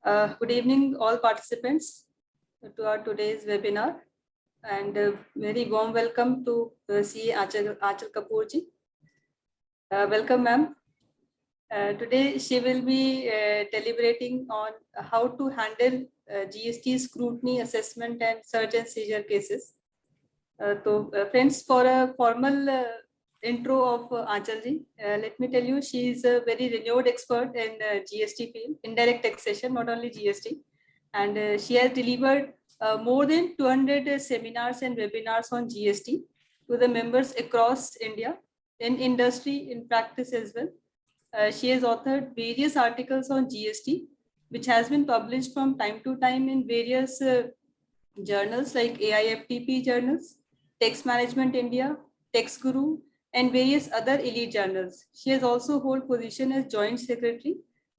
Good evening, all participants, to our today's webinar, and very warm welcome to CA Aanchal Kapoor ji. Welcome, ma'am. Today she will be deliberating on how to handle GST scrutiny, assessment, and search and seizure cases. So, friends, for a formal intro of Aanchal ji, let me tell you, she is a very renowned expert in GST field, indirect taxation, not only GST. And she has delivered more than 200 seminars and webinars on GST to the members across India, in industry, in practice as well. She has authored various articles on GST, which has been published from time to time in various journals like AIFTP journals, Tax Management India, Tax Guru, and various other elite journals. She has also held position as Joint Secretary,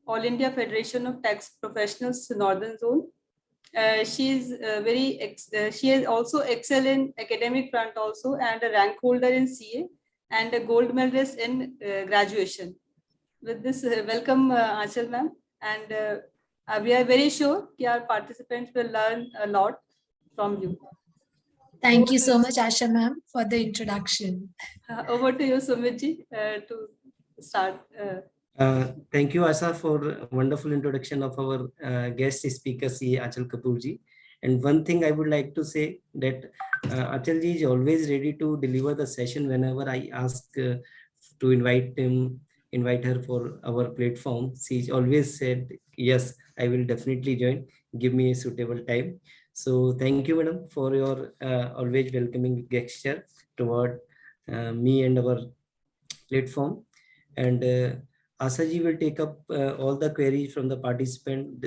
All India Federation of Tax Professionals Northern Zone. She has also excelled in academic front also, and a rank holder in CA and a gold medalist in graduation. With this, welcome Aanchal ma'am, and we are very sure that our participants will learn a lot from you. Thank you so much, Asha ma'am, for the introduction. Over to you, Sumit ji, to start. Thank you, Asha, for wonderful introduction of our guest speaker, CA Aanchal Kapoor ji. And one thing I would like to say that Aanchal ji is always ready to deliver the session whenever I ask to invite her for our platform. She always said, yes, I will definitely join. Give me a suitable time. So thank you, madam, for your always welcoming gesture toward me and our platform. And Asha ji will take up all the queries from the participant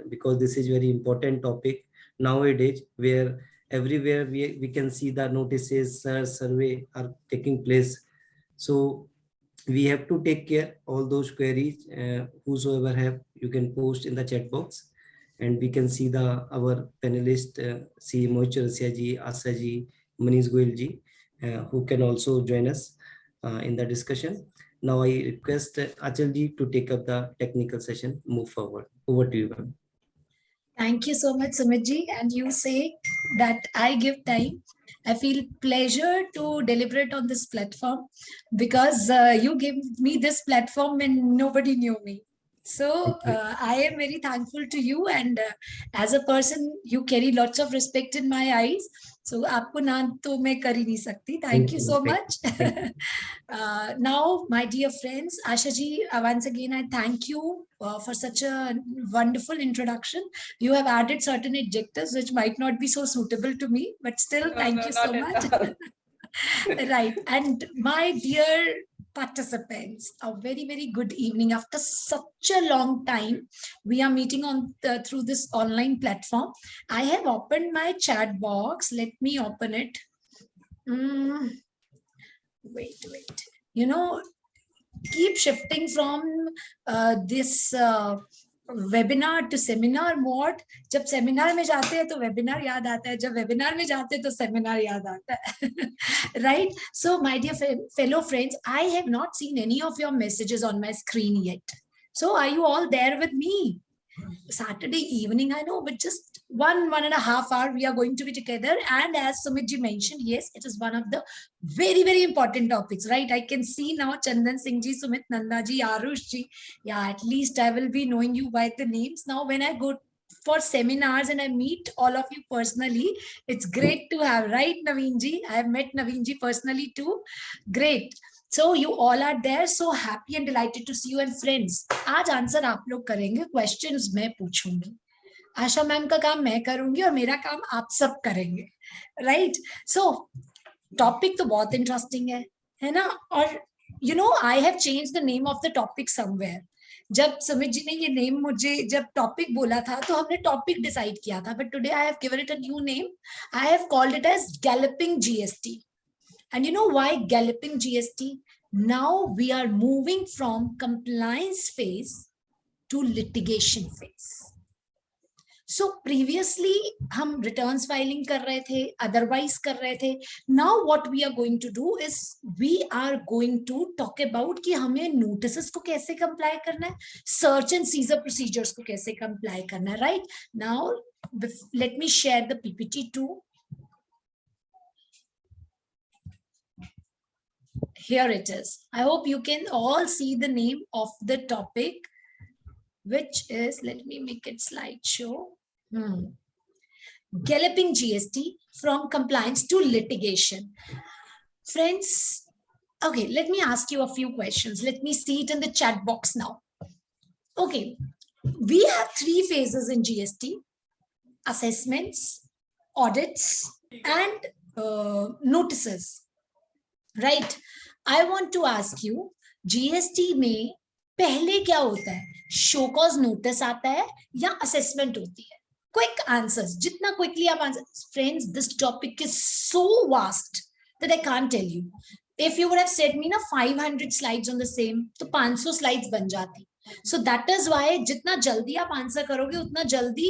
because this is very important topic nowadays, where everywhere we can see the notices, survey are taking place. So we have to take care all those queries. Whosoever have, you can post in the chat box, and we can see our panelist, C. Moichur Rasya ji, Asha ji, Manish Goyal ji, who can also join us in the discussion. Now I request Aanchal ji to take up the technical session, move forward. Over to you, ma'am. Thank you so much, Sumit ji. And you say that I give time. I feel pleasure to deliberate on this platform because you gave me this platform when nobody knew me. So I am very thankful to you, and as a person, you carry lots of respect in my eyes. So आपको ना तो मैं कर ही नहीं सकती. Thank you so much. Now, my dear friends, Asha ji, once again, I thank you for such a wonderful introduction. You have added certain adjectives which might not be so suitable to me, but still, thank you so much. Right. And my dear participants, a very, very good evening. After such a long time, we are meeting on through this online platform. I have opened my chat box. Let me open it. Wait. You know, keep shifting from this webinar to seminar mode. जब seminar में जाते हैं तो webinar याद आता है, जब webinar में जाते हैं तो seminar याद आता है. Right? So my dear fellow friends, I have not seen any of your messages on my screen yet. So are you all there with me? Saturday evening, I know, but just 1.5 hours we are going to be together. And as Sumit ji mentioned, yes, it is one of the very, very important topics, right? I can see now Chandan Singh ji, Sumit Nanda ji, Arush ji. Yeah, at least I will be knowing you by the names. Now, when I go for seminars and I meet all of you personally, it's great to have, right, Naveen ji? I have met Naveen ji personally too. Great. So you all are there, so happy and delighted to see you. And friends, आज answer आप लोग करेंगे, questions मैं पूछूंगी, आशा ma'am का काम मैं करूंगी और मेरा काम आप सब करेंगे, राइट? सो टॉपिक तो बहुत इंटरेस्टिंग है ना? और you know, I have change the name of the topic somewhere. जब सुमित जी ने ये नेम मुझे जब टॉपिक बोला था तो हमने टॉपिक डिसाइड किया था, but today I have given it a new name. I have called it as galloping GST. And you know why galloping GST? Now we are moving from compliance phase to litigation phase. So previously हम returns filing कर रहे थे, otherwise कर रहे थे. Now what we are going to do is we are going to talk about कि हमें notices को कैसे कंप्लाई करना है, सर्च एंड सीजर प्रोसीजर्स को कैसे कंप्लाई करना है. Right now let me share the PPT too. Here it is. I hope you can all see the name of the topic, which is, let me make it slideshow. Galloping GST from compliance to litigation. Friends, okay, let me ask you a few questions. Let me see it in the chat box now. Okay, we have 3 phases in GST: assessments, audits, and notices. Right? I want to ask you, GST में पहले क्या होता है? Show cause notice आता है या assessment होती है? Quick answers, जितना quickly आप answer. Friends, this topic is so vast that I can't tell you. If you would have said me ना 500 slides on the same, तो 500 slides बन जाती. So that is why जितना जल्दी आप आंसर करोगे उतना जल्दी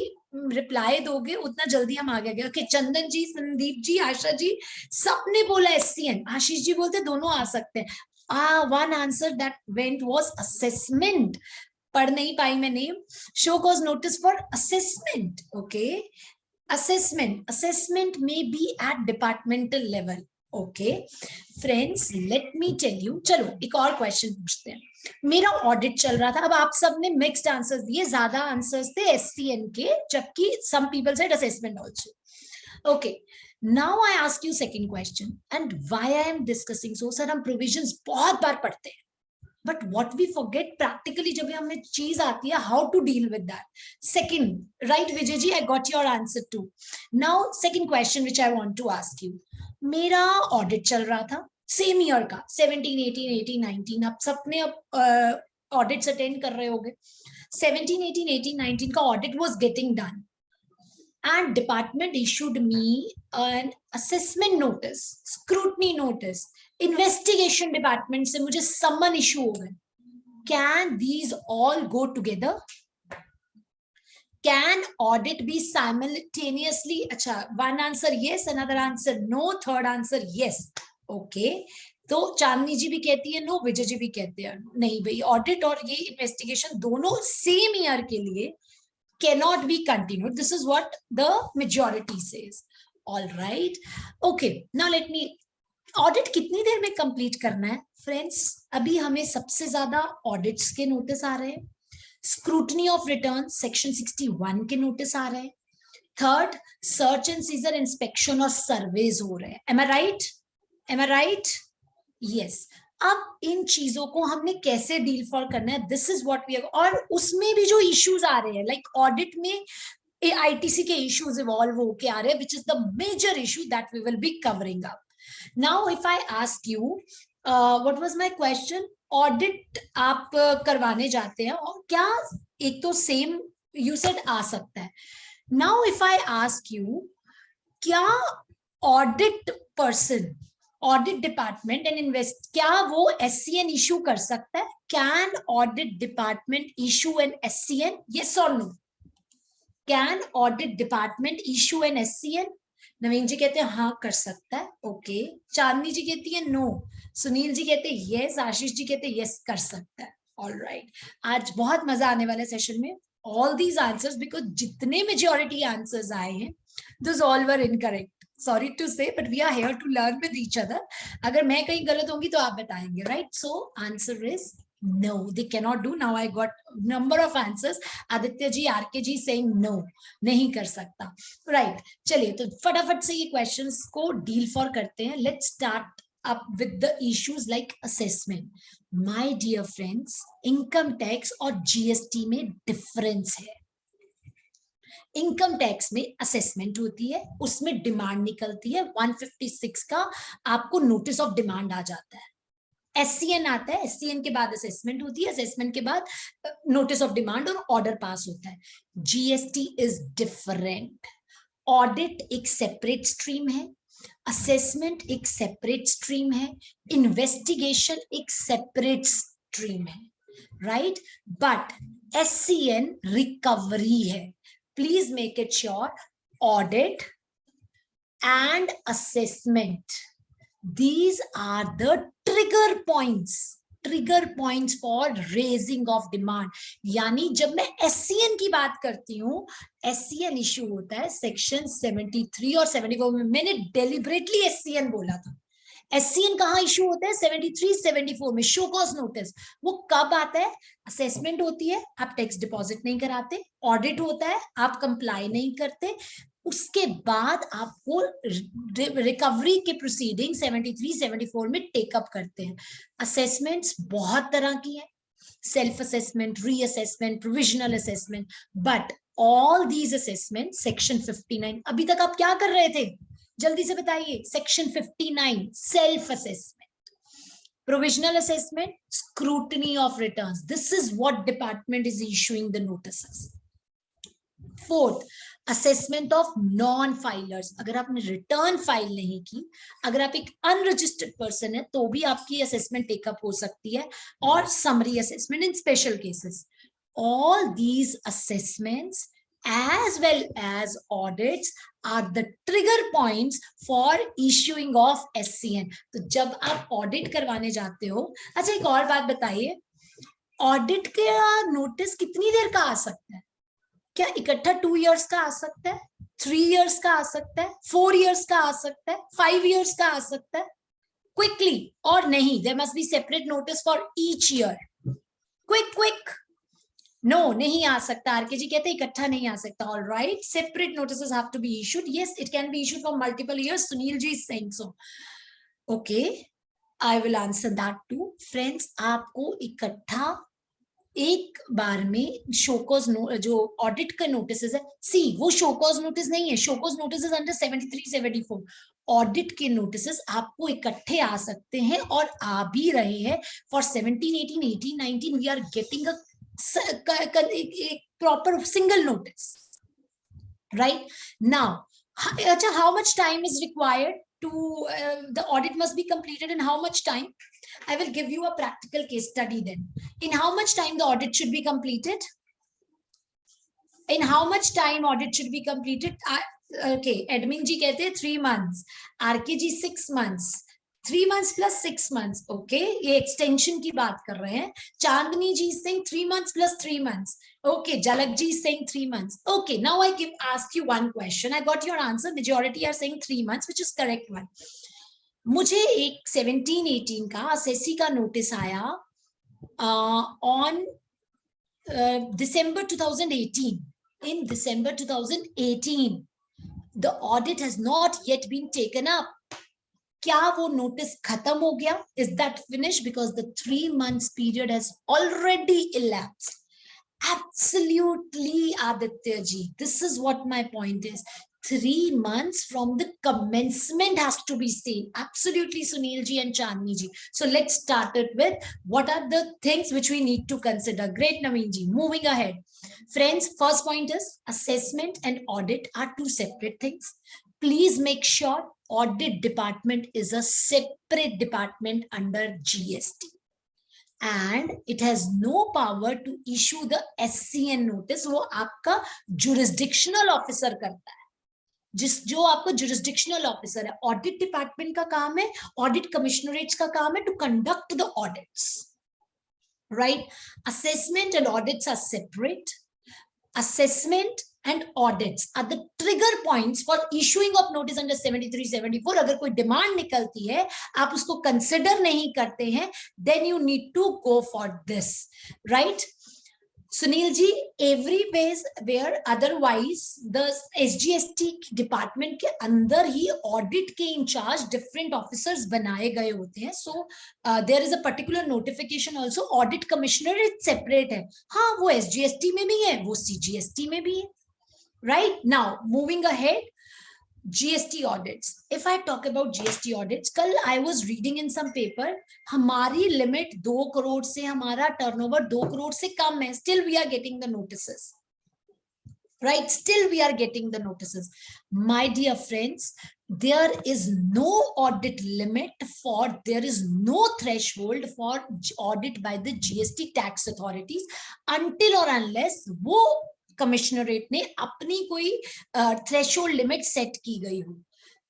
रिप्लाई दोगे, उतना जल्दी हम आगे गए. ओके, चंदन जी, संदीप जी, आशा जी, सबने बोला SCN. आशीष जी बोलते दोनों आ सकते हैं. One answer that went was assessment. पढ़ नहीं पाई मैं name. Show cause notice for assessment. Okay, assessment may be at departmental level. Okay friends, let me tell you. चलो एक और क्वेश्चन पूछते हैं. मेरा ऑडिट चल रहा था. अब आप सबने मिक्स्ड आंसर्स दिए, ज्यादा आंसर्स थे SCN के, जबकि some people said assessment also. Okay, now I ask you second question. And why I am discussing so, sir हम प्रोविजंस बहुत बार पढ़ते हैं, but what we forget practically जब हमें चीज आती है, how to deal with that. Second, right Vijay ji, I got your answer too. Now second question which I want to ask you. मेरा ऑडिट चल रहा था सेम ईयर का, 17, 18, 18, 19. आप सबने ऑडिट्स अटेंड कर रहे होंगे. 17, 18, 18, 19 का audit was getting done and department issued me an assessment notice, scrutiny notice. Investigation department से मुझे summon issue हो गए. Can these all go together? Can audit be simultaneously? अच्छा, one answer yes, another answer no, third answer yes. Okay, तो चांदनी जी भी कहती है no, Vijay ji भी कहते हैं नहीं भाई, ऑडिट और ये इन्वेस्टिगेशन दोनों सेम ईयर के लिए cannot be continued. This is what the majority says. All right. Okay. Now let me. Audit कितनी देर में complete करना है? Friends, अभी हमें सबसे ज्यादा audits के notice आ रहे हैं. Scrutiny of returns, section 61 के notice आ रहे हैं. Third, search and seizure inspection और surveys हो रहे हैं. Am I right? Am I right? Yes. अब इन चीजों को हमने कैसे डील फॉर करना है, this is what we are. और उसमें भी जो इश्यूज आ रहे हैं, लाइक ऑडिट में ITC के इश्यूज इवॉल्व होके आ रहे हैं, which is the major issue that we will be covering up. Now if I ask you, what was my question. Audit आप करवाने जाते हैं और क्या एक तो सेम यू सेड आ सकता है. Now if I ask you, क्या audit person, audit department and invest, क्या वो SCN इशू कर सकता है? Can audit department issue an SCN? Yes और no? Can audit department issue an SCN? Naveen ji कहते हैं हाँ कर सकता है. ओके, चांदनी जी कहती है नो, सुनील जी कहते हैं यस, आशीष जी कहते हैं यस कर सकता है. ऑलराइट, आज बहुत मजा आने वाला सेशन में. ऑल दीज आंसर्स, बिकॉज जितने मेजॉरिटी आंसर्स आए हैं, दोस all were incorrect. Sorry to say, but we are here to learn with each other. अगर मैं कहीं गलत होंगी तो आप बताएंगे, right? So answer is no, they cannot do. Now I got number of answers. Aditya ji, RK ji saying no, नहीं कर सकता. Right? चलिए तो फटाफट से ये questions को deal for करते हैं. Let's start up with the issues like assessment. My dear friends, income tax और GST में difference है. इनकम टैक्स में असेसमेंट होती है, उसमें डिमांड निकलती है. 156 का आपको नोटिस ऑफ डिमांड आ जाता है. SCN आता है, SCN के बाद असेसमेंट होती है, असेसमेंट के बाद नोटिस ऑफ डिमांड और ऑर्डर पास होता है. GST is different. ऑडिट एक सेपरेट स्ट्रीम है, असेसमेंट एक सेपरेट स्ट्रीम है, इन्वेस्टिगेशन एक सेपरेट स्ट्रीम है, राइट? बट SCN रिकवरी है. please make it sure audit and assessment, these are the trigger points for raising of demand. यानी जब मैं SCN की बात करती हूँ, SCN इशू होता है सेक्शन 73 और 74 में. मैंने डेलिबरेटली SCN बोला था. SCN कहाँ इशू होता है? 73, 74 में. शो कॉज नोटिस वो कब आता है? असेसमेंट होती है, आप टैक्स डिपॉजिट नहीं कराते. ऑडिट होता है, आप कंप्लाई नहीं करते. उसके बाद आपको रिकवरी के प्रोसीडिंग 73, 74 में टेकअप करते हैं. असेसमेंट्स बहुत तरह की है, self assessment, reassessment, provisional assessment, but all these assessment section 59. अभी तक आप क्या कर रहे थे? जल्दी से बताइए. Section 59 self assessment, provisional assessment, scrutiny of returns. This is what department is issuing the notices. Fourth, assessment of non filers. अगर आपने रिटर्न फाइल नहीं की, अगर आप एक अनरजिस्टर्ड पर्सन है, तो भी आपकी असेसमेंट टेकअप हो सकती है. और summary assessment in special cases. All these assessments as well as audits are the trigger points for issuing of SCN. तो जब आप ऑडिट करवाने जाते हो, अच्छा एक और बात बताइए, ऑडिट का नोटिस कितनी देर का आ सकता है? क्या इकट्ठा 2 years का आ सकता है, 3 years का आ सकता है, 4 years का आ सकता है, 5 years का आ सकता है? क्विकली और नहीं, there must be separate notice for each year. Quick no, नहीं आ सकता. आरके जी कहते हैं इकट्ठा नहीं आ सकता. All right, separate notices have to be issued. Yes, it can be issued for multiple years. Sunil ji is saying so. Okay, I will answer that too. Friends, आपको इकट्ठा एक बार में शोकॉज जो ऑडिट का नोटिस है, सी वो शोकॉज नोटिस नहीं है. Show cause notice is under 73, 74. Audit के नोटिसेस आपको इकट्ठे आ सकते हैं और आ भी रहे हैं. For 17, 18, 18, 19 we are getting a proper single notice right now. How much time is required to the audit must be completed in how much time? I will give you a practical case study then. In how much time the audit should be completed? In how much time audit should be completed? Okay, admin ji कहते हैं 3 months, RK जी 6 months, 3 months plus 6 months. Okay, ये extension की बात कर रहे हैं. चांदनी जी saying 3 months plus 3 months. Okay, Jalak ji saying 3 months. Okay, now I ask you one question. I got your answer. Majority are saying 3 months, which is correct one. मुझे एक 17, 18 का assessee का नोटिस आया on December 2018. In December 2018, the audit has not yet been taken up. क्या वो notice खत्म हो गया? Is that finished? Because the 3 months period has already elapsed. Absolutely, Aditya ji. This is what my point is. 3 months from the commencement has to be seen. Absolutely, Sunil ji and Chandni ji. So let's start it with what are the things which we need to consider. Great, Naveen ji. Moving ahead. Friends, first point is assessment and audit are two separate things. Please make sure audit department is a separate department under GST. And it has no power to issue the SCN notice. वो आपका jurisdictional officer करता है. जो आपका jurisdictional officer है. Audit department का काम है, audit commissionerates का काम है to conduct the audits. Right? Assessment and audits are separate. Assessment and audits are the trigger points for issuing of notice under 73, 74. अगर कोई डिमांड निकलती है, आप उसको कंसिडर नहीं करते हैं, then you need to go for this, right? Sunil ji, everywhere otherwise the SGST department के अंदर ही ऑडिट के इंचार्ज डिफरेंट ऑफिसर्स बनाए गए होते हैं. So there is a particular notification also. Audit commissioner separate है. हाँ, वो SGST में भी है, वो CGST में भी है. Right now, moving ahead, GST audits. If I talk about GST audits, कल I was reading in some paper, हमारी लिमिट 2 करोड़ से, हमारा टर्नओवर 2 करोड़ से कम है. Still we are getting the notices. Right? Still we are getting the notices. My dear friends, there is no audit limit for, there is no threshold for audit by the GST tax authorities until or unless वो commissionerate ने अपनी कोई threshold limit set की गई हो।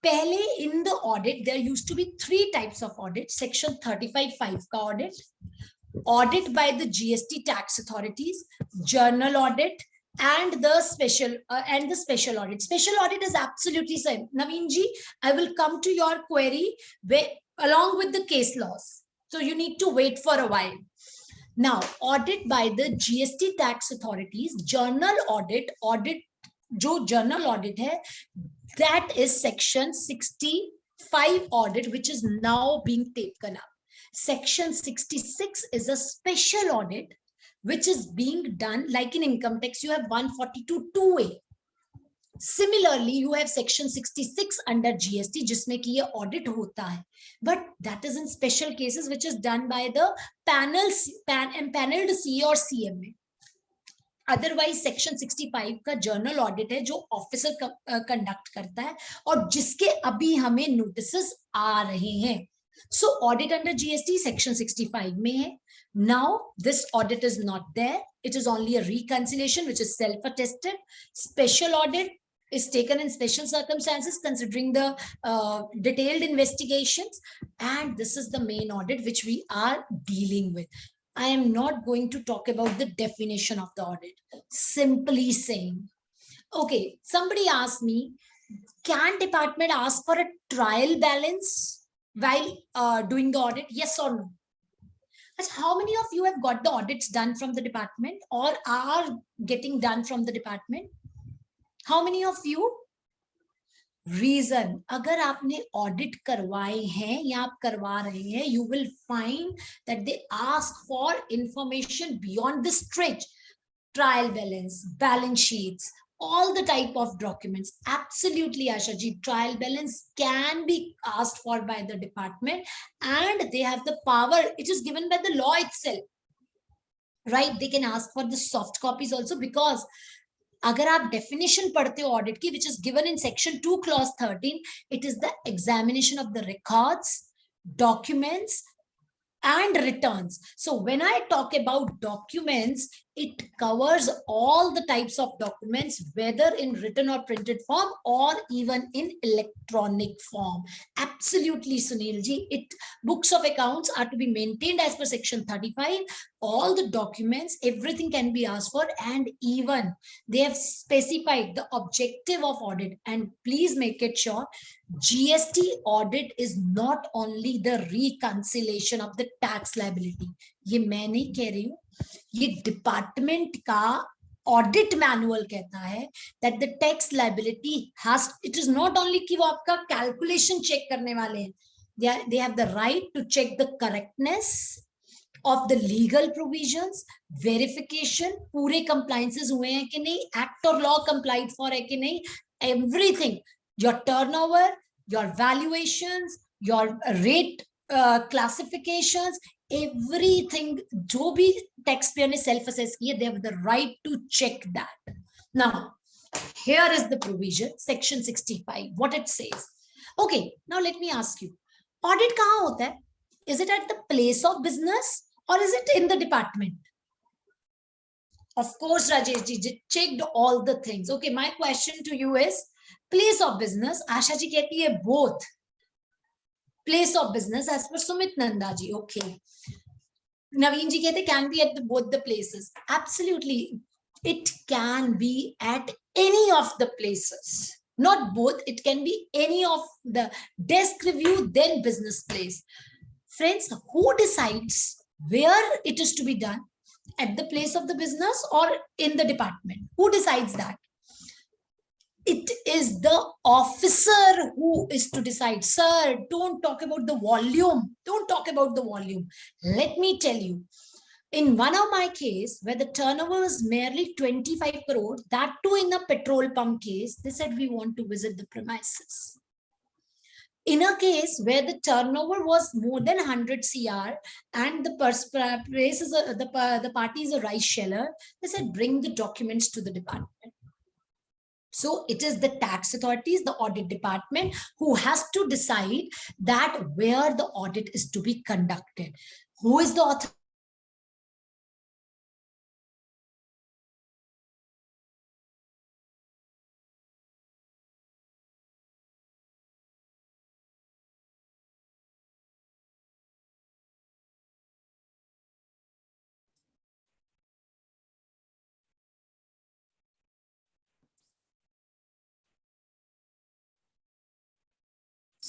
पहले in the audit there used to be 3 types of audit. Section 35(5) का audit by the GST tax authorities, journal audit, and the special audit. Special audit is absolutely same. Naveen ji, I will come to your query along with the case laws, so you need to wait for a while. Now, audit by the GST tax authorities, journal audit जो journal audit है, that is section 65 audit, which is now being taken up. Section 66 is a special audit which is being done like in income tax. You have 142(2)(a). Similarly, you have section 66 under GST जिसमें कि ये audit होता है, but that is in special cases which is done by the empaneled CA or CMA. Otherwise section 65 का journal audit है जो officer conduct करता है और जिसके अभी हमें नोटिसेस आ रहे हैं. So audit under GST section 65 में है. Now this audit is not there, it is only a reconciliation which is self attested. Special audit is taken in special circumstances considering the detailed investigations, and this is the main audit which we are dealing with. I am not going to talk about the definition of the audit. Simply saying, okay, somebody asked me, can department ask for a trial balance while doing the audit? Yes or no? How many of you have got the audits done from the department or are getting done from the department? How many of you? Reason, अगर आपने audit करवाए हैं या आप करवा रहे हैं, you will find that they ask for information beyond the stretch. Trial balance, balance sheets, all the type of documents. Absolutely, Asha ji, trial balance can be asked for by the department and they have the power. It is given by the law itself, right? They can ask for the soft copies also, because अगर आप definition पढ़ते हो audit की, which is given in section 2 clause 13, it is the examination of the records, documents and returns. So when I talk about documents, it covers all the types of documents, whether in written or printed form or even in electronic form. Absolutely, Sunil ji. Books of accounts are to be maintained as per section 35. All the documents, everything can be asked for, and even they have specified the objective of audit. And please make it sure, GST audit is not only the reconciliation of the tax liability. ये मैं नहीं कह रही हूँ, ये department का audit manual कहता है that the tax liability has, it is not only कि वो आपका कैलकुलेशन चेक करने वाले हैं, they have the right to check the correctness of the legal provisions, verification, पूरे compliances हुए हैं कि नहीं, act or law complied for है कि नहीं, everything, your turnover, your valuations, your rate classifications, everything जो भी taxpayer ने self assess किए, they have the right to check that. Now, here is the provision, section 65, what it says. Okay, now let me ask you, audit कहाँ होता है? Is it at the place of business or is it in the department? Of course, Rajesh ji checked all the things. Okay, my question to you is, place of business, Asha ji कहती है both. Place of business as per Sumit Nanda ji. Okay. Naveen ji कहते can be at both the places. Absolutely, it can be at any of the places. Not both, it can be any of the desk review, then business place. Friends, who decides where it is to be done? At the place of the business or in the department? Who decides that? It is the officer who is to decide. Sir, don't talk about the volume. Don't talk about the volume. Let me tell you, in one of my case where the turnover was merely 25 crore, that too in a petrol pump case, they said we want to visit the premises. In a case where the turnover was more than 100 CR and the party is a rice sheller, they said bring the documents to the department. So it is the tax authorities, the audit department, who has to decide that where the audit is to be conducted. Who is the authority?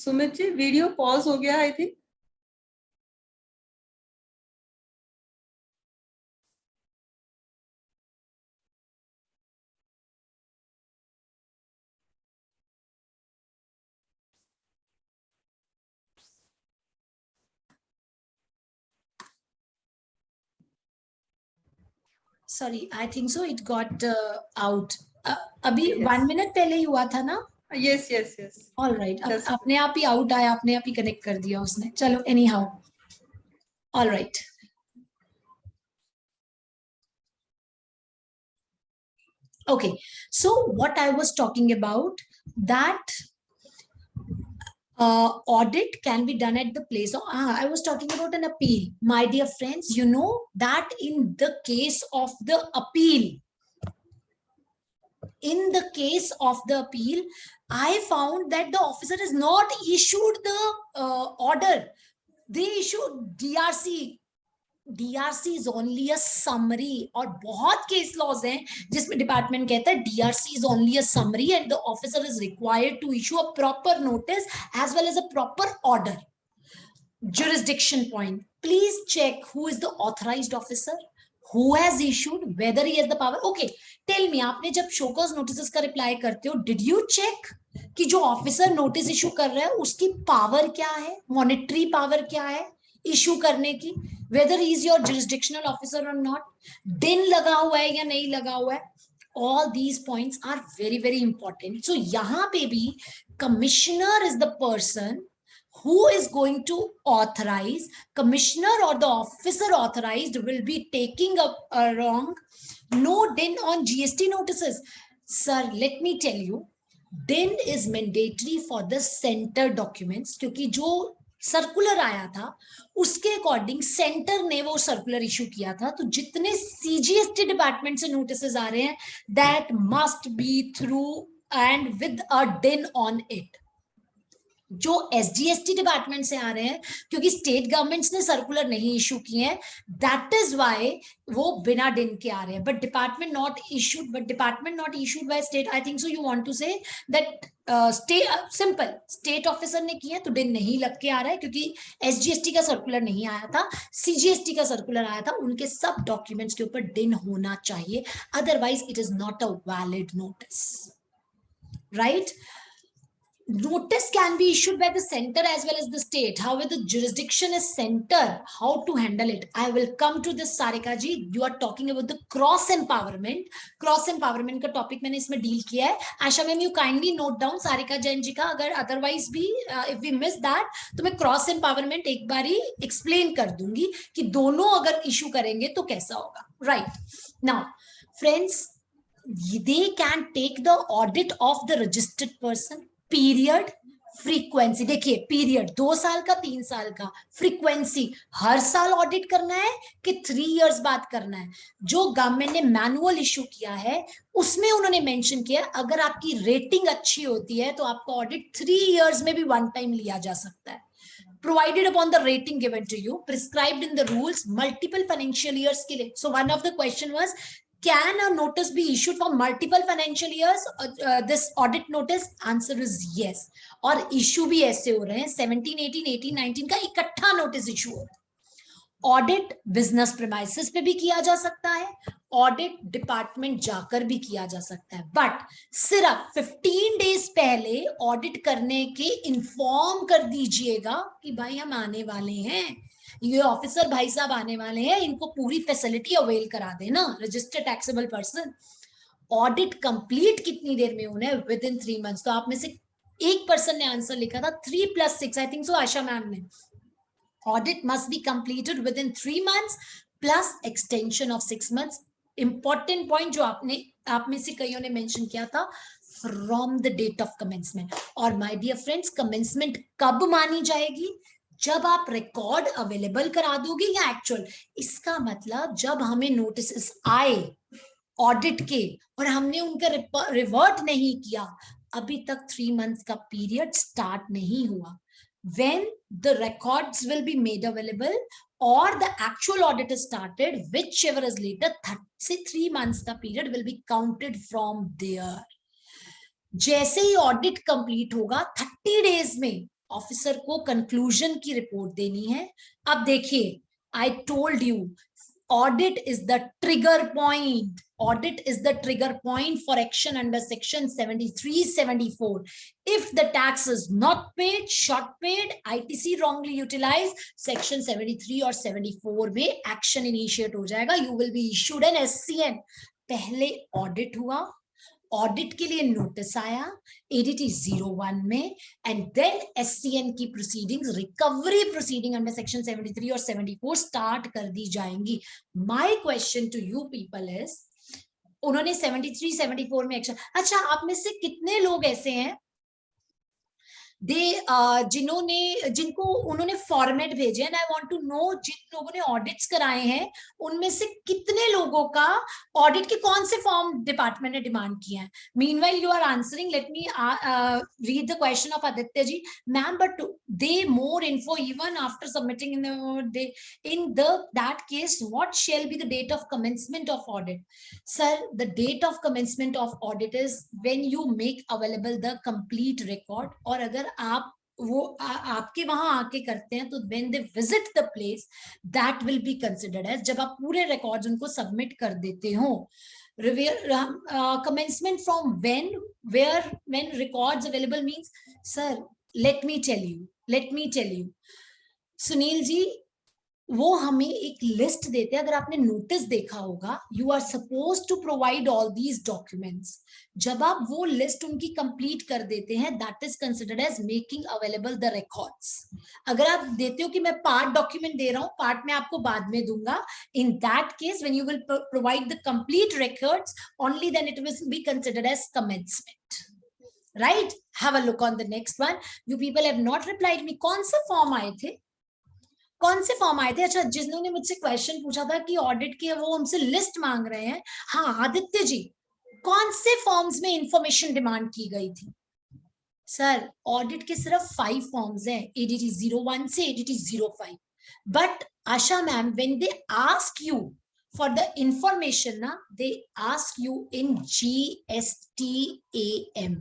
Sumit ji video pause हो गया I think. Sorry, I think so. It got out. अभी Yes. 1 minute पहले ही हुआ था ना? Yes, yes, yes. All right. अब Just- अपने आप ही आउट आया, अपने आप ही कनेक्ट कर दिया उसने. चलो, anyhow. All right. Okay. So what I was talking about, that audit can be done at the place of, I was talking about an appeal. My dear friends, you know that in the case of the appeal, I found that the officer has not issued the order. They issued DRC. DRC is only a summary. और बहुत case laws हैं जिसमें department कहता है DRC is only a summary and the officer is required to issue a proper notice as well as a proper order. Jurisdiction point. Please check who is the authorized officer, who has issued, whether he has the power. Okay, tell me, आपने जब show cause notice का reply करते हो, did you check कि जो officer notice issue कर रहा है उसकी पावर क्या है, मॉनिटरी पावर क्या है इशू करने की, whether he is your jurisdictional officer or not, दिन लगा हुआ है या नहीं लगा हुआ है. All these points are very, very important. So यहाँ पे भी commissioner is the person who is going to authorize. Commissioner or the officer authorized will be taking up a wrong no din on GST notices. Sir, let me tell you, din is mandatory for the center documents, क्योंकि जो circular आया था उसके according centre ने वो circular issue किया था. तो जितने CGST डिपार्टमेंट से नोटिसेस आ रहे हैं, that must B through and with a डिन ऑन इट. जो SGST डिपार्टमेंट से आ रहे हैं, क्योंकि स्टेट गवर्नमेंट्स ने सर्कुलर नहीं इशू किए हैं, दैट इज व्हाई वो बिना डिन के आ रहे हैं. But department not issued by state. I think so you want to say that simple state officer ने किया तो डिन नहीं लग के आ रहा है, क्योंकि SGST का सर्कुलर नहीं आया था, CGST का सर्कुलर आया था. उनके सब डॉक्यूमेंट्स के ऊपर डिन होना चाहिए, otherwise it is not a valid notice. Right? Notice can be issued by the center as well as the state. However, the jurisdiction is center. How to handle it? I will come to this, Sarika ji. You are talking about the cross empowerment. Cross empowerment का topic मैंने इसमें deal किया है. Asha ma'am, you kindly note down Sarika Jain ji का. अगर otherwise भी if we miss that, तो मैं cross empowerment एक बार ही explain कर दूंगी कि दोनों अगर issue करेंगे तो कैसा होगा. Right? Now, friends, they can take the audit of the registered person. Period, frequency. देखिए, पीरियड 2 साल का, 3 साल का. फ्रीक्वेंसी हर साल ऑडिट करना है कि 3 इयर्स बाद करना है. जो गवर्नमेंट ने मैनुअल इशू किया है उसमें उन्होंने मेंशन किया अगर आपकी रेटिंग अच्छी होती है तो आपका ऑडिट 3 इयर्स में भी वन टाइम लिया जा सकता है, provided upon the rating given to you, prescribed in the rules, multiple financial years के लिए. So one of the question was, can a notice be issued for multiple financial years? This audit notice, answer is yes. और issue भी ऐसे हो रहे हैं 17, 18, 18, 19 का इकट्ठा नोटिस इशू हो रहा है. ऑडिट बिजनेस प्रीमाइसेस पे भी किया जा सकता है, ऑडिट डिपार्टमेंट जाकर भी किया जा सकता है, बट सिर्फ 15 डेज पहले ऑडिट करने के इन्फॉर्म कर दीजिएगा कि भाई हम आने वाले हैं, ये ऑफिसर भाई साहब आने वाले हैं, इनको पूरी फैसिलिटी अवेल करा देना. Registered taxable person. Audit complete कितनी देर में होना है? With in 3 months. तो आप में से एक पर्सन ने आंसर लिखा था 3 + 6. आई थिंक सो आशा मैम ने. Audit must be completed within 3 months plus extension of 6 months. Important point जो आप में से कईयों ने मेंशन किया था, from the date of commencement. और my dear friends, commencement कब मानी जाएगी? जब आप रिकॉर्ड अवेलेबल करा दोगे या एक्चुअल. इसका मतलब जब हमें नोटिस आए ऑडिट के और हमने उनका रिवर्ट नहीं किया, अभी तक 3 मंथ्स का पीरियड स्टार्ट नहीं हुआ. When the records will be made available or the actual audit is started, whichever is later, 3 months का period will be counted from there. जैसे ही ऑडिट कंप्लीट होगा 30 डेज में ऑफिसर को कंक्लूजन की report देनी है। अब देखिए, आई told you, audit is the trigger point. Audit is the trigger point for action under section 73, 74. If the tax is not paid, short paid, ITC wrongly utilized, section 73 or 74 में action initiate हो जाएगा. You will be issued an SCN. पहले audit हुआ, audit के लिए notice आया ADT 01 में, and then SCN की proceedings, recovery proceeding under section 73 और 74 स्टार्ट कर दी जाएंगी. My question to you people is, उन्होंने 73, 74 में एक्शन, अच्छा आप में से कितने लोग ऐसे हैं जिनको उन्होंने फॉर्मेट भेजे, and I want to know जिन लोगों ने ऑडिट्स कराए हैं उनमें से कितने लोगों का ऑडिट के कौन से फॉर्म डिपार्टमेंट ने डिमांड किया है. Meanwhile you are answering, let me read the question of Aditya ji. Ma'am, but they more info even after submitting in that case what shall be the date of commencement of audit? Sir, the date of commencement of audit is when you make available the complete record. और अगर आप वो आपके वहां आके करते हैं तो when they visit the place, that will be considered as, जब आप पूरे रिकॉर्ड्स उनको सबमिट कर देते हो. Commencement from when, where, when records available means, sir, let me tell you, Sunil ji, वो हमें एक लिस्ट देते हैं. अगर आपने नोटिस देखा होगा, you are suppose to provide all these documents. जब आप वो लिस्ट उनकी कंप्लीट कर देते हैं, that is considered as making available the records. अगर आप देते हो कि मैं पार्ट डॉक्यूमेंट दे रहा हूं, पार्ट में आपको बाद में दूंगा, in that case when you will provide the complete records, only then it will be considered as commencement. Right? Have a look on the next one. You people have not replied me. कौन से form आए थे? अच्छा, जिन्होंने मुझसे question पूछा था कि ऑडिट के वो हमसे लिस्ट मांग रहे हैं. हाँ आदित्य जी, कौन से फॉर्म्स में इंफॉर्मेशन डिमांड की गई थी? सर, ऑडिट के सिर्फ 5 फॉर्म्स हैं, ADT 01 से ADT 05. But Asha ma'am, when they ask you for the information ना, they ask you in GSTAM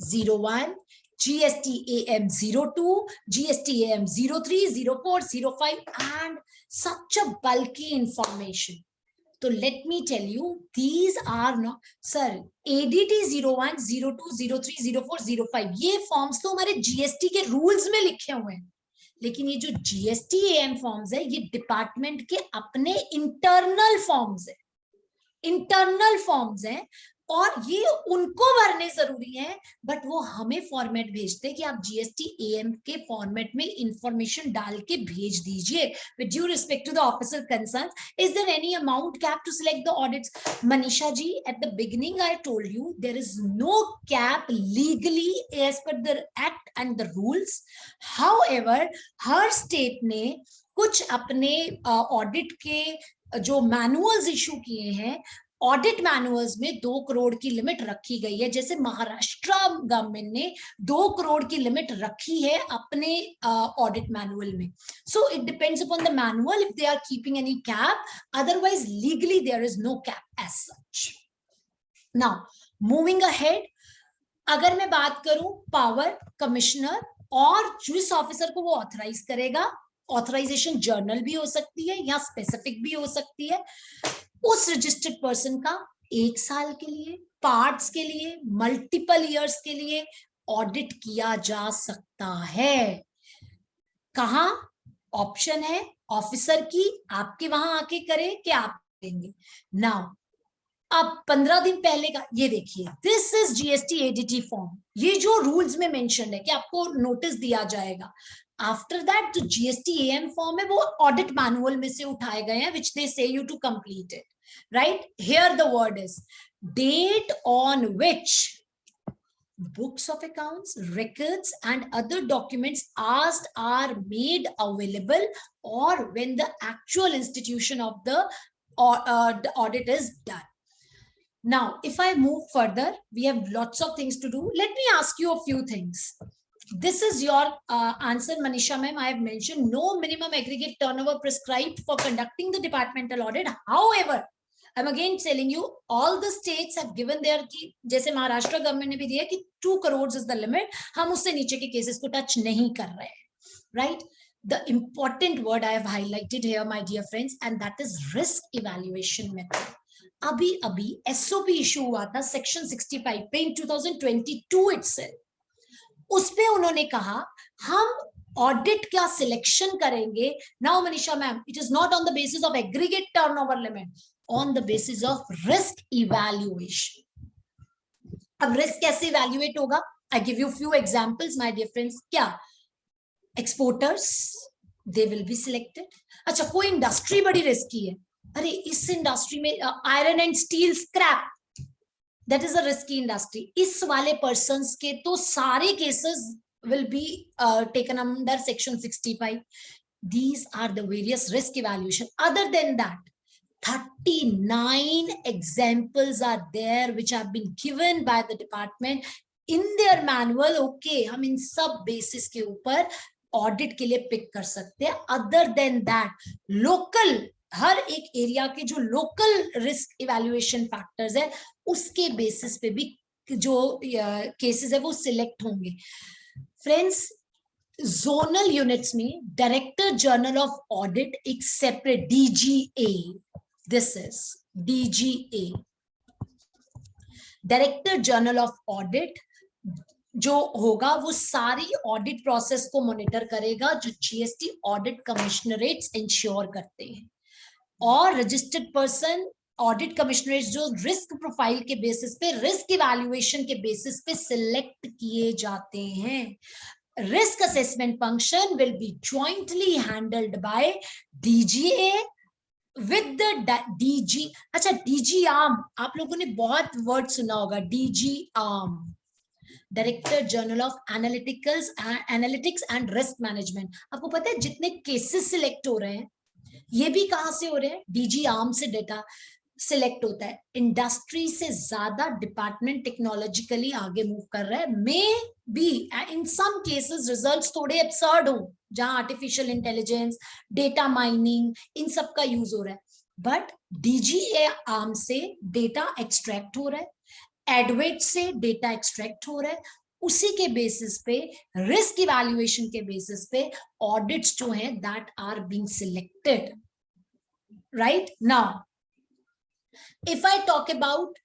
01, GSTAM 02, GSTAM 03, 04, 05, and such a bulky information. So let me tell you, these are not, sir, ADT 01, 02, 03, 04, 05, ये forms तो हमारे GST के rules में लिखे हुए हैं. लेकिन ये जो GSTAM फॉर्म्स है, ये डिपार्टमेंट के अपने इंटरनल फॉर्म्स हैं, और ये उनको भरने जरूरी है. बट वो हमें फॉर्मेट भेजते हैं कि आप GSTAM के फॉर्मेट में इंफॉर्मेशन डाल के भेज दीजिए. With due respect to the officer concern, is there any amount cap to select the audits? Manisha ji, at the beginning I told you there is no cap legally as per the act and the rules. However, हर state ने कुछ अपने audit के जो manuals issue किए हैं, audit manuals में 2 करोड़ की लिमिट रखी गई है. जैसे महाराष्ट्र गवर्नमेंट ने 2 करोड़ की लिमिट रखी है अपने ऑडिट मैनुअल में. So it depends upon the manual if they are keeping any cap, otherwise legally there is no cap as such. Now moving ahead, अगर मैं बात करूं पावर कमिश्नर और जिस ऑफिसर को वो ऑथराइज करेगा, ऑथराइजेशन जर्नल भी हो सकती है या स्पेसिफिक भी हो सकती है, उस रजिस्टर्ड पर्सन का 1 साल के लिए, पार्ट्स के लिए, मल्टीपल इयर्स के लिए ऑडिट किया जा सकता है. कहां? ऑप्शन है ऑफिसर की, आपके वहां आके करे कि आप देंगे. नाउ अब 15 दिन पहले का ये देखिए, this is GST ADT form. ये जो रूल्स में मेंशन है कि आपको नोटिस दिया जाएगा. आफ्टर दैट जो GSTAM फॉर्म है वो ऑडिट मैनुअल में से उठाए गए हैं, which they say you to complete it. Right? Here the word is date on which books of accounts, records, and other documents asked are made available, or when the actual institution of the audit is done. Now, if I move further, we have lots of things to do. Let me ask you a few things. This is your answer, Manisha ma'am. I have mentioned no minimum aggregate turnover prescribed for conducting the departmental audit. However, I'm again telling you, all the states have given their की, जैसे Maharashtra government ने भी दिया कि 2 crore is the limit, हम उससे नीचे के केसेस को टच नहीं कर रहे हैं, right? The important word I have highlighted here, my dear friends, and that is risk evaluation method. अभी SOP इशू हुआ था सेक्शन 65 पे in 2022 itself. उस पे उन्होंने कहा हम ऑडिट का सिलेक्शन करेंगे. Now Manisha ma'am, it is not on the basis of aggregate turnover limit, on the basis of risk evaluation. अब रिस्क कैसे इवैल्यूएट होगा? I give you few examples my dear friends. क्या exporters, they will be selected. अच्छा, कोई industry बड़ी risky है, अरे इस इंडस्ट्री में iron and steel scrap, that is a risky industry, इस वाले persons के तो सारे cases will be taken under section 65. These are the various risk evaluation. Other than that, 39 examples are there which have been given by the department in their manual. Okay, हम इन सब basis के ऊपर audit के लिए pick कर सकते हैं. Other than that, local, हर एक एरिया के जो लोकल रिस्क इवैल्यूएशन फैक्टर्स है उसके बेसिस पे भी जो केसेस है वो सिलेक्ट होंगे. फ्रेंड्स, जोनल यूनिट्स में डायरेक्टर जनरल ऑफ ऑडिट एक separate DGA, this is DGA, director general of audit, जो होगा वो सारी ऑडिट प्रोसेस को मॉनिटर करेगा जो GST ऑडिट कमिश्नरेट्स इंश्योर करते हैं. और रजिस्टर्ड पर्सन ऑडिट कमिश्नरेट जो रिस्क प्रोफाइल के बेसिस पे, रिस्क इवैल्यूएशन के बेसिस पे सिलेक्ट किए जाते हैं. Risk assessment function will be jointly handled by DGA with the DG. अच्छा, DG आर्म, आप लोगों ने बहुत वर्ड सुना होगा, DG arm, director general of analytics and risk management. आपको पता है जितने केसेस सिलेक्ट हो रहे हैं ये भी कहां से हो रहे हैं? DG आर्म से डेटा सिलेक्ट होता है. इंडस्ट्री से ज्यादा डिपार्टमेंट टेक्नोलॉजिकली आगे मूव कर रहा है. Maybe in some cases results थोड़े एब्सर्ड हो, जहां आर्टिफिशियल इंटेलिजेंस, डेटा माइनिंग, इन सब का यूज हो रहा है, बट DGA आर्म से डेटा एक्सट्रैक्ट हो रहा है, एडवेट से डेटा एक्सट्रैक्ट हो रहा है. उसी के बेसिस पे, रिस्क इवैल्यूएशन के बेसिस पे ऑडिट्स जो हैं that are being selected. Right now, if I talk about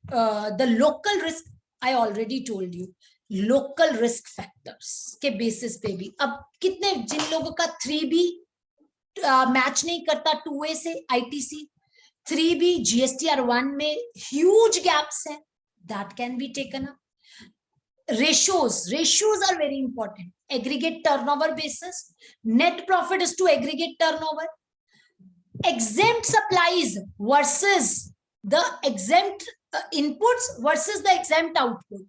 the local risk, I already told you, local risk factors के basis पे भी अब कितने, जिन लोगों का 3B मैच नहीं करता 2A से ITC, 3B GSTR1 में huge gaps हैं, that can be taken up. Ratios are very important. Aggregate turnover basis, net profit is to aggregate turnover, exempt supplies versus the exempt inputs versus the exempt output,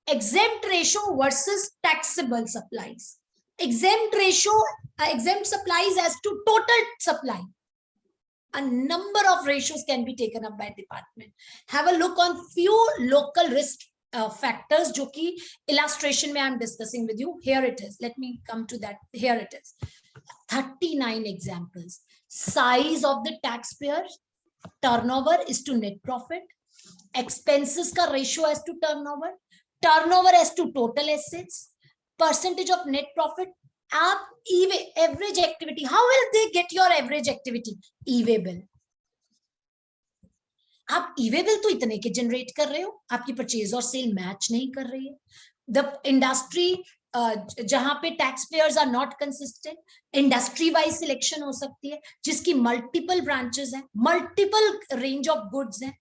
exempt ratio versus taxable supplies, exempt supplies as to total supply. A number of ratios can be taken up by department. Have a look on few local risk factors जो कि illustration में I am discussing with you. Here it is. Let me come to that. Here it is. 39 examples. Size of the taxpayer, turnover is to net profit, expenses का ratio as to turnover, turnover as to total assets, percentage of net profit. आप average activity, how will they get your average activity? E-way bill. आप e-way bill तो इतने के generate कर रहे हो, आपकी परचेज और सेल मैच नहीं कर रही है. द इंडस्ट्री जहां पे tax payers are not consistent, industry wise selection हो सकती है जिसकी मल्टीपल ब्रांचेस हैं, मल्टीपल रेंज ऑफ गुड्स हैं,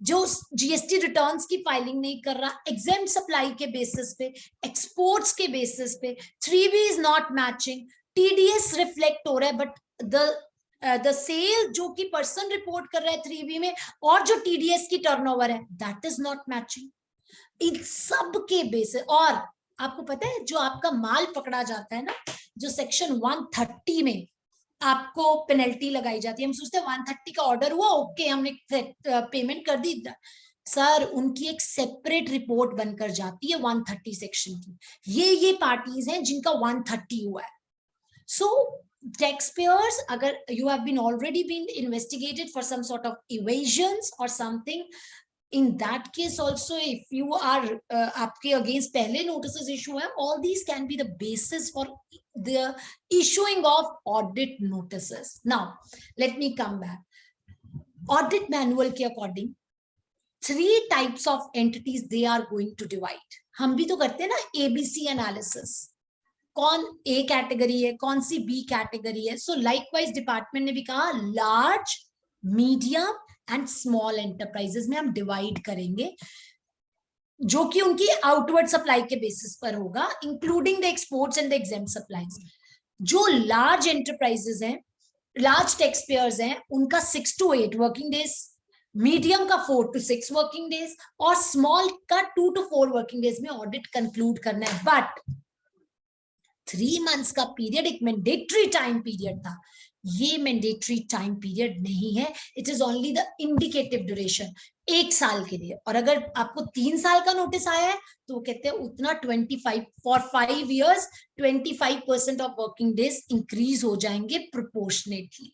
जो GST रिटर्न्स की फाइलिंग नहीं कर रहा, एग्जेम्प्ट सप्लाई के बेसिस पे, एक्सपोर्ट्स के बेसिस पे, 3B is not matching, TDS reflect हो रहा है बट द सेल जो कि पर्सन रिपोर्ट कर रहा है 3B में और जो TDS की टर्नओवर है दैट इज नॉट मैचिंग. इन सब के बेसिस, और आपको पता है जो आपका माल पकड़ा जाता है ना, जो सेक्शन 130 में आपको पेनल्टी लगाई जाती है, हम सोचते हैं 130 का ऑर्डर हुआ, ओके हमने पेमेंट कर दी, सर उनकी एक सेपरेट रिपोर्ट बनकर जाती है 130 सेक्शन की. ये पार्टीज हैं जिनका 130 हुआ है. सो taxpayers, agar you have been already been investigated for some sort of evasions or something, in that case also, if you are aapke against pehle notices issue hai, all these can be the basis for the issuing of audit notices. Now let me come back. Audit manual ke according 3 types of entities they are going to divide. हम भी तो करते हैं ना ABC analysis, कौन A category है, कौन सी B category है. सो लाइकवाइज डिपार्टमेंट ने भी कहा large, medium and small enterprises में हम डिवाइड करेंगे, जो कि उनकी आउटवर्ड सप्लाई के बेसिस पर होगा, including the exports and the exempt supplies. जो लार्ज एंटरप्राइजेस हैं, लार्ज टैक्स पेयर्स हैं, उनका 6 to 8 वर्किंग डेज, मीडियम का 4 to 6 वर्किंग डेज और स्मॉल का 2 to 4 वर्किंग डेज में ऑडिट कंक्लूड करना है. बट 3 months का पीरियड एक मैंडेटरी टाइम पीरियड था, ये मैंडेटरी टाइम पीरियड नहीं है. It is only the indicative duration, 1 साल के लिए. और अगर आपको 3 साल का नोटिस आया है तो वो कहते हैं उतना 25 for 5 years 25% of working days increase हो जाएंगे प्रोपोर्शनेटली.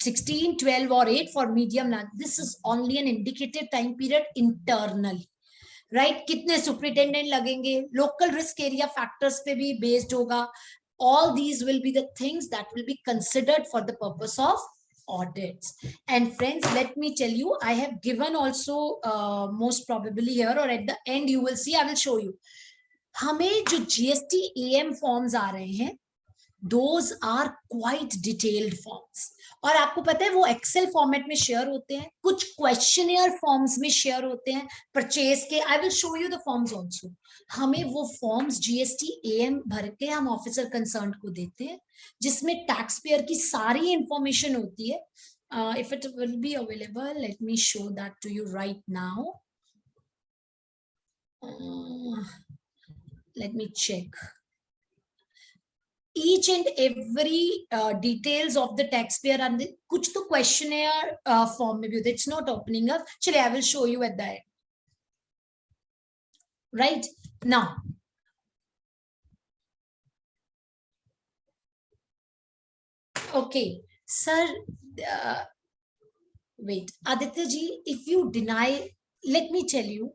16, 12 और 8 for medium. This is only N indicative time period internally. Right, कितने सुपरिटेंडेंट लगेंगे, लोकल रिस्क एरिया फैक्टर्स पे भी बेस्ड होगा. All these will be the things that will be considered for the purpose of audits. And friends, let me tell you, I have given also most probably here or at the end you will see, I will show you. हमें जो GST AM forms आ रहे हैं, those are quite detailed forms. और आपको पता है वो Excel format में शेयर होते हैं, कुछ क्वेश्चनियर फॉर्म्स में शेयर होते हैं परचेज के. I will show you the forms also. हमें वो फॉर्म्स GST AM भर के हम ऑफिसर कंसर्न को देते हैं, जिसमें टैक्स पेयर की सारी इंफॉर्मेशन होती है. If it will be available, let me show that to you right now. Let me check each and every details of the taxpayer and kuch to questionnaire form mein bhi hote. It's not opening up. Chale, I will show you at the end. Right now, okay sir, wait Aditya ji, if you deny, let me tell you,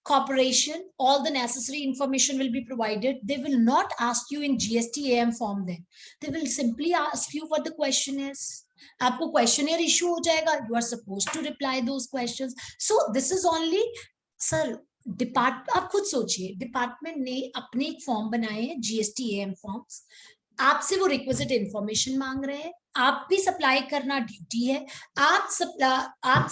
corporation, all the necessary information will be provided. They will not ask you in GST AM form, then they will simply ask you what the question is. आपको questionnaire issue हो जाएगा, you are supposed to reply those questions. So this is only, sir, आप खुद सोचिए, department ने अपने एक form बनाए हैं GST AM फॉर्म्स, आपसे वो रिक्विजिट इंफॉर्मेशन मांग रहे हैं, आप भी सप्लाई करना ड्यूटी है, आप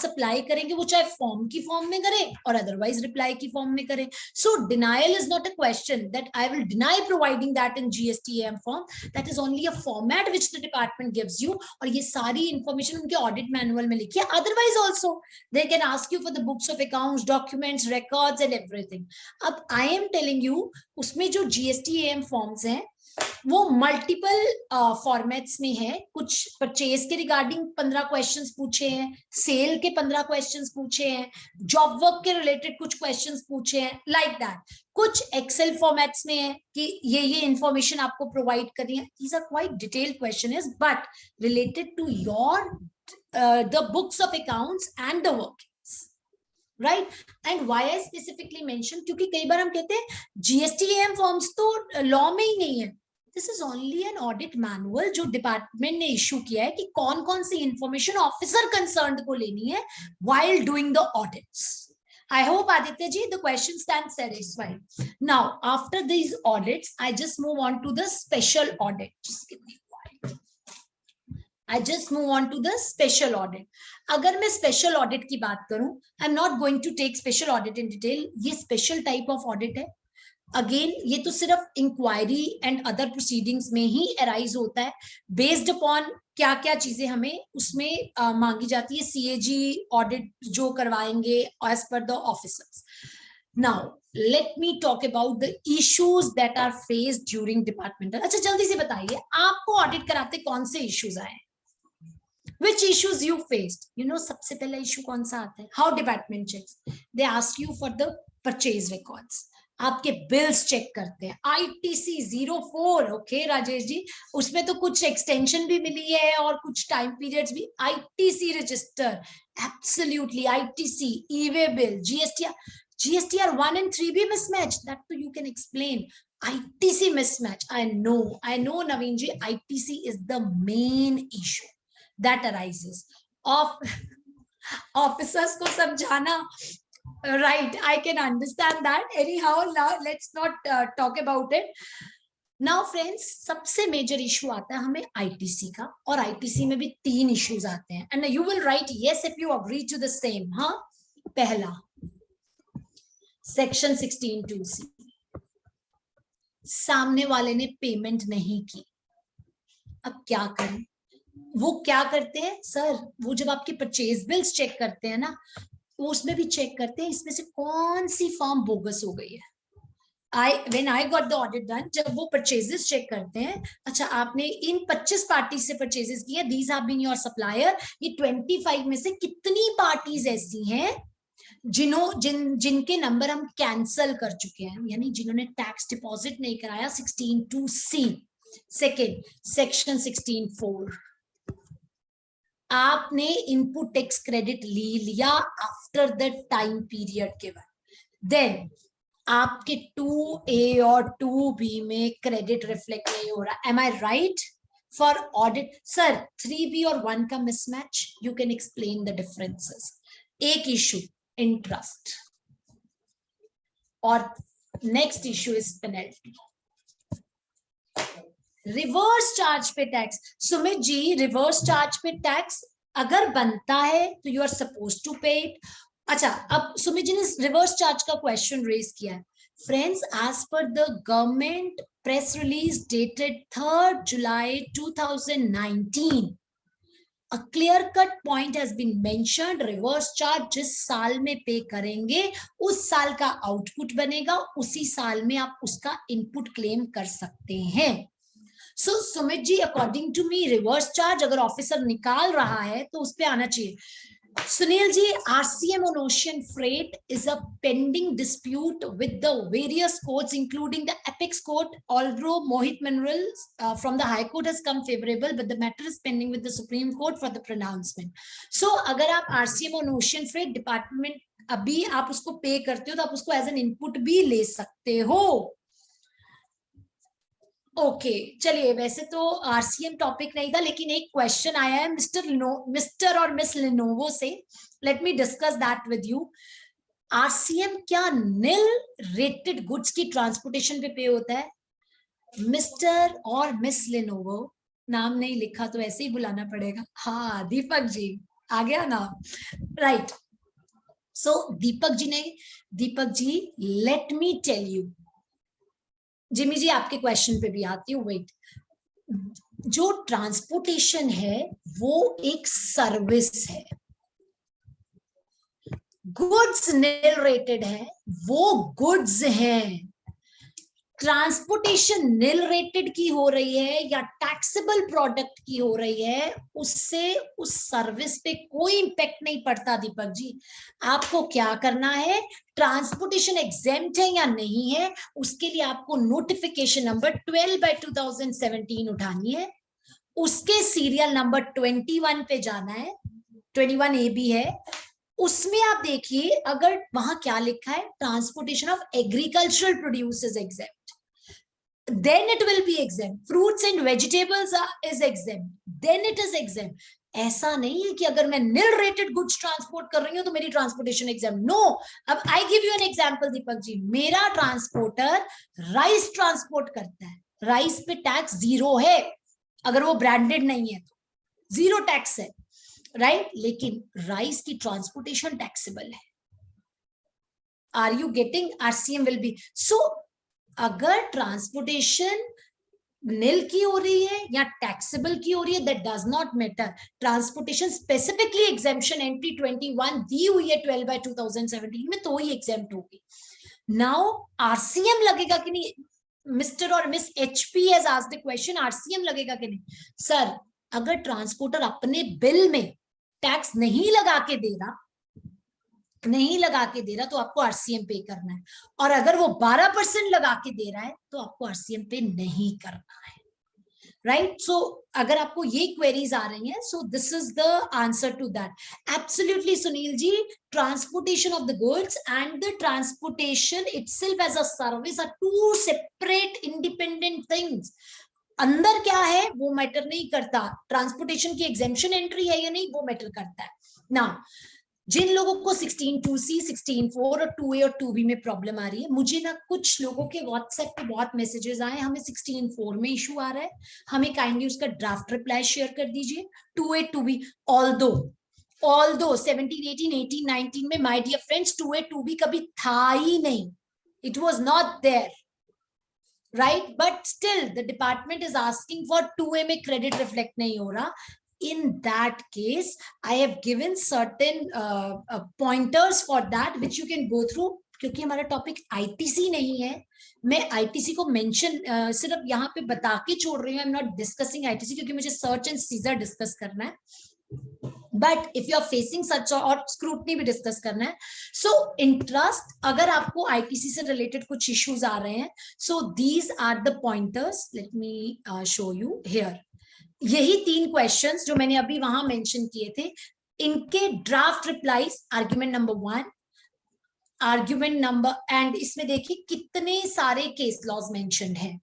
सप्लाई करेंगे, वो चाहे फॉर्म की फॉर्म में करें और अदरवाइज रिप्लाई की फॉर्म में करें. So denial is not a question that I will deny providing that in GST AM form. That is only a format which the department gives you, और ये सारी इंफॉर्मेशन उनके ऑडिट मैनुअल में लिखी है. Otherwise also they can ask you for the books of accounts, documents, records and everything. अब I am telling you, उसमें जो GST AM फॉर्म्स हैं वो मल्टीपल फॉर्मेट्स में है. कुछ परचेज के रिगार्डिंग 15 क्वेश्चंस पूछे हैं, सेल के 15 क्वेश्चंस पूछे हैं, जॉब वर्क के रिलेटेड कुछ क्वेश्चंस पूछे हैं, लाइक दैट. कुछ एक्सेल फॉर्मेट्स में है कि ये इंफॉर्मेशन आपको प्रोवाइड करनी है. These are quite detailed questions but related to your the books of accounts and the workings. Right, and why I specifically mention, क्योंकि कई बार हम कहते हैं GST AM फॉर्म्स तो लॉ में ही नहीं है. This is only an audit manual जो डिपार्टमेंट ने इशू किया है कि कौन कौन सी इंफॉर्मेशन ऑफिसर कंसर्न्ड को लेनी है while doing the audits. I hope Aditya ji the question stands satisfied. Now after these audits I just move on to the special audit. Just give me quiet. I just move on to the special audit. अगर मैं special audit की बात करूं, I'm not going to take special audit in detail. ये special type of audit है. Again ये तो सिर्फ इंक्वायरी एंड अदर प्रोसीडिंग्स में ही अराइज होता है, बेस्ड अपॉन क्या क्या चीजें हमें उसमें मांगी जाती है. CAG ऑडिट जो करवाएंगे as per the officers. Now let me talk about the issues that are faced during departmental. अच्छा जल्दी से बताइए, आपको ऑडिट कराते कौन से इश्यूज आए, which issues you faced? You know सबसे पहला इशू कौन सा आता है? How department checks? They ask you for the purchase records. आपके बिल्स चेक करते हैं। ITC 04, ओके राजेश जी, उसमें तो कुछ एक्सटेंशन भी मिली है और कुछ टाइम पीरियड्स भी। ITC register, absolutely ITC, e-way bill, GSTR 1 and 3 भी mismatch, that too you can explain. ITC mismatch, I know Naveen ji, ITC is the main issue that arises of officers को समझाना, right? I can understand that. Anyhow, now let's not talk about it. Now friends, सबसे major issue आता है हमें ITC का, और ITC में भी 3 issues आते हैं, and you will write yes if you agree to the same. हाँ, पहला section 16(2)(c), सामने वाले ने पेमेंट नहीं की, अब क्या करें? वो क्या करते हैं सर, वो जब आपकी परचेज बिल्स चेक करते हैं ना, वो उसमें भी चेक करते हैं इसमें से कौन सी फर्म बोगस हो गई है। when I got the audit done, जब वो परचेजेस चेक करते हैं, अच्छा आपने इन 25 पार्टी से परचेजेस किए, these have been your supplier, ये 25 में से कितनी पार्टीज ऐसी हैं जिनके नंबर हम कैंसल कर चुके हैं, यानी जिन्होंने टैक्स डिपॉजिट नहीं कराया, 16(2)(c). सेकेंड, सेक्शन 16(4), आपने इनपुट टैक्स क्रेडिट लिया आफ्टर द टाइम पीरियड के बाद, देन आपके 2A और 2B में क्रेडिट रिफ्लेक्ट नहीं हो रहा। Am I right? For audit sir 3B और 1 का mismatch, you can explain the differences. एक इशू इंटरेस्ट, और next issue is penalty. Reverse charge pay tax, Sumit ji reverse charge pay tax अगर बनता है तो you are suppose to pay it. अच्छा, अब सुमित जी ने रिवर्स चार्ज का क्वेश्चन रेज किया है। Friends, as per the government press release dated 3rd July 2019, a clear cut point has been mentioned, reverse charge जिस साल में पे करेंगे उस साल का आउटपुट बनेगा, उसी साल में आप उसका इनपुट क्लेम कर सकते हैं। So Sumit ji, according to me reverse charge अगर ऑफिसर निकाल रहा है तो उस पे आना चाहिए। Sunil ji, RCM on ocean freight is a pending dispute with the various courts including the apex court, although Mohit Minerals from the High Court has come favorable, but the matter is pending with the Supreme Court for the pronouncement. So अगर आप RCM on ocean freight department अभी आप उसको पे करते हो तो आप उसको एज एन इनपुट भी ले सकते हो। ओके, चलिए, वैसे तो RCM टॉपिक नहीं था, लेकिन एक क्वेश्चन आया है मिस्टर और मिस लिनोवो से। Let me discuss that with you. RCM क्या नील रेटेड गुड्स की ट्रांसपोर्टेशन पे पे होता है? मिस्टर और मिस लिनोवो, नाम नहीं लिखा तो ऐसे ही बुलाना पड़ेगा। हाँ, दीपक जी आ गया नाम, right. So Deepak ji let me tell you, Jimmy ji आपके क्वेश्चन पे भी आती हूँ, वेट। जो ट्रांसपोर्टेशन है वो एक सर्विस है, गुड्स नील रेटेड है, वो गुड्स हैं। ट्रांसपोर्टेशन नील रेटेड की हो रही है या टैक्सेबल प्रोडक्ट की हो रही है, उससे उस सर्विस पे कोई इंपैक्ट नहीं पड़ता। दीपक जी, आपको क्या करना है, ट्रांसपोर्टेशन एग्जेम्प्ट है या नहीं है, उसके लिए आपको नोटिफिकेशन नंबर 12/2017 उठानी है, उसके सीरियल नंबर 21 पे जाना है, 21 AB है, उसमें आप देखिए अगर वहां क्या लिखा है, transportation of agricultural produce is exempt, then it will be exempt. Fruits and vegetables is exempt, then it is exempt. ऐसा नहीं है कि अगर मैं नील रेटेड गुड्स ट्रांसपोर्ट कर रही हूं तो मेरी ट्रांसपोर्टेशन एग्जाम, नो। अब I give you an example Deepak ji, मेरा ट्रांसपोर्टर राइस ट्रांसपोर्ट करता है, राइस पे टैक्स 0 है, अगर वो ब्रांडेड नहीं है तो 0 टैक्स है, राइट, लेकिन राइस की ट्रांसपोर्टेशन टैक्सेबल है। Are you getting? RCM will be, so अगर ट्रांसपोर्टेशन नील की हो रही है या टैक्सेबल की हो रही है, that does not matter. Transportation specifically exemption entry 21 दी हुई है 12/2017 में, तो ही एग्जेम्प्ट होगी। नाउ RCM लगेगा कि नहीं? मिस्टर और miss HP has asked the question, RCM लगेगा कि नहीं? सर, अगर ट्रांसपोर्टर अपने बिल में टैक्स नहीं लगा के दे रहा नहीं लगा के दे रहा तो आपको आरसीएम पे करना है, और अगर वो 12% लगा के दे रहा है तो आपको आरसीएम पे नहीं करना है, राइट? सो अगर आपको ये क्वेरीज आ रही हैं, so this is the answer to that. Absolutely Sunil ji, transportation of the goods and the transportation itself as a service are two separate independent things. अंदर क्या है वो मैटर नहीं करता, ट्रांसपोर्टेशन की एग्जेम्पशन एंट्री है या नहीं वो मैटर करता है ना. जिन लोगों को 16(2)(c), 16(4) और 2A और 2B में प्रॉब्लम आ रही है, मुझे ना कुछ लोगों के व्हाट्सएप पे बहुत मैसेजेस आए, हमें 16(4) में इशू आ रहा है, हमें काइंडली उसका ड्राफ्ट रिप्लाई शेयर कर दीजिए. 2A 2B ऑल्दो 17, 18, 18, 19 में my dear friends 2A 2B कभी था ही नहीं, it was not there, right? But still the department is asking for 2A में क्रेडिट रिफ्लेक्ट नहीं हो रहा. In that case, I have given certain pointers for that which you can go through. क्योंकि हमारा टॉपिक आईटीसी नहीं है, मैं ITC को मेंशन सिर्फ यहाँ पे बता के छोड़ रही हूँ. I am not discussing ITC क्योंकि मुझे सर्च एंड सीजर डिस्कस करना है. But if you are facing such और स्क्रूटनी भी डिस्कस करना है. सो इंटरेस्ट, अगर आपको आईटीसी से रिलेटेड कुछ इश्यूज आ रहे हैं, so these are the pointers. Let me show you here. यही 3 क्वेश्चंस जो मैंने अभी वहां मेंशन किए थे, इनके draft replies, argument number 1, argument number, and इसमें देखिए कितने सारे केस लॉज मेंशन्ड हैं.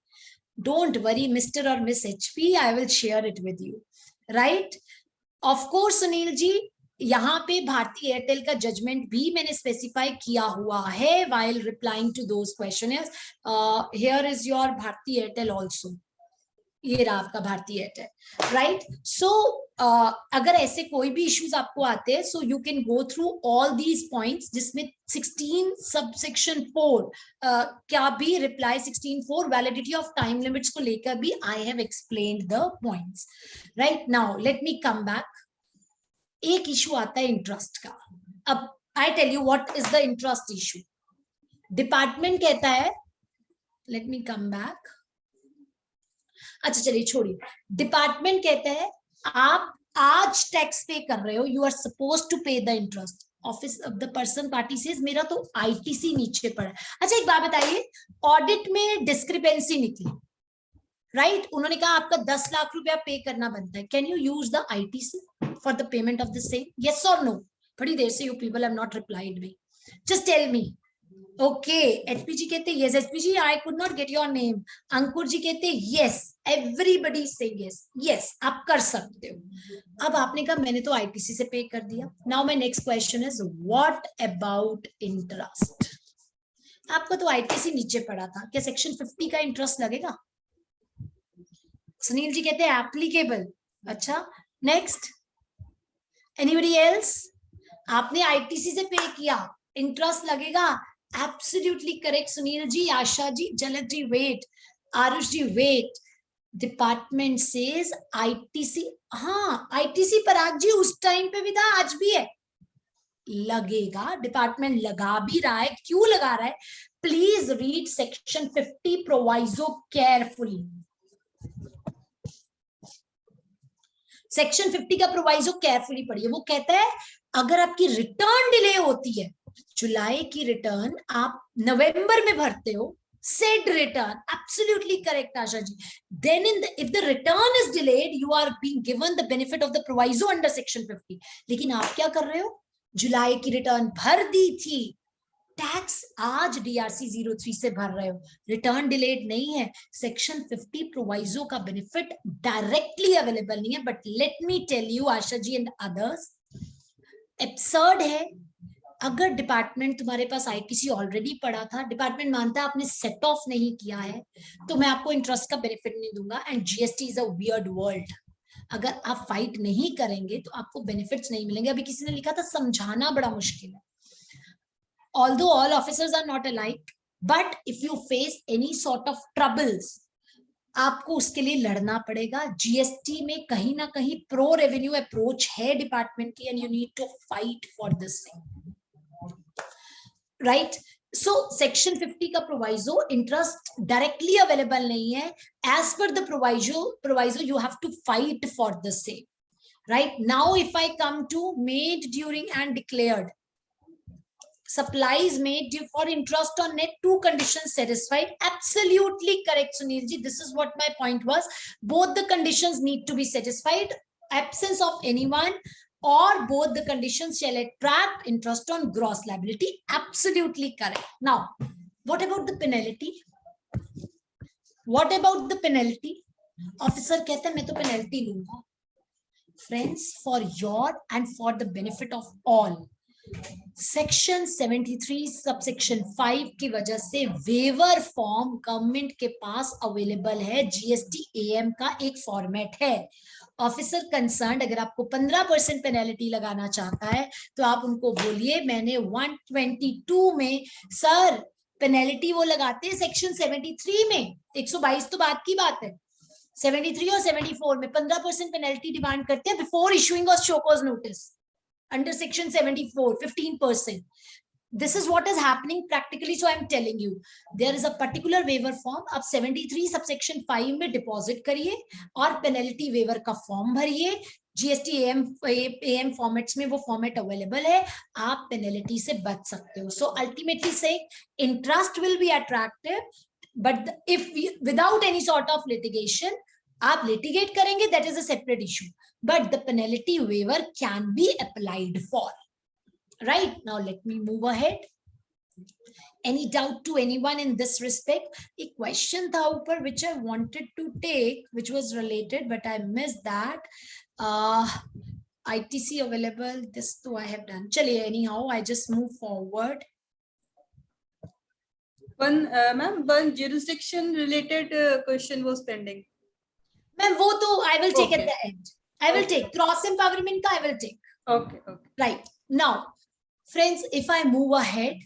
डोंट वरी मिस्टर और miss HP, I will share it with you, right? Of course Sunil ji, यहाँ पे भारती एयरटेल का जजमेंट भी मैंने स्पेसिफाई किया हुआ है while replying to those questioners. Here is your Bharti Airtel also, ये रहा आपका भारती एयरटेल, राइट? सो अगर ऐसे कोई भी इश्यूज आपको आते हैं, so you can go through all these points, जिसमें 16 सबसेक्शन 4 क्या भी reply 16(4) validity of time limits को लेकर भी I have explained the points, right? Now let me come back. एक इशू आता है इंटरेस्ट का. अब I tell you what is the interest issue. Department कहता है, लेट मी कम बैक. अच्छा चलिए छोड़िए. डिपार्टमेंट कहता है आप आज टैक्स पे कर रहे हो, यू आर सपोज टू पे the interest. Office of the person party says मेरा तो आईटीसी नीचे पड़ा. अच्छा एक बात बताइए, ऑडिट में डिस्क्रिपेंसी निकली, राइट? उन्होंने कहा आपका 10 लाख रुपया पे करना बनता है. Can you use the ITC for the payment of the same? Yes और नो? बड़ी देर से you people have not replied me. Just tell me. Okay, HP कहते yes. HP ji I could not get your name. Ankur ji कहते yes. Everybody से yes. Yes आप कर सकते हो. अब आपने कहा मैंने तो आईटीसी से पे कर दिया. Now my next question is what about interest? आपको तो आईटीसी नीचे पड़ा था, क्या सेक्शन 50 का इंटरेस्ट लगेगा? सुनील जी कहते हैं एप्लीकेबल. अच्छा नेक्स्ट, एनीबडी एल्स? आपने आईटीसी से पे किया, इंटरेस्ट लगेगा? Absolutely correct Sunil ji. आशा जी, झलक जी वेट, आरुष जी वेट. Department says ITC. हाँ आईटीसी पराग जी उस टाइम पे भी था, आज भी है. लगेगा, डिपार्टमेंट लगा भी रहा है. क्यों लगा रहा है? Please read section 50 proviso carefully. Section 50 का प्रोवाइजो केयरफुली पढ़िए. वो कहता है अगर आपकी रिटर्न डिले होती है, जुलाई की रिटर्न आप नवंबर में भरते हो, said return, absolutely correct Asha ji, then if the return is delayed you are being given the benefit of the proviso under section 50. लेकिन आप क्या कर रहे हो? जुलाई की रिटर्न भर दी थी, टैक्स आज DRC 03 से भर रहे हो, रिटर्न डिलेड नहीं है. सेक्शन 50 प्रोवाइजो का बेनिफिट डायरेक्टली अवेलेबल नहीं है. But let me tell you Asha ji and others, absurd है. अगर डिपार्टमेंट तुम्हारे पास आईटीसी ऑलरेडी पड़ा था, डिपार्टमेंट मानता है आपने सेट ऑफ नहीं किया है, तो मैं आपको इंटरेस्ट का बेनिफिट नहीं दूंगा. And GST is a weird world. अगर आप फाइट नहीं करेंगे तो आपको बेनिफिट्स नहीं मिलेंगे. अभी किसी ने लिखा था समझाना बड़ा मुश्किल है. Although all officers are not alike, but if you face any sort of troubles, आपको उसके लिए लड़ना पड़ेगा. जीएसटी में कहीं ना कहीं प्रो रेवेन्यू अप्रोच है डिपार्टमेंट की, and you need to fight for this thing, right? So section 50 का प्रोवाइजो इंटरेस्ट डायरेक्टली अवेलेबल नहीं है. As per the proviso you have to fight for the same, right? Now if I come to made during and declared, supplies made for interest on net, 2 conditions satisfied. Absolutely correct, Sunil ji. This is what my point was. Both the conditions need to be satisfied. Absence of anyone or both the conditions shall attract interest on gross liability. Absolutely correct. Now, what about the penalty? What about the penalty? Officer कहता है मैं तो penalty लूंगा. Friends, for your and for the benefit of all, section 73 subsection 5 की वजह से waiver form government के पास available है. जीएसटी एएम का एक फॉर्मेट है. ऑफिसर कंसर्न्ड अगर आपको 15% पेनल्टी लगाना चाहता है तो आप उनको बोलिए मैंने 122 में सर पेनल्टी वो लगाते हैं सेक्शन 73 में. 122 तो बात की बात है. 73 और 74 में 15% पेनल्टी डिमांड करते हैं before issuing of show cause notice. Under section 74, 15%. This is what is happening practically. So I am telling you, there is a particular waiver form. आप 73 subsection 5 में deposit करिए और penalty waiver का form भरिए. GST AM formats में वो format available है. आप penalty से बच सकते हो. So ultimately say interest will be attractive, but without any sort of litigation, आप litigate करेंगे, that is a separate issue. But the penalty waiver can be applied for. Right, now let me move ahead. Any doubt to anyone in this respect? A question tha upar which I wanted to take, which was related, but I missed that. ITC available, this too I have done. Chaliye, anyhow, I just move forward. One jurisdiction related question was pending. Ma'am, wo to I will take Okay. at the end. I will take cross empowerment ka I will take. Okay. Right. Now, friends, if I move ahead,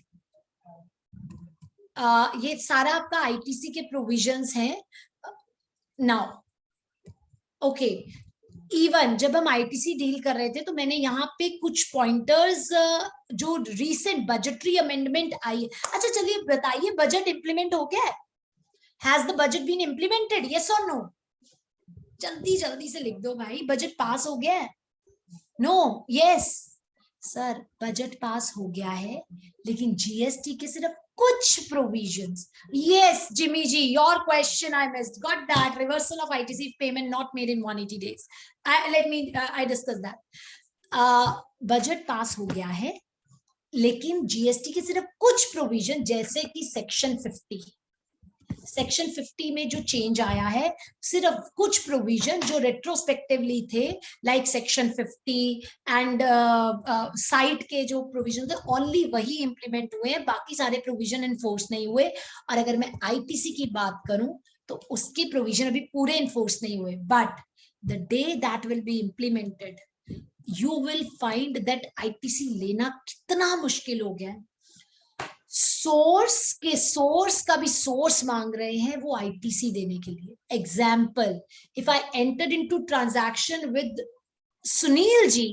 ये सारा आपका ITC के provisions हैं. Now, okay. Even जब हम ITC deal कर रहे थे तो मैंने यहाँ पे कुछ पॉइंटर्स जो recent budgetary amendment आई. अच्छा चलिए बताइए, बजट implement हो गया है? Has the budget been implemented? Yes or no? जल्दी जल्दी से लिख दो भाई. बजट पास हो गया है? No. Yes sir, budget pass हो गया है लेकिन जीएसटी के सिर्फ कुछ provisions. Yes Jimmy ji, your question I missed. Got that. Reversal of ITC payment not made in 180 days. I discuss that. Budget pass हो गया है लेकिन जीएसटी के सिर्फ कुछ प्रोविजन जैसे कि सेक्शन 50 में जो चेंज आया है, सिर्फ कुछ प्रोविजन जो रेट्रोस्पेक्टिवली थे लाइक सेक्शन 50 एंड साइट के जो प्रोविजन थे ओनली वही इंप्लीमेंट हुए हैं. बाकी सारे प्रोविजन इन्फोर्स नहीं हुए. और अगर मैं आईटीसी की बात करूं तो उसके प्रोविजन अभी पूरे इन्फोर्स नहीं हुए. But the day that will be implemented you will find that ITC लेना कितना मुश्किल हो गया है. सोर्स का भी सोर्स मांग रहे हैं वो आईटीसी देने के लिए. Example, if I enter into transaction with Sunil ji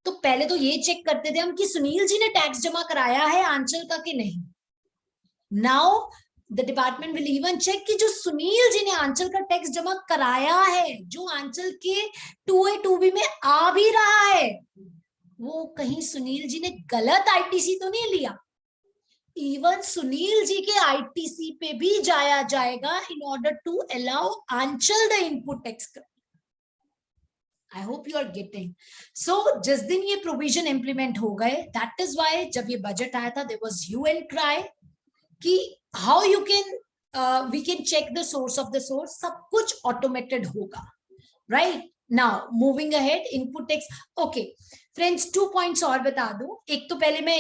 तो पहले तो ये चेक करते थे हम कि सुनील जी ने टैक्स जमा कराया है आंचल का कि नहीं. Now the department will even check कि जो सुनील जी ने आंचल का टैक्स जमा कराया है, जो आंचल के 2A 2B में आ भी रहा है, वो कहीं सुनील जी ने गलत आईटीसी तो नहीं लिया. इवन सुनील जी के आईटीसी पे भी जाया जाएगा in order to allow Anchal the input tax. I hope you are getting. So जिस दिन ये प्रोविजन इंप्लीमेंट हो गए, दैट इज व्हाई जब ये बजट आया था there was hue and cry कि how you can we can check the source of the source. सब कुछ ऑटोमेटेड होगा. Right now moving ahead, input tax. Okay friends, 2 points और बता दूं. एक तो पहले मैं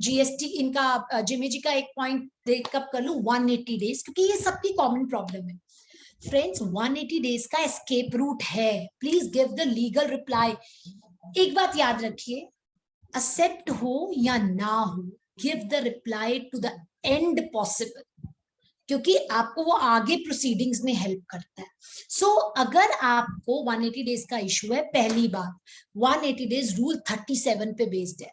जीएसटी इनका जिमी जी का एक पॉइंट ब्रेकअप कर लूं, 180 डेज, क्योंकि ये सबकी कॉमन प्रॉब्लम है. फ्रेंड्स 180 डेज का एस्केप रूट है. Please give the legal reply. एक बात याद रखिए, एक्सेप्ट हो या ना हो, give the reply to the end possible, क्योंकि आपको वो आगे प्रोसीडिंग्स में हेल्प करता है. सो अगर आपको 180 डेज का इशू है, पहली बात 180 डेज रूल 37 पे बेस्ड है.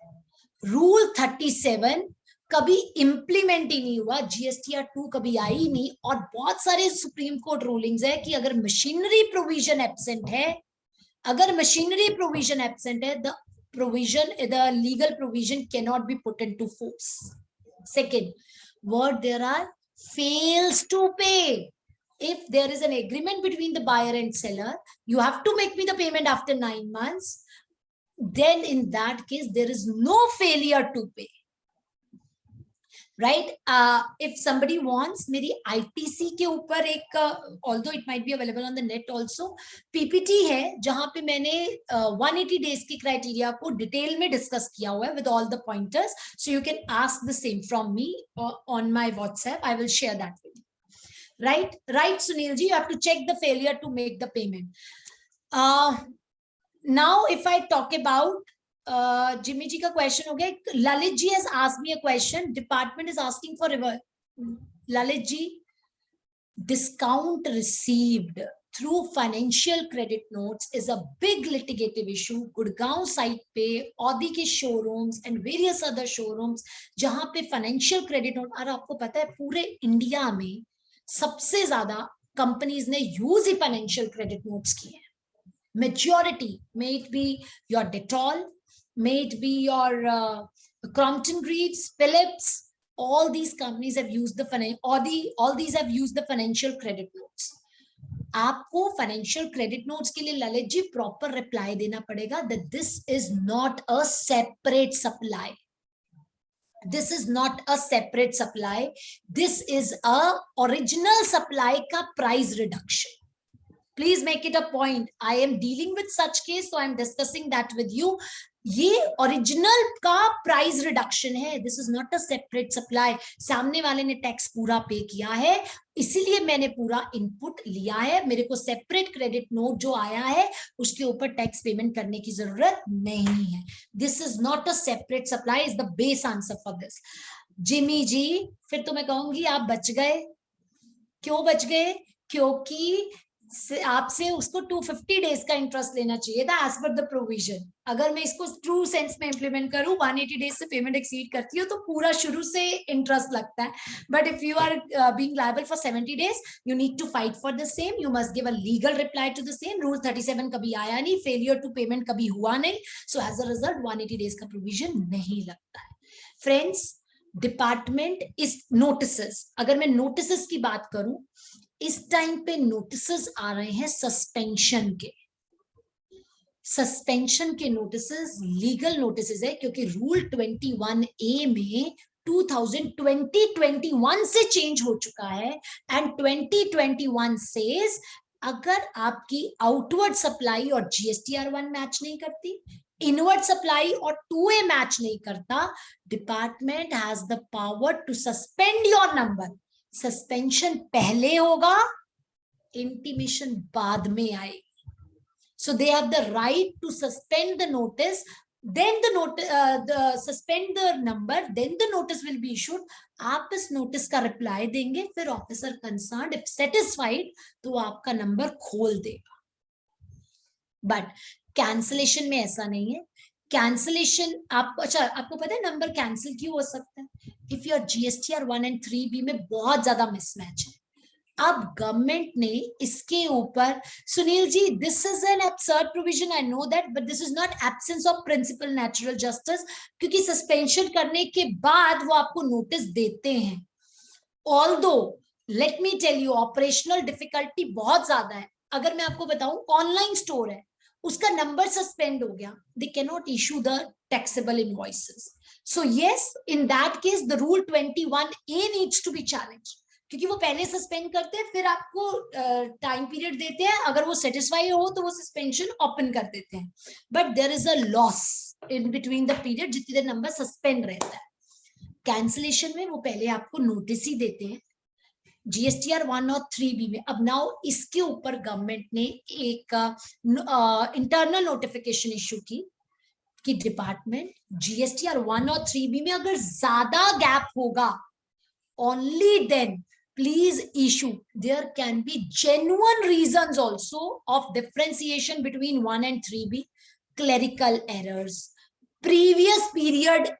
रूल 37 कभी इंप्लीमेंट ही नहीं हुआ, जीएसटीआर 2 कभी आई ही नहीं. और बहुत सारे सुप्रीम कोर्ट रूलिंग्स है कि अगर मशीनरी प्रोविजन एब्सेंट है, the provision, the legal provision cannot be put into force. Second, what there are fails to pay. If there is an agreement between the buyer and seller, you have to make me the payment after 9 months. Then in that case, there is no failure to pay. Right? If somebody wants मेरी ITC के ऊपर एक, although it might be available on the net also, PPT है जहां पे मैंने 180 days की criteria को डिटेल में डिस्कस किया हुआ है with all the pointers. So you can ask the same from me on my WhatsApp. I will share that with you. Right? Right, Sunil ji, you have to check the failure to make the payment. Now, if I talk about Jimmy ji ka question ho gaya. Lalit ji has asked me a question. Department is asking for Lalit ji, discount received through financial credit notes is a big litigative issue. Gurgaon site पे Audi के showrooms and various other showrooms जहाँ पे financial credit note, और आपको पता है पूरे India में सबसे ज्यादा कंपनीज ने यूज ही financial credit notes किए हैं. Majority, may it be your Dettol, may it be your Crompton Greaves, Philips, all these companies have used the all these have used the financial credit notes. आपको financial credit notes के लिए Lalit ji proper reply देना पड़ेगा that this is not a separate supply. This is not a separate supply. This is a original supply का price reduction. Please make it a point. I am dealing with such case, so I am discussing that with you. ये original का price reduction है. This is not a separate supply. सामने वाले ने tax पूरा पे किया है, इसीलिए मैंने पूरा इनपुट लिया है. मेरे को सेपरेट क्रेडिट नोट जो आया है उसके ऊपर टैक्स पेमेंट करने की जरूरत नहीं है. This is not a separate supply is the base answer for this. Jimmy ji, फिर तो मैं कहूंगी आप बच गए. क्यों बच गए? क्योंकि आपसे उसको 250 डेज का इंटरेस्ट लेना चाहिए था एज पर द प्रोविजन. अगर मैं इसको ट्रू सेंस में इंप्लीमेंट करूं, 180 डेज से पेमेंट एक्सीड करती हो तो पूरा शुरू से इंटरेस्ट लगता है. But if you are being liable for 70 days, you need to fight for the same. You must give a legal reply to the same. Rule 37 कभी आया नहीं, फेलियर टू पेमेंट कभी हुआ नहीं. So as a result 180 days का provision नहीं लगता है. फ्रेंड्स, डिपार्टमेंट इस नोटिसेस, अगर मैं नोटिसेस की बात करूं, इस टाइम पे नोटिसेस आ रहे हैं सस्पेंशन के. सस्पेंशन के नोटिसेस लीगल नोटिसेस है, क्योंकि रूल 21A में 2021 से चेंज हो चुका है. एंड 2021 सेज अगर आपकी आउटवर्ड सप्लाई और GSTR1 मैच नहीं करती, इनवर्ड सप्लाई और 2A मैच नहीं करता, department has the power to suspend your number. Suspension पहले होगा, इंटीमेशन बाद में आएगी. So they have the right to suspend the notice, then the notice, suspend the number, then the notice will be issued. आप इस notice का reply देंगे, फिर ऑफिसर कंसर्न्ड इफ सेटिस्फाइड तो आपका नंबर खोल देगा. बट कैंसलेशन में ऐसा नहीं है. कैंसलेशन आपको, अच्छा आपको पता है नंबर कैंसिल क्यों हो सकता है? If your GSTR1 and 3B में बहुत ज्यादा मिसमैच है. अब गवर्नमेंट ने इसके ऊपर, Sunil ji, this is an absurd provision, I know that, but this is not absence of principle natural justice, क्योंकि सस्पेंशन करने के बाद वो आपको नोटिस देते हैं. Although let me tell you, operational difficulty बहुत ज्यादा है. अगर मैं आपको बताऊं, ऑनलाइन स्टोर है, उसका नंबर सस्पेंड हो गया, they can not issue the taxable invoices. So yes, in that case the rule 21A needs to be challenged, क्योंकि वो पहले सस्पेंड करते हैं, फिर आपको टाइम पीरियड देते हैं. अगर वो सेटिस्फाई हो तो वो सस्पेंशन ओपन कर देते हैं. But there is a loss in between the period जितनी देर नंबर सस्पेंड रहता है. कैंसिलेशन में वो पहले आपको नोटिस ही देते हैं, GSTR1 और 3B में. अब नाउ इसके ऊपर गवर्नमेंट ने एक इंटरनल नोटिफिकेशन इश्यू की कि डिपार्टमेंट GSTR1 और 3B में अगर ज्यादा गैप होगा, only then please issue. There can be genuine reasons also of differentiation between 1 and 3B, clerical errors, previous period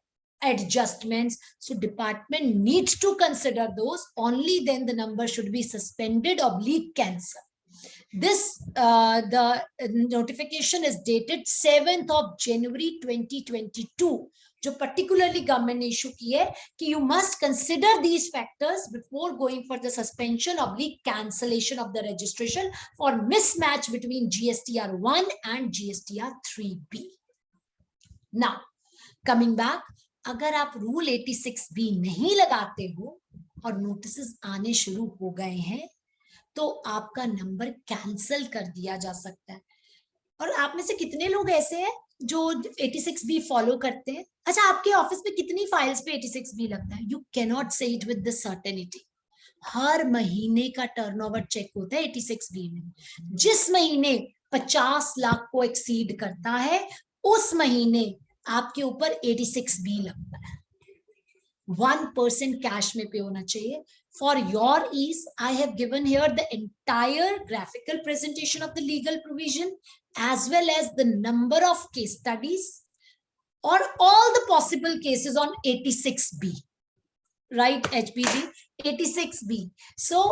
adjustments. So department needs to consider those. Only then the number should be suspended or cancelled. The notification is dated 7th of January 2022. जो particularly government ने issue की है कि you must consider these factors before going for the suspension or cancellation of the registration for mismatch between GSTR 1 and GSTR 3B. Now, coming back, अगर आप rule 86B नहीं लगाते हो और नोटिस आने शुरू हो गए हैं तो आपका नंबर कैंसिल कर दिया जा सकता है। और आप में से कितने लोग ऐसे हैं जो 86B फॉलो करते हैं? अच्छा, आपके ऑफिस में कितनी फाइल्स पे 86B लगता है? यू कैन नॉट से इट विद द सर्टेनिटी। हर महीने का टर्नओवर चेक होता है 86B में। जिस महीने 50 लाख को एक्सीड करता है उस महीने आपके ऊपर 86B लगता है। 1% कैश में पे होना चाहिए। For your ease, I have given here the entire graphical presentation of the legal provision as well as the number of case studies or all the possible cases on 86B. Right, HPG? 86B. So,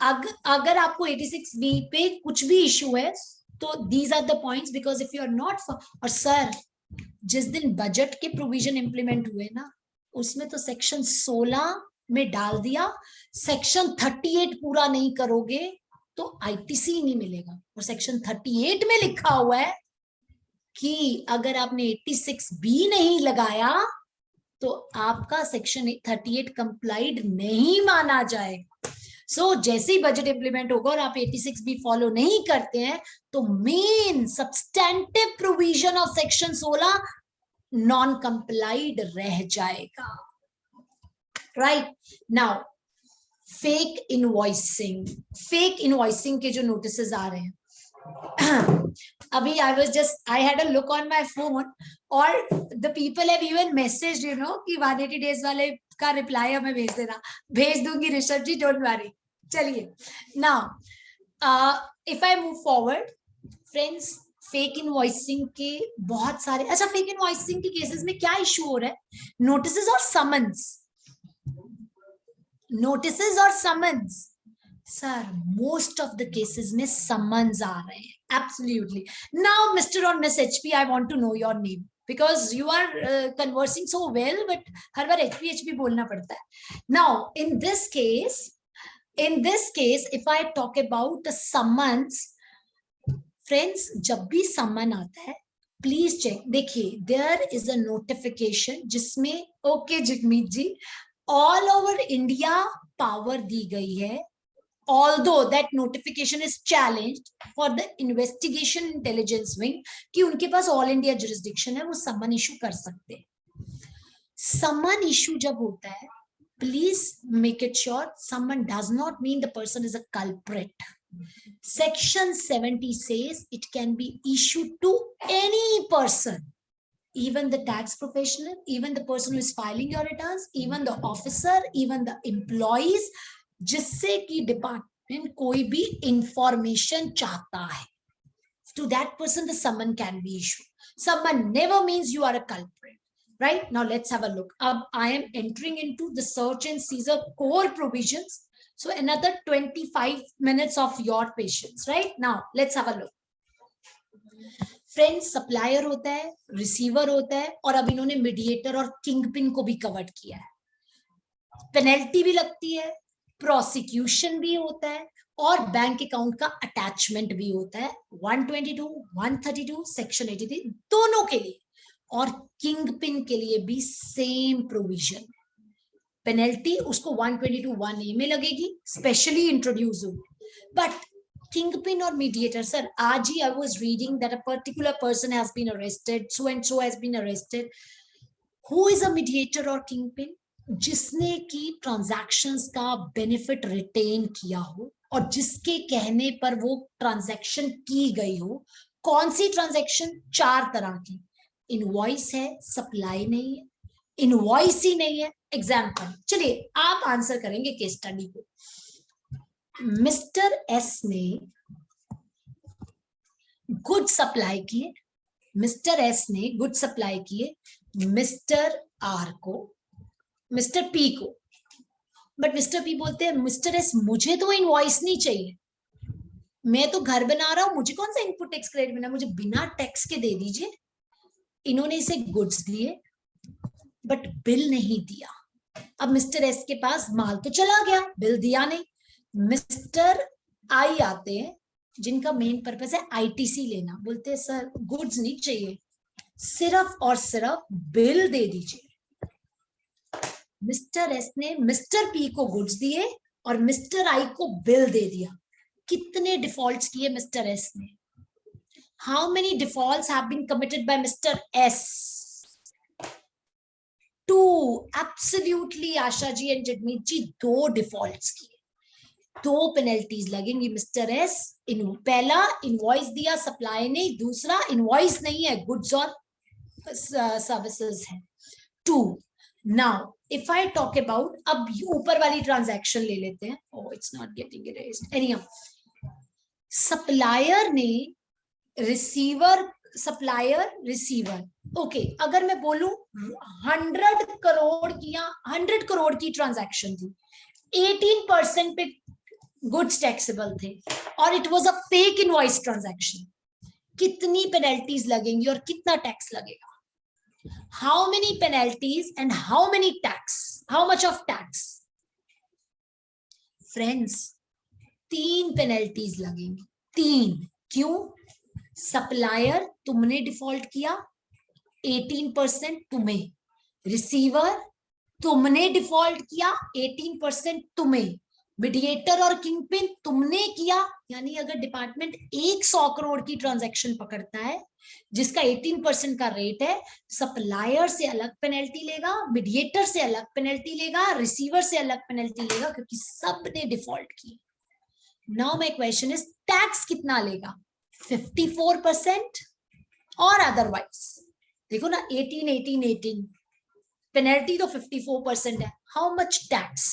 अगर आपको 86B पे कुछ भी issue है तो these are the points, because if you are not और sir जिस दिन बजट के प्रोविजन इंप्लीमेंट हुए ना उसमें तो सेक्शन 16 में डाल दिया सेक्शन 38 पूरा नहीं करोगे तो आईटीसी नहीं मिलेगा। और सेक्शन 38 में लिखा हुआ है कि अगर आपने 86B नहीं लगाया तो आपका सेक्शन 38 कंप्लाइड नहीं माना जाएगा। सो जैसे ही बजट इंप्लीमेंट होगा और आप 86B फॉलो नहीं करते हैं तो main substantive provision of section 16 non complied रह जाएगा। राइट नाउ, फेक इनवॉइसिंग के जो नोटिसेस आ रहे हैं अभी I had a look on my phone और the people have even messaged कि 180 days वाले का रिप्लाई हमें भेज देना। भेज दूंगी ऋषभ जी, डोंट वरी। चलिए now if I move forward friends, fake invoicing के बहुत सारे, अच्छा फेक इनवॉइसिंग के केसेस में क्या इशू हो रहा है? नोटिसेस और summons. Sir most of the cases में समन्स आ रहे हैं। एब्सोल्युटली। नाउ मिस्टर और miss HP, I want to know your name because you are conversing so well, but हर बार HP बोलना पड़ता है। Now in this case if I talk about the summons, friends, जब भी summon आता है प्लीज चेक। देखिए there is a notification जिसमें ओके जिगमीत जी ऑल ओवर इंडिया पावर दी गई है, although that notification is challenged for the investigation intelligence wing कि उनके पास ऑल इंडिया jurisdiction है, वो समन इशू कर सकते हैं। समन इशू जब होता है please make it sure someone does not mean the person is a culprit. Section 70 says it can be issued to any person, even the tax professional, even the person who is filing your returns, even the officer, even the employees, जिससे कि department कोई भी information चाहता है, to that person the summon can be issued. Summon never means you are a culprit. Right now let's have a look. I am entering into the search and seizure core provisions, so another 25 minutes of your patience. Right now let's have a look. Friends, supplier होता है, receiver होता है, और अब इन्होंने mediator और kingpin को भी कवर किया है। पेनल्टी भी लगती है, प्रोसिक्यूशन भी होता है, और बैंक अकाउंट का अटैचमेंट भी होता है 122, 132, सेक्शन 83 दोनों के लिए, और किंगपिन के लिए भी सेम प्रोविजन। पेनल्टी उसको 122(1)(a) में लगेगी, स्पेशली इंट्रोड्यूस होगी। बट किंगपिन और मीडिएटर, सर आज ही I was reading that a particular person has been arrested, so and so has been arrested. Who is a mediator और किंगपिन? जिसने की ट्रांजैक्शंस का बेनिफिट रिटेन किया हो और जिसके कहने पर वो ट्रांजैक्शन की गई हो। कौन सी ट्रांजैक्शन? 4 तरह की। इनवॉइस है, सप्लाई नहीं है, इनवॉइस ही नहीं है। एग्जाम्पल, चलिए आप आंसर करेंगे केस स्टडी को। मिस्टर एस ने गुड सप्लाई किए, मिस्टर एस ने गुड सप्लाई किए मिस्टर आर को, मिस्टर पी को, बट मिस्टर पी बोलते हैं मिस्टर एस मुझे तो इनवॉइस नहीं चाहिए, मैं तो घर बना रहा हूं, मुझे कौन सा इनपुट टैक्स क्रेडिट मिला, मुझे बिना टैक्स के दे दीजिए। इन्होंने इसे गुड्स दिए बट बिल नहीं दिया। अब मिस्टर एस के पास माल तो चला गया, बिल दिया नहीं। मिस्टर आई आते हैं जिनका मेन पर्पस है आईटीसी लेना, बोलते हैं सर गुड्स नहीं चाहिए, सिर्फ और सिर्फ बिल दे दीजिए। मिस्टर एस ने मिस्टर पी को गुड्स दिए और मिस्टर आई को बिल दे दिया। कितने डिफॉल्ट्स किए मिस्टर एस ने? How many defaults have been committed by mister S? 2। Absolutely Asha ji and Jagmeet ji, 2 defaults किए, 2 पेनल्टीज लगेंगी मिस्टर एस। पहला इनवॉइस दिया सप्लाई ने, दूसरा इनवॉइस नहीं है, गुड्स और सर्विसेज है। 2। Now if I talk about, अब ऊपर वाली ट्रांजैक्शन ले लेते हैं। Oh it's not getting erased anyhow. Supplier ने रिसीवर, सप्लायर रिसीवर, ओके अगर मैं बोलूं 100 करोड़ की या 100 करोड़ की ट्रांजैक्शन थी, 18% पे गुड्स टैक्सेबल थे और it was a fake invoice transaction, कितनी पेनल्टीज लगेंगी और कितना टैक्स लगेगा? How many penalties and how many tax, how much of tax? Friends 3 penalties लगेंगी, 3। क्यों? सप्लायर तुमने डिफॉल्ट किया, 18% तुम्हें। रिसीवर तुमने डिफॉल्ट किया, 18% तुम्हें। मीडिएटर और किंगपिन तुमने किया, यानी अगर डिपार्टमेंट 100 करोड़ की ट्रांजैक्शन पकड़ता है जिसका 18% का रेट है, सप्लायर से अलग पेनल्टी लेगा, मीडिएटर से अलग पेनल्टी लेगा, रिसीवर से अलग पेनल्टी लेगा, क्योंकि सबने डिफॉल्ट की। Now my question is tax कितना लेगा? 54% और अदरवाइज? देखो ना 18 18 18, पेनल्टी तो 54% है, हाउ मच टैक्स?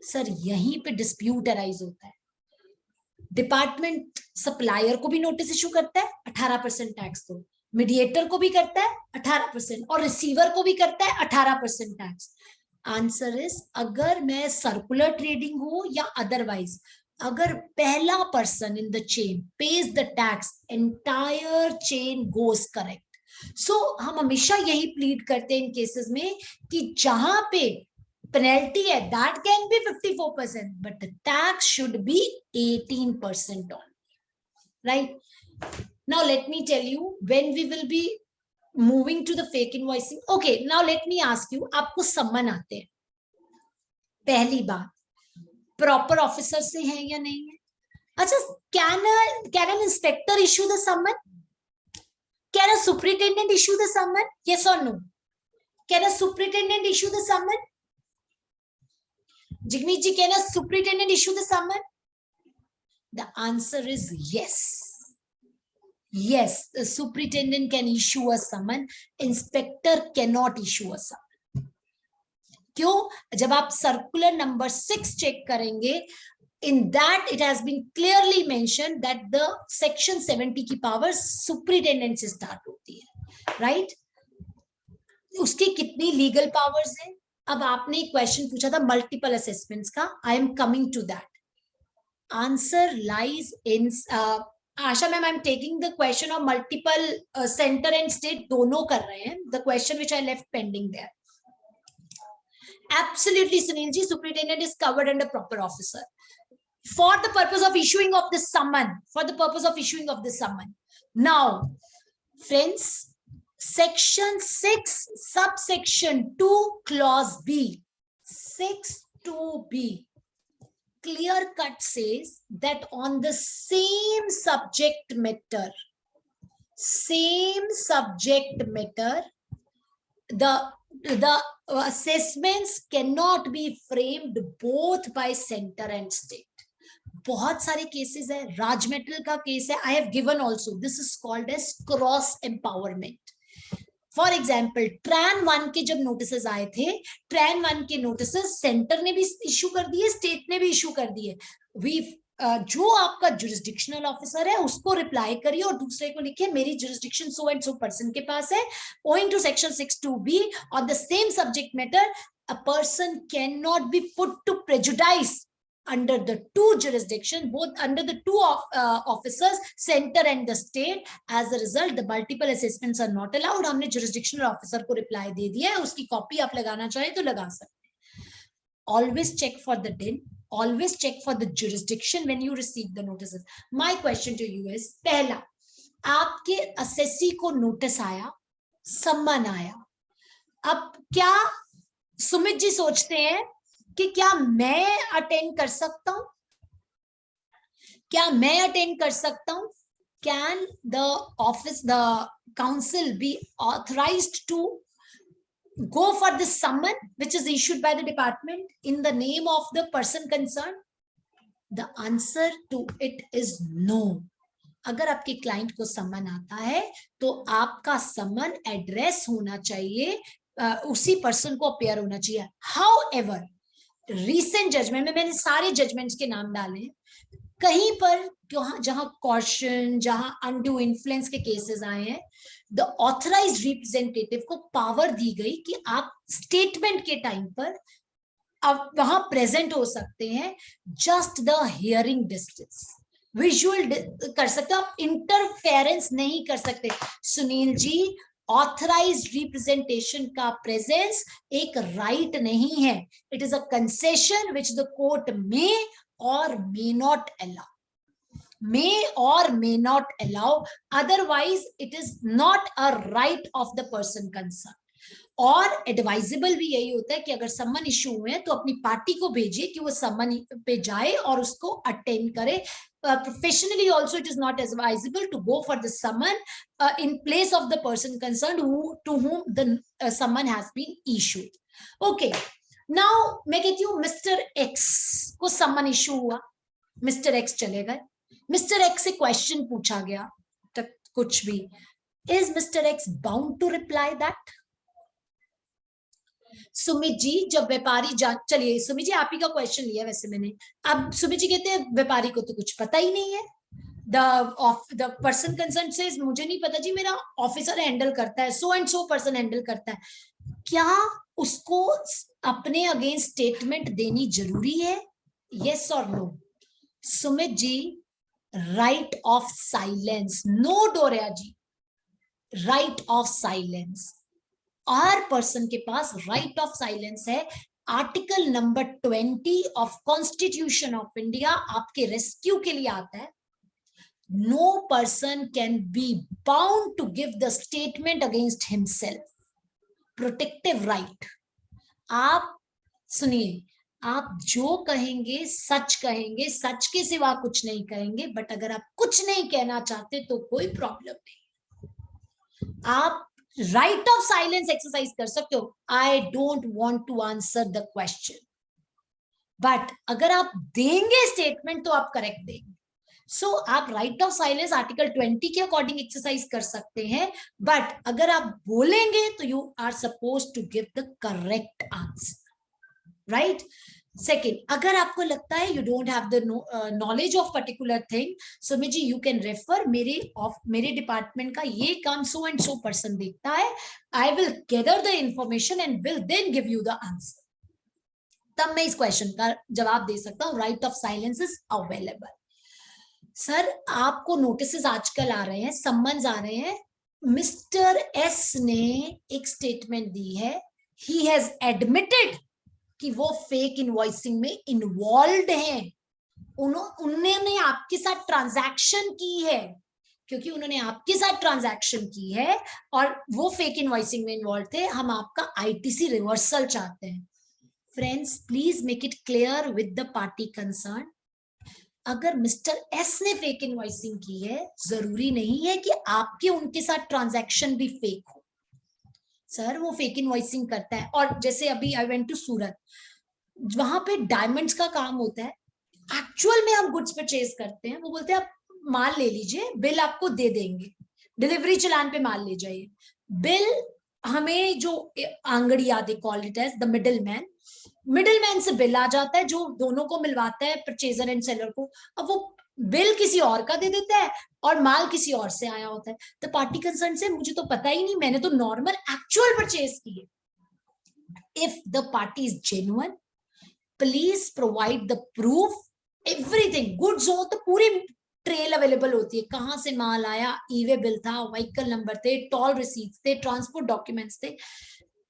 सर यहीं पे डिस्प्यूट अराइज होता है। डिपार्टमेंट सप्लायर को भी नोटिस इशू करता है 18% टैक्स दो, मीडिएटर को भी करता है 18% और रिसीवर को भी करता है 18% टैक्स। आंसर इज, अगर मैं सर्कुलर ट्रेडिंग हो या अदरवाइज, अगर पहला person in the chain pays the tax, entire chain goes correct. So हम हमेशा यही प्लीड करते हैं इन केसेस में कि जहां पे penalty है that can be 54%, but the tax should be 18% only, right? Now let me tell you when we will be moving to the fake invoicing. Okay, now let me ask you, आपको सम्मन आते हैं, पहली बात proper officer से है या नहीं है? अच्छा, can an inspector issue the summon? Can a superintendent issue the summon? Yes or no? Can a superintendent issue the summon? Jigmeet ji, can a superintendent issue the summon? The answer is yes. Yes, the superintendent can issue a summon. Inspector cannot issue a summon. क्यों? जब आप circular number 6 check करेंगे, in that it has been clearly mentioned that the section 70 की power superintendent से start होती है, right? उसकी कितनी लीगल पावर्स हैं? अब आपने एक क्वेश्चन पूछा था मल्टीपल असेसमेंट्स का, I am coming to that. Answer lies in, Asha ma'am I am taking the question of multiple centre and state, दोनों कर रहे हैं, the question which I left pending there. Absolutely Sunil ji, superintendent is covered under proper officer for the purpose of issuing of the summon, for the purpose of issuing of the summon. Now friends, section 6 subsection 2 clause B, 6(2)(b) clear cut says that on the same subject matter, the assessments cannot be framed both by center and state. बहुत सारे cases है, राज metal का case है, I have given also, this is called as cross empowerment. For example train 1 के जब notices आए थे, train 1 के नोटिसेस सेंटर ने भी इशू कर दिए, स्टेट ने भी इशू कर दिए। जो आपका जुरिस्डिक्शनल ऑफिसर है उसको रिप्लाई करिए और दूसरे को लिखिए मेरी jurisdiction so and so person के पास है, owing to section 6(2)(b on the same subject matter a person cannot be put to prejudice under the two jurisdiction, both under the two officers, center and the state. As a result, the multiple assessments are not allowed. हमने jurisdictional officer को reply दे दिया है, उसकी copy आप लगाना चाहे तो लगा सकते हैं. Always check for the DIN, always check for the jurisdiction when you receive the notices. My question to you is, पहला, आपके assessee को notice आया, सम्मन आया. अब क्या सुमित जी सोचते हैं कि क्या मैं अटेंड कर सकता हूं? क्या मैं अटेंड कर सकता हूं? Can the office, the council be authorized to go for this summon which is issued by the department in the name of the person concerned? The answer to it is no. अगर आपके client को समन आता है तो आपका समन address होना चाहिए, उसी पर्सन को अपेयर होना चाहिए. However, रीसेंट जजमेंट में मैंने सारे जजमेंट्स के नाम डाले हैं. कहीं पर जहां कॉशन, जहां अनड्यू इन्फ्लुएंस के केसेस आए हैं, द ऑथराइज्ड रिप्रेजेंटेटिव को पावर दी गई कि आप स्टेटमेंट के टाइम पर आप वहां प्रेजेंट हो सकते हैं, just the hearing distance, visual कर सकते हो, आप इंटरफेरेंस नहीं कर सकते. सुनील जी, ऑथराइज्ड रिप्रेजेंटेशन का प्रेजेंस एक राइट नहीं है. It is a concession which the court may और may not allow, may or may not allow, otherwise it is not a right of the person concerned. और advisable भी यही होता है कि अगर सम्मन इशू हुए हैं तो अपनी पार्टी को भेजिए कि वो सम्मन पे जाए और उसको अटेंड करे. Professionally also it is not advisable to go for the summon in place of the person concerned to whom the summon has been issued. Okay, now मैं कहती हूँ मिस्टर एक्स को सम्मन इशू हुआ, मिस्टर एक्स चले गए, mister x से question पूछा गया तक कुछ भी, is mister X bound to reply that? Sumit ji, जब व्यापारी चलिए सुमित जी आप ही का क्वेश्चन लिया वैसे मैंने. अब सुमित जी कहते हैं व्यापारी को तो कुछ पता ही नहीं है. द पर्सन कंसर्न सेज मुझे नहीं पता जी, मेरा ऑफिसर हैंडल करता है, सो एंड सो पर्सन हैंडल करता है. क्या उसको अपने अगेंस्ट स्टेटमेंट देनी जरूरी है? यस और no? Sumit ji, right of silence, no Doria ji, right of silence. हर पर्सन के पास राइट ऑफ साइलेंस है. Article number 20 of constitution of India आपके रेस्क्यू के लिए आता है. No person can be bound to give the statement against himself. Protective right. आप सुनिए, आप जो कहेंगे सच कहेंगे, सच के सिवा कुछ नहीं कहेंगे, बट अगर आप कुछ नहीं कहना चाहते तो कोई प्रॉब्लम नहीं. आप राइट ऑफ साइलेंस एक्सरसाइज कर सकते हो. I don't want to answer the question, but अगर आप देंगे स्टेटमेंट तो आप करेक्ट देंगे. सो आप राइट ऑफ साइलेंस आर्टिकल 20 के अकॉर्डिंग एक्सरसाइज कर सकते हैं, बट अगर आप बोलेंगे तो you are suppose to give the correct answer, right? Second, अगर आपको लगता है you don't have the knowledge of particular thing, Sumit ji you can refer मेरे डिपार्टमेंट का ये काम सो एंड सो पर्सन देखता है, I will gather the information and will then give you the answer. तब मैं इस क्वेश्चन का जवाब दे सकता हूँ. Right of silence is available. Sir, आपको नोटिस आजकल आ रहे हैं, सम्मन्स आ रहे हैं. मिस्टर एस ने एक स्टेटमेंट दी है, ही हैज एडमिटेड कि वो फेक इनवॉइसिंग में इन्वॉल्व हैं. उन्होंने आपके साथ ट्रांजैक्शन की है, क्योंकि उन्होंने आपके साथ ट्रांजैक्शन की है और वो फेक इनवॉइसिंग में इन्वॉल्व थे. हम आपका आईटीसी रिवर्सल चाहते हैं. Friends, please make it clear with the party concern. अगर मिस्टर एस ने फेक इनवॉइसिंग की है, जरूरी नहीं है कि आपके उनके साथ ट्रांजैक्शन भी फेक हो. सर, वो फेक इनवॉइसिंग करता है. और जैसे अभी आई वेंट टू सूरत, वहां पे डायमंड्स का काम होता है. एक्चुअल में हम गुड्स परचेज करते हैं, वो बोलते हैं आप माल ले लीजिए, बिल आपको दे देंगे, डिलीवरी चलान पे माल ले जाइए. बिल हमें जो angadia, they call it as the middleman से बिल आ जाता है जो दोनों को मिलवाता है, परचेजर एंड सेलर को. अब वो बिल किसी और का दे देता है और माल किसी और से आया होता है. तो पार्टी कंसर्न से मुझे तो पता ही नहीं, मैंने तो नॉर्मल एक्चुअल परचेज की है. If the party is genuine, please provide the proof, everything. Goods हो तो पूरी ट्रेल अवेलेबल होती है, कहां से माल आया, ईवे बिल था, व्हीकल नंबर थे, टोल रिसीट्स थे, ट्रांसपोर्ट डॉक्यूमेंट्स थे,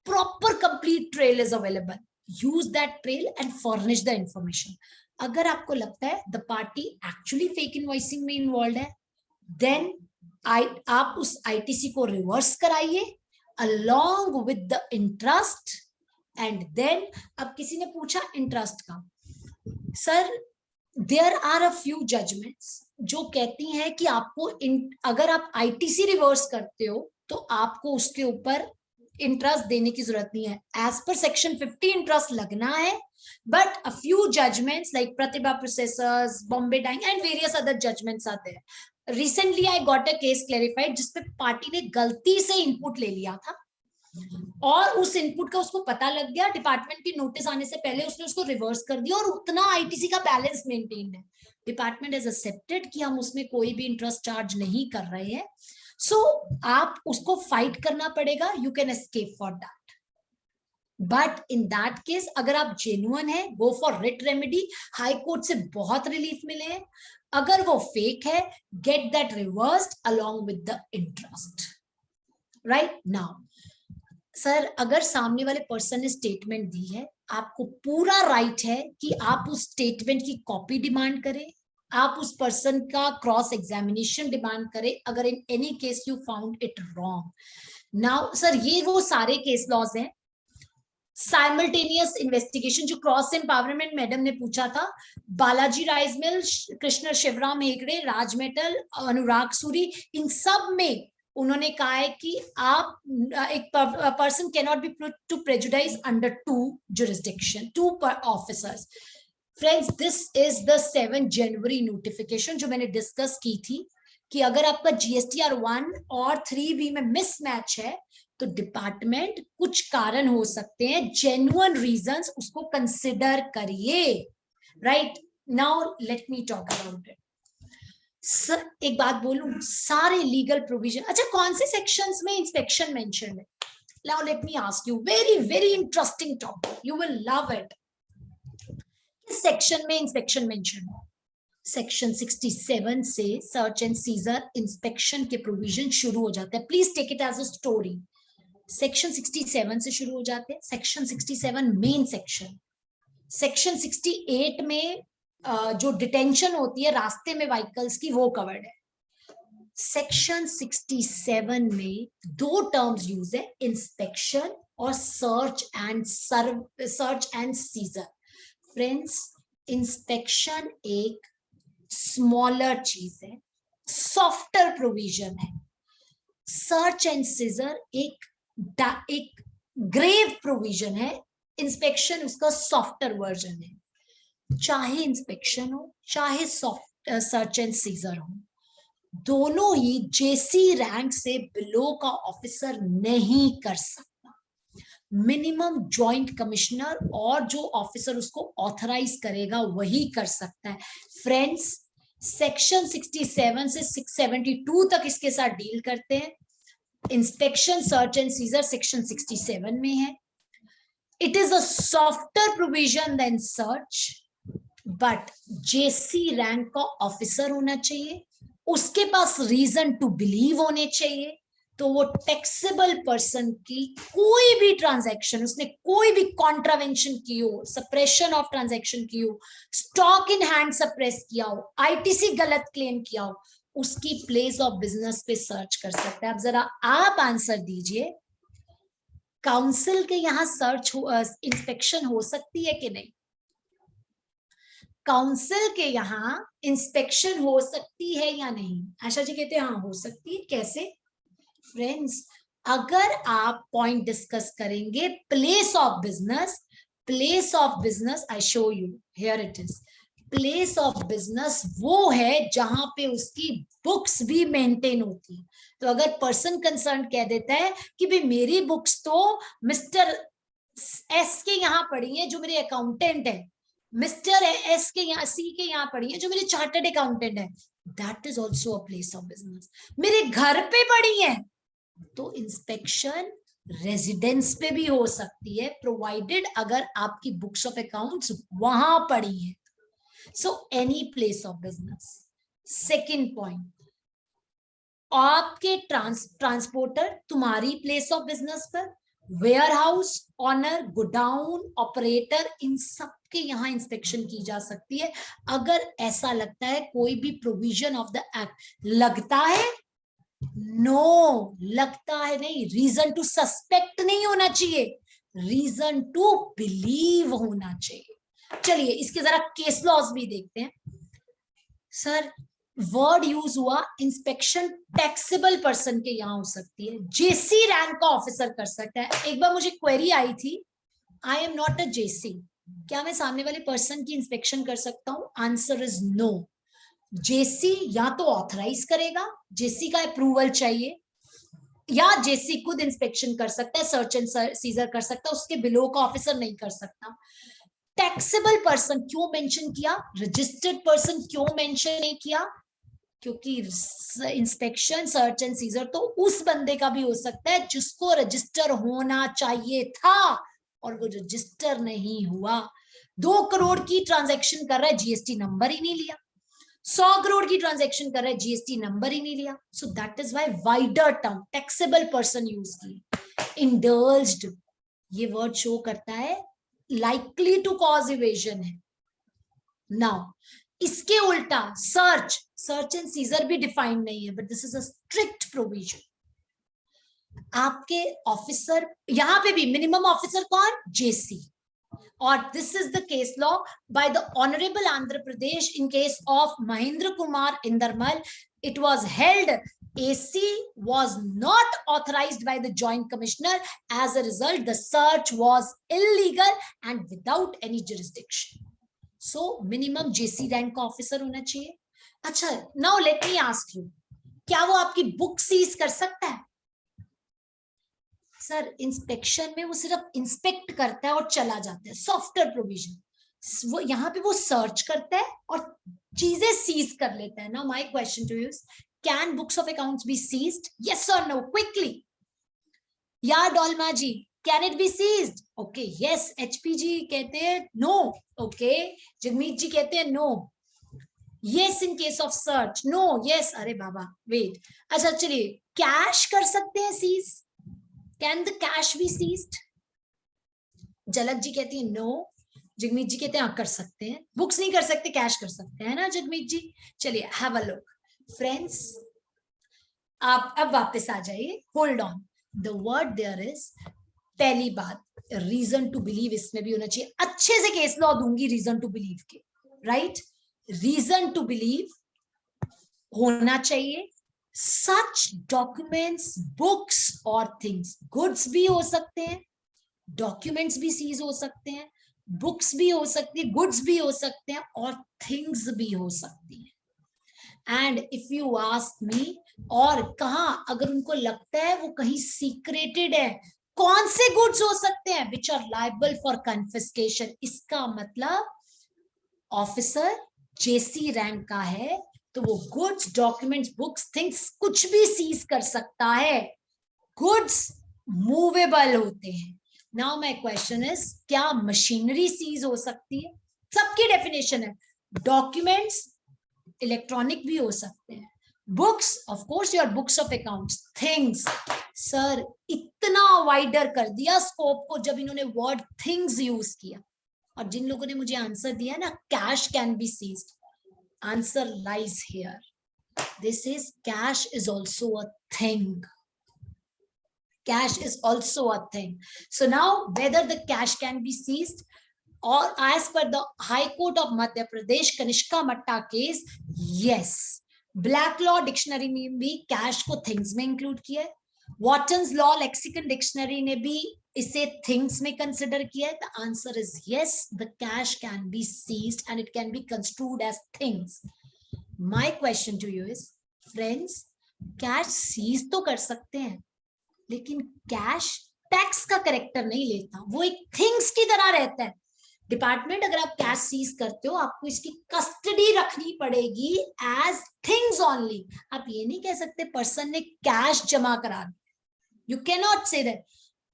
proper complete trail is available. Use that trail and furnish the information. अगर आपको लगता है the party actually fake invoicing में इन्वॉल्व है, देन आप उस आईटीसी को रिवर्स कराइए along with the interest, and then अब किसी ने पूछा इंटरेस्ट का, sir there are a few judgments जो कहती हैं कि आपको अगर आप आईटीसी रिवर्स करते हो तो आपको उसके ऊपर इंटरेस्ट देने की जरूरत नहीं है। एज पर सेक्शन 50 इंटरेस्ट लगना है, but a few judgments like Pratibha processors, Bombay dyeing and various other judgments आते हैं। Recently I got a case clarified जिसपे पार्टी ने गलती से इनपुट ले लिया था और उस इनपुट का उसको पता लग गया, डिपार्टमेंट की नोटिस आने से पहले उसने उसको रिवर्स कर दिया और उतना आईटीसी का बैलेंस मेंटेन है। डिपार्टमेंट हैज एक्सेप्टेड कि हम उसमें कोई भी इंटरेस्ट चार्ज नहीं कर रहे हैं। सो आप उसको फाइट करना पड़ेगा, you can escape for that, but in that case अगर आप जेन्युइन है, go for writ remedy. High court से बहुत रिलीफ मिले हैं। अगर वो फेक है, get that reversed along with the interest. Right now sir, अगर सामने वाले पर्सन ने स्टेटमेंट दी है, आपको पूरा राइट है कि आप उस स्टेटमेंट की कॉपी डिमांड करें, आप उस पर्सन का क्रॉस एग्जामिनेशन डिमांड करें अगर in any case you found it wrong. Now sir, ये वो सारे केस लॉज हैं। साइमल्टेनियस इन्वेस्टिगेशन जो क्रॉस एम्पावरमेंट मैडम ने पूछा था, Balaji rice mill, Krishna Shivram Hegde, Raj metal, Anurag Suri, इन सब में उन्होंने कहा है कि आप एक person can not be to prejudice under two jurisdiction, two officers. Friends, this is the 7 January notification जो मैंने डिस्कस की थी कि अगर आपका जीएसटीआर 1 और 3B में मिसमैच है तो डिपार्टमेंट कुछ कारण हो सकते हैं, जेन्युइन रीजंस, उसको कंसिडर करिए। Right now let me talk about it. Sir एक बात बोलूं, सारे लीगल प्रोविजन, अच्छा कौन से सेक्शंस में इंस्पेक्शन मेंशन है? Now let me ask you, very very interesting topic, you will love it. किस सेक्शन में इंस्पेक्शन मेंशन है? सेक्शन 67 से सर्च एंड सीजर इंस्पेक्शन के प्रोविजन शुरू हो जाते हैं। Please take it as a story. Section 67 से शुरू हो जाते हैं। Section 67 main section. सेक्शन 68 में जो डिटेंशन होती है रास्ते में व्हीकल्स की, वो कवर्ड है। सेक्शन 67 में 2 टर्म्स यूज है, इंस्पेक्शन और search and scissor. Friends, inspection एक स्मॉलर चीज है, सॉफ्टर प्रोविजन है। सर्च एंड सीजर एक ग्रेव प्रोविजन है, इंस्पेक्शन उसका सॉफ्टर वर्जन है। चाहे इंस्पेक्शन हो चाहे सर्च एंड सीजर हो, दोनों ही जेसी रैंक से बिलो का ऑफिसर नहीं कर सकता। मिनिमम जॉइंट कमिश्नर और जो ऑफिसर उसको ऑथराइज करेगा वही कर सकता है। फ्रेंड्स, सेक्शन 67 से 672 तक इसके साथ डील करते हैं। Inspection, search and seizure section 67 में है। It is a softer provision than search, but JC rank का ऑफिसर होना चाहिए, उसके पास रीजन टू बिलीव होने चाहिए, तो वो टैक्सेबल पर्सन की कोई भी ट्रांजैक्शन, उसने कोई भी कॉन्ट्रावेंशन की हो, सप्रेशन ऑफ ट्रांजैक्शन की हो, स्टॉक इन हैंड सप्रेस किया हो, आईटीसी गलत क्लेम किया हो, उसकी प्लेस ऑफ बिजनेस पे सर्च कर सकता है। अब जरा आप आंसर दीजिए, काउंसिल के यहाँ सर्च इंस्पेक्शन हो सकती है कि नहीं? काउंसिल के यहाँ इंस्पेक्शन हो सकती है या नहीं? आशा जी कहते हैं हाँ हो सकती है। कैसे? फ्रेंड्स, अगर आप पॉइंट डिस्कस करेंगे place of business, I show you here it is. Place of business वो है जहां पे उसकी बुक्स भी मेंटेन होती है। तो अगर पर्सन कंसर्न कह देता है कि भाई मेरी बुक्स तो मिस्टर एस के यहाँ पड़ी है जो मेरे अकाउंटेंट है, मिस्टर एस के यहाँ, सी के यहाँ पड़ी है जो मेरे चार्टर्ड अकाउंटेंट है, that is also a place of business. मेरे घर पे पड़ी है, तो इंस्पेक्शन रेजिडेंस पे भी हो सकती है, प्रोवाइडेड अगर आपकी बुक्स ऑफ अकाउंट्स वहां पड़ी है। So any place of business. Second point, आपके ट्रांसपोर्टर तुम्हारी प्लेस ऑफ बिजनेस पर, warehouse owner, godown operator, इन सब के यहाँ इंस्पेक्शन की जा सकती है अगर ऐसा लगता है कोई भी प्रोविजन ऑफ द एक्ट लगता है। नो, लगता है नहीं, रीजन टू सस्पेक्ट नहीं होना चाहिए, रीजन टू बिलीव होना चाहिए। चलिए इसके जरा केस लॉज भी देखते हैं। सर वर्ड यूज हुआ इंस्पेक्शन टैक्सेबल पर्सन के यहां हो सकती है, जेसी रैंक का ऑफिसर कर सकता है। एक बार मुझे क्वेरी आई थी, आई एम नॉट अ जेसी, क्या मैं सामने वाले पर्सन की इंस्पेक्शन कर सकता हूं? Answer is no. जेसी या तो ऑथराइज करेगा, जेसी का अप्रूवल चाहिए, या जेसी खुद इंस्पेक्शन कर सकता है, सर्च एंड सीजर कर सकता है, उसके बिलो का ऑफिसर नहीं कर सकता। टैक्सेबल पर्सन क्यों मेंशन किया, रजिस्टर्ड पर्सन क्यों मेंशन नहीं किया? क्योंकि इंस्पेक्शन सर्च एंड सीजर तो उस बंदे का भी हो सकता है जिसको रजिस्टर होना चाहिए था और वो रजिस्टर नहीं हुआ। 2 करोड़ की ट्रांजैक्शन कर रहा है, जीएसटी नंबर ही नहीं लिया। 100 करोड़ की ट्रांजैक्शन कर रहा है, जीएसटी नंबर ही नहीं लिया। So that is why wider term taxable person use की। इंडल्ज्ड, ये वर्ड शो करता है लाइकली टू कॉज इवेजन है। नाउ इसके उल्टा सर्च एंड सीजर भी डिफाइंड नहीं है, but this is a strict provision. आपके ऑफिसर, यहां पे भी मिनिमम ऑफिसर कौन? जेसी। और this is the case law by the honourable Andhra Pradesh in case of Mahendra Kumar Indermal. It was held AC was not authorized by the Joint Commissioner. As a result, the search was illegal and without any jurisdiction. So, minimum JC rank का officer होना चाहिए। अच्छा, now let me ask you, क्या वो आपकी book seize कर सकता है? सर इंस्पेक्शन में वो सिर्फ इंस्पेक्ट करता है और चला जाता है, सॉफ्टवेयर प्रोविजन। वो यहाँ पे वो सर्च करता है और चीजें सीज कर लेता है। Now my question to you is, can books of accounts be seized? Yes और नो, क्विकली। या Dolma ji, can it be seized? Okay yes. HP ji कहते हैं नो। ओके जगमीत जी कहते हैं no. Yes in case of search, no. Yes, अरे बाबा wait. अच्छा चलिए, कैश कर सकते हैं seize? Can the cash be seized? Jhalak ji कहती है नो। जगमीत जी कहते हैं कर सकते हैं। बुक्स नहीं कर सकते, कैश कर सकते हैं ना जगमीत जी? चलिए हैव अ लुक फ्रेंड्स, आप अब वापस आ जाइए। Hold on, the word there is, पहली बात रीजन टू बिलीव इसमें भी होना चाहिए। अच्छे से केस लॉ दूंगी रीजन टू बिलीव के, राइट? रीजन टू बिलीव होना चाहिए। सच डॉक्यूमेंट्स, बुक्स और थिंग्स, गुड्स भी हो सकते हैं, डॉक्यूमेंट्स भी सीज हो सकते हैं, बुक्स भी हो सकती है, गुड्स भी हो सकते हैं और थिंग्स भी हो सकती है। And if you ask me, और कहा अगर उनको लगता है वो कहीं सीक्रेटेड है, कौन से गुड्स हो सकते हैं? Which are liable for confiscation. इसका मतलब ऑफिसर जेसी रैंक का है तो वो गुड्स, डॉक्यूमेंट्स, बुक्स, थिंग्स कुछ भी सीज कर सकता है। गुड्स मूवेबल होते हैं। नाउ माय क्वेश्चन इज, क्या मशीनरी सीज हो सकती है? सबकी डेफिनेशन है। डॉक्यूमेंट्स इलेक्ट्रॉनिक भी हो सकते हैं, books of course your books of accounts, things. Sir इतना वाइडर कर दिया स्कोप को जब इन्होंने वर्ड थिंग्स यूज किया। और जिन लोगों ने मुझे आंसर दिया ना, cash can be seized, answer lies here. This is, cash is also a thing. Cash is also a thing. So now whether the cash can be seized, or as per the High Court of Madhya Pradesh Kanishka Matta case, yes. Black Law Dictionary में भी cash को things में include किया है. Wharton's Law Lexicon Dictionary ने भी इसे things में consider किया है. The answer is yes, the cash can be seized and it can be construed as things. My question to you is, friends, cash seize तो कर सकते हैं, लेकिन कैश टैक्स का कैरेक्टर नहीं लेता, वो एक थिंग्स की तरह रहता है। डिपार्टमेंट अगर आप कैश सीज करते हो, आपको इसकी कस्टडी रखनी पड़ेगी एज थिंग्स ओनली। आप ये नहीं कह सकते पर्सन ने कैश जमा करा दिया, you can not say that.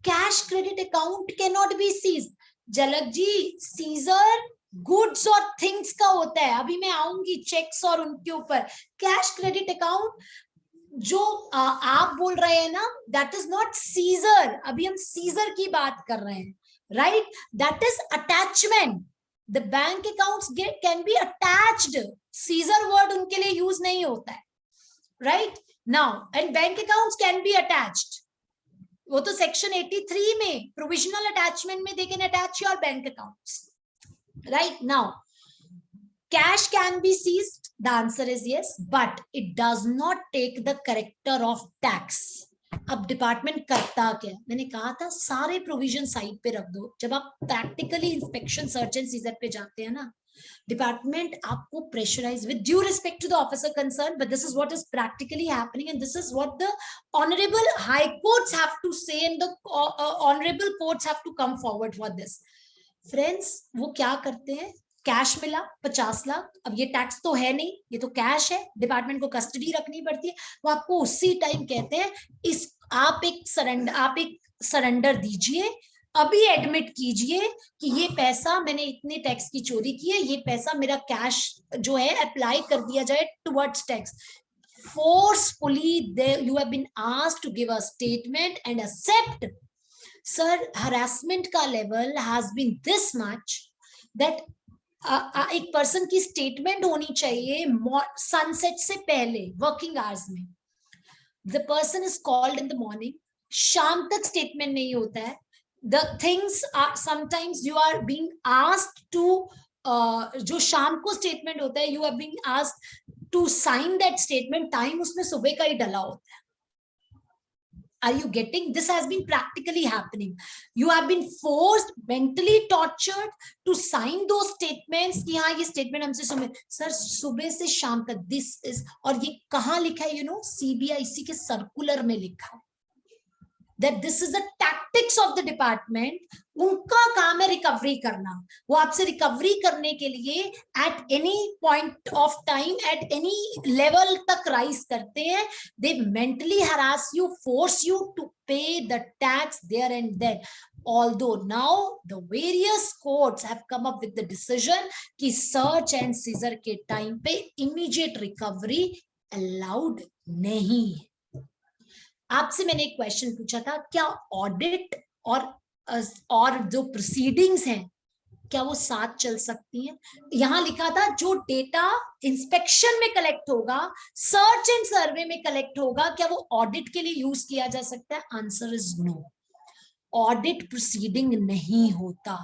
Cash credit account can not be seize. Jhalak ji, seizure goods और थिंग्स का होता है, अभी मैं आऊंगी चेक्स और उनके ऊपर। कैश क्रेडिट अकाउंट जो आप बोल रहे हैं ना, दैट इज नॉट सीजर, अभी हम सीजर की बात कर रहे हैं, right? That is attachment. The bank accounts can be attached, seizure word उनके लिए यूज नहीं होता है, right? Now and bank accounts can be attached, वो तो सेक्शन 83 में प्रोविजनल अटैचमेंट में they can attach your bank accounts, right? Now cash can be seized, the answer is yes, but it does not take the character of tax. अब department करता क्या? मैंने कहा था सारे प्रोविजन साइड पे रख दो। जब आप practically inspection search and seizure पे जाते हैं ना, डिपार्टमेंट आपको pressurise, with due respect to the officer concern, but this is what is practically happening and this is what the honourable high courts have to say and the honourable courts have to come forward for this. Friends, वो क्या करते हैं, cash मिला 50 लाख, अब ये tax तो है नहीं, ये तो कैश है, डिपार्टमेंट को कस्टडी रखनी पड़ती है, वो आपको उसी टाइम कहते हैं इस आप एक सरेंडर दीजिए, अभी एडमिट कीजिए कि ये पैसा मैंने इतने टैक्स की चोरी की है, ये पैसा मेरा कैश जो है अप्लाई कर दिया जाए towards tax. Forcefully you have been asked to give a statement and accept. Sir, harassment का level has been this much that एक पर्सन की स्टेटमेंट होनी चाहिए सनसेट से पहले, वर्किंग आवर्स में। The person is called in the morning, शाम तक स्टेटमेंट नहीं होता है। The things are sometimes you are being asked to, जो शाम को स्टेटमेंट होता है, you are being asked to sign that statement, time उसमें सुबह का ही डला होता है। Are you getting? This has been practically happening. You have been forced, mentally tortured to sign those statements कि हाँ ये statement हमसे सुबह, सर सुबह से शाम तक this is, और ये कहाँ लिखा है, you know, CBIC के सर्कुलर में लिखा है that this is the tactics of the department. उनका काम है रिकवरी करना, वो आपसे रिकवरी करने के लिए at any point of time, at any level तक राइज करते हैं। they mentally harass you, force you to pay the tax there and then. Although now the various courts have come up with the decision कि search and seizure के time पे immediate recovery allowed नहीं है। आपसे मैंने एक question पूछा था, क्या ऑडिट और जो प्रोसीडिंग्स हैं क्या वो साथ चल सकती हैं? यहां लिखा था जो डेटा इंस्पेक्शन में कलेक्ट होगा, सर्च एंड सर्वे में कलेक्ट होगा, क्या वो ऑडिट के लिए यूज किया जा सकता है? Answer is no. Audit proceeding नहीं होता,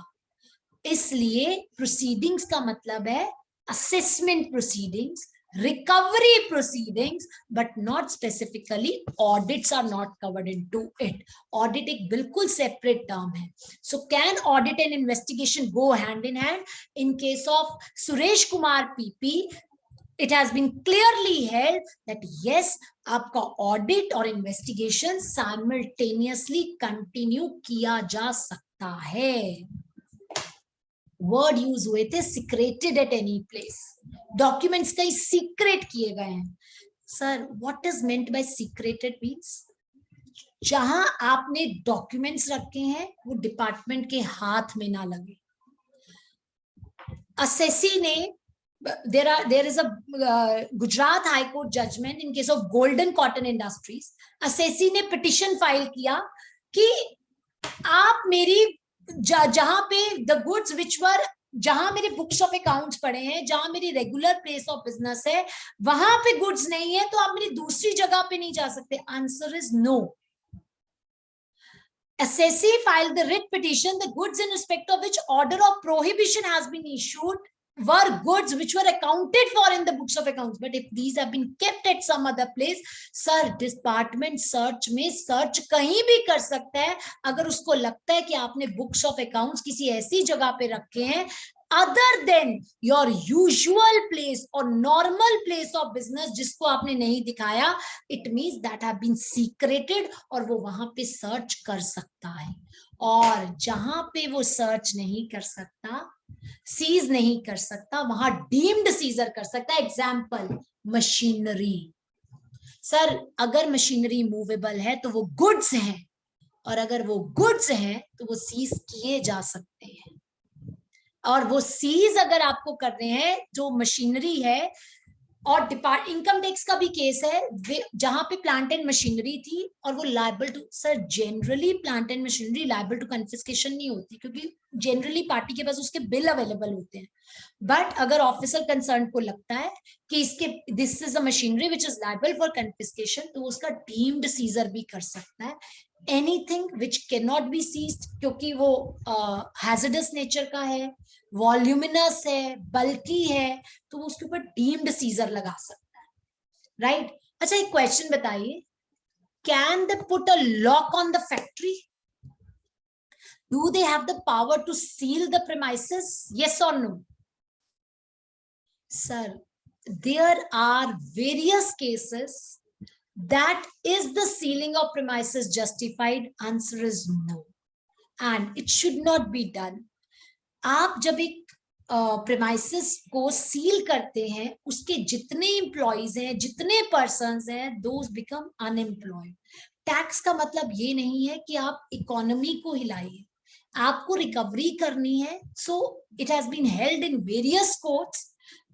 इसलिए प्रोसीडिंग्स का मतलब है assessment proceedings, recovery proceedings, but not specifically audits are not covered into it. Audit एक बिल्कुल separate term है. So can audit and investigation go hand in hand? In case of Suresh Kumar PP, it has been clearly held that yes, आपका audit और investigation simultaneously continue किया जा सकता है। Word use हुए थे secreted at any place, documents कहीं secret किए गए हैं। Sir, what is meant by secreted means जहां आपने डॉक्यूमेंट्स रखे हैं वो डिपार्टमेंट के हाथ में ना लगे। असेसी ने there is a Gujarat High Court judgment in case of Golden Cotton Industries. Assessee ने पिटिशन फाइल किया कि आप मेरी जहां पे द गुड्स विच वर, जहां मेरे बुक्स ऑफ अकाउंट्स पड़े हैं, जहां मेरी रेगुलर प्लेस ऑफ बिजनेस है, वहां पे गुड्स नहीं है, तो आप मेरी दूसरी जगह पे नहीं जा सकते। Answer is no. Assessee filed the writ petition, the goods in respect of which order of prohibition has been issued were goods which were accounted for in the books of accounts, but if these have been kept at some other place, sir, department search में search कहीं भी कर सकता है अगर उसको लगता है कि आपने books of accounts किसी ऐसी जगह पे रखे हैं other than your usual place or normal place of business जिसको आपने नहीं दिखाया, it means that have been secreted और वो वहां पे search कर सकता है। और जहां पे वो search नहीं कर सकता, सीज नहीं कर सकता, वहां डीम्ड सीजर कर सकता है। Example, machinery. सर, अगर मशीनरी मूवेबल है तो वो गुड्स हैं, और अगर वो गुड्स हैं तो वो सीज किए जा सकते हैं। और वो सीज अगर आपको कर रहे हैं जो मशीनरी है, और इनकम टैक्स का भी केस है जहां पे प्लांट एंड मशीनरी थी और वो liable to, sir generally plant and machinery liable to confiscation नहीं होती क्योंकि जनरली पार्टी के पास उसके बिल अवेलेबल होते हैं। बट अगर ऑफिसर कंसर्न को लगता है कि इसके this is a machinery which is liable for confiscation, तो उसका डीम्ड सीजर भी कर सकता है। Anything which can not be seized क्योंकि वो हैजर्डस नेचर का है, वॉल्यूमिनस है, बल्कि है, तो उसके ऊपर डीम्ड सीजर लगा सकता है, राइट? अच्छा एक क्वेश्चन बताइए, can they put a lock on the factory? Do they have the power to seal the premises? Yes और no? Sir, there are various cases that is the sealing of premises justified? Answer is no, and it should not be done. आप जब एक premises को seal करते हैं, उसके जितने employees हैं, जितने पर्सन्स हैं, दोज बिकम अनएम्प्लॉयड। टैक्स का मतलब ये नहीं है कि आप इकोनॉमी को हिलाइए, आपको रिकवरी करनी है। So it has been held in various courts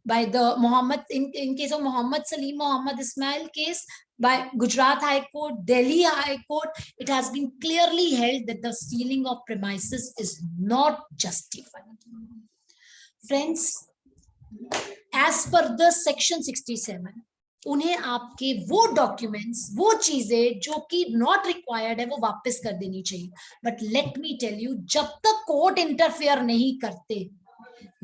by the Muhammad in case of Muhammad Salim Muhammad Ismail case, by Gujarat High Court, Delhi High Court, it has been clearly held that the sealing of premises is not justified. Friends, as per the section 67, उन्हें आपके वो documents, वो चीजें जो कि not required है, वो वापस कर देनी चाहिए। But let me tell you, जब तक कोर्ट इंटरफेयर नहीं करते,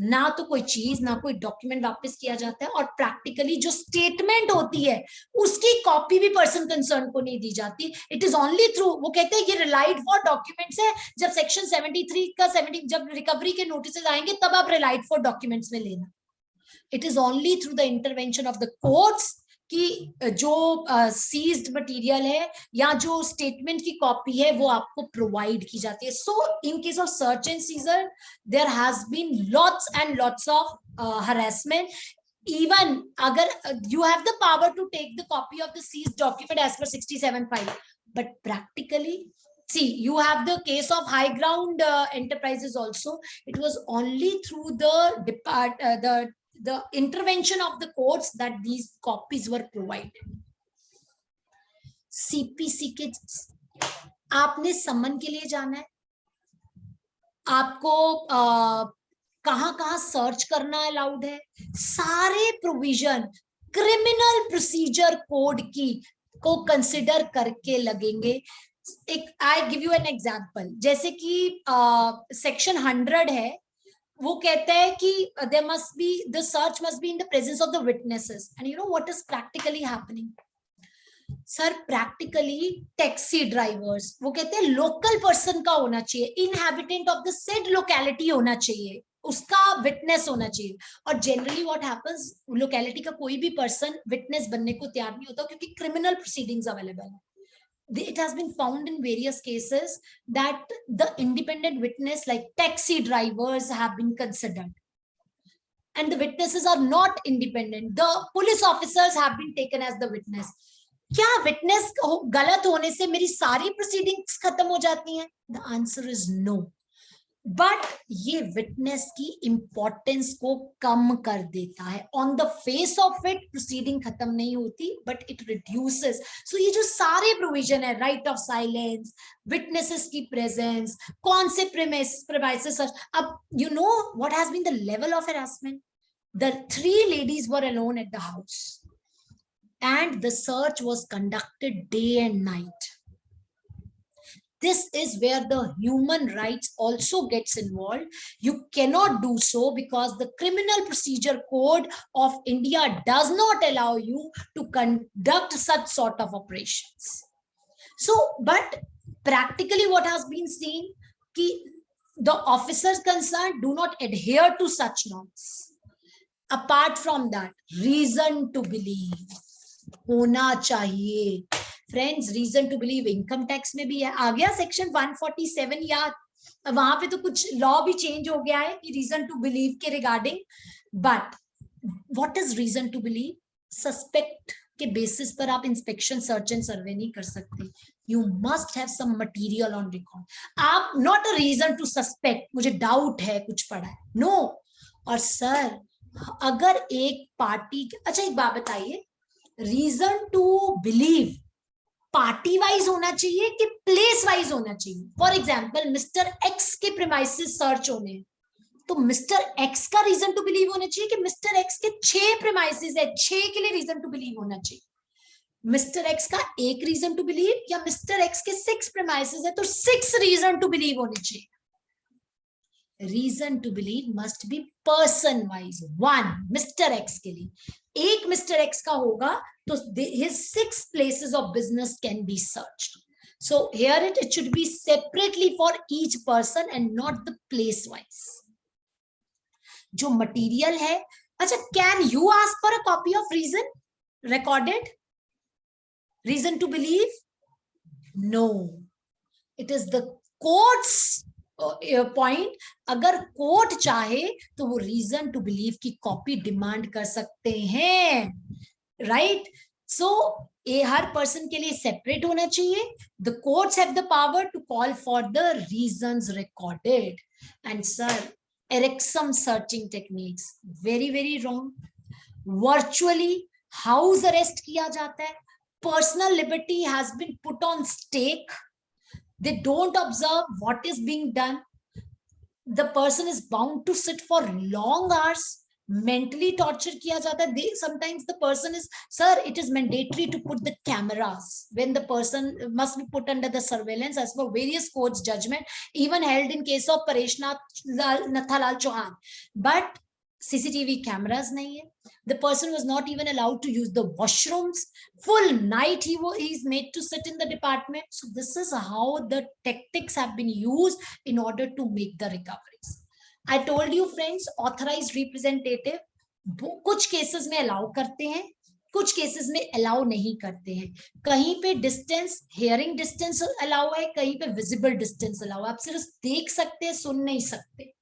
ना तो कोई चीज, ना कोई डॉक्यूमेंट वापस किया जाता है। और प्रैक्टिकली जो स्टेटमेंट होती है उसकी कॉपी भी पर्सन कंसर्न को नहीं दी जाती। इट इज ओनली थ्रू, वो कहते हैं ये रिलाइड फॉर डॉक्यूमेंट्स है, जब सेक्शन 73 का 70 जब रिकवरी के नोटिस आएंगे तब आप रिलाइड फॉर डॉक्यूमेंट्स में लेना। It is only through the intervention of the courts कि जो सीज्ड मटेरियल है या जो स्टेटमेंट की कॉपी है वो आपको प्रोवाइड की जाती है। So in case of search and seizure there has been lots and lots of harassment. Even अगर you have the power to take the copy of the seized document as per 67(5), but practically, see, you have the case of High Ground Enterprises also. It was only through the intervention of the courts that these copies were provided. CPC के आपने सम्मन के लिए जाना है, आपको कहाँ search करना अलाउड है, सारे प्रोविजन क्रिमिनल प्रोसीजर कोड की को कंसिडर करके लगेंगे। एक आई गिव यू एन एग्जांपल, जैसे कि सेक्शन 100 है, वो कहता है कि there must be, the search must be in the presence of the witnesses. And you know what is practically happening? Sir practically taxi drivers, वो कहते हैं लोकल पर्सन का होना चाहिए, inhabitant of the said locality होना चाहिए, उसका witness होना चाहिए। और जनरली व्हाट हैपेंस, लोकेलिटी का कोई भी पर्सन विटनेस बनने को तैयार नहीं होता क्योंकि क्रिमिनल प्रोसीडिंग्स अवेलेबल है। It has been found in various cases that the independent witness like taxi drivers have been considered, and the witnesses are not independent. The police officers have been taken as the witness. क्या witness गलत होने से मेरी सारी proceedings खत्म हो जाती हैं? The answer is no. But ये विटनेस की इंपॉर्टेंस को कम कर देता है। On the face of it proceeding खत्म नहीं होती, बट इट रिड्यूसेस। सो ये जो सारे प्रोविजन है, राइट ऑफ साइलेंस, विटनेसेस की प्रेजेंस, कौन से प्रेमाइसेस, अब you know what has been the level of harassment. The 3 ladies were alone at the house and the search was conducted day and night. This is where the human rights also gets involved. You cannot do so because the Criminal Procedure Code of India does not allow you to conduct such sort of operations. So, but practically what has been seen, ki the officers concerned do not adhere to such norms. Apart from that, reason to believe होना चाहिए। Friends, reason to believe income tax में भी है, आ गया section 147 याद, वहां पे तो कुछ लॉ भी चेंज हो गया है कि रीजन टू बिलीव के regarding. But what is reason to believe? Suspect के बेसिस पर आप इंस्पेक्शन सर्च एंड सर्वे नहीं कर सकते. You must have some material on record. आप not a reason to suspect, मुझे डाउट है कुछ पढ़ा है, नो. और सर अगर एक पार्टी, अच्छा एक बात बताइए, reason to believe party wise होना चाहिए कि प्लेस वाइज होना चाहिए? फॉर एग्जाम्पल मिस्टर एक्स के प्रीमाइसेस सर्च होने हैं, तो मिस्टर एक्स का रीजन टू बिलीव होना चाहिए कि मिस्टर एक्स के 6 प्रीमाइसेस है, 6 के लिए रीजन टू बिलीव होना चाहिए? मिस्टर एक्स का एक रीजन टू बिलीव, या मिस्टर एक्स के 6 प्रीमाइसेस है तो 6 रीजन टू बिलीव होने चाहिए? Reason to believe must be person wise. One mister X के लिए एक मिस्टर एक्स का होगा तो his 6 places of business can be searched. So here it should be separately for each person and not the place wise. जो material है, अच्छा can you ask for a copy of reason recorded, reason to believe? No, it is the court's point. अगर court चाहे तो वो reason to believe की copy demand कर सकते हैं, राइट? सो ये हर पर्सन के लिए सेपरेट होना चाहिए. The courts have the power to call for the reasons recorded. And sir Ericsson searching techniques very very wrong. Virtually house arrest किया जाता है, personal liberty has been put on stake. They don't observe what is being done. The person is bound to sit for long hours. Mentally torture kiya jata hai. Sometimes the person is, sir, it is mandatory to put the cameras when the person must be put under the surveillance as per various courts judgment, even held in case of Paresh Nathalal Chauhan. But CCTV cameras nahi hai. The person was not even allowed to use the washrooms. Full night he is made to sit in the department. So this is how the tactics have been used in order to make the recoveries. I told you friends, authorized representative कुछ cases में allow करते हैं, कुछ cases में allow नहीं करते हैं. कहीं पे डिस्टेंस, हियरिंग डिस्टेंस अलाउ है, कहीं पे विजिबल डिस्टेंस अलाउ है. आप सिर्फ देख सकते हैं, सुन नहीं सकते,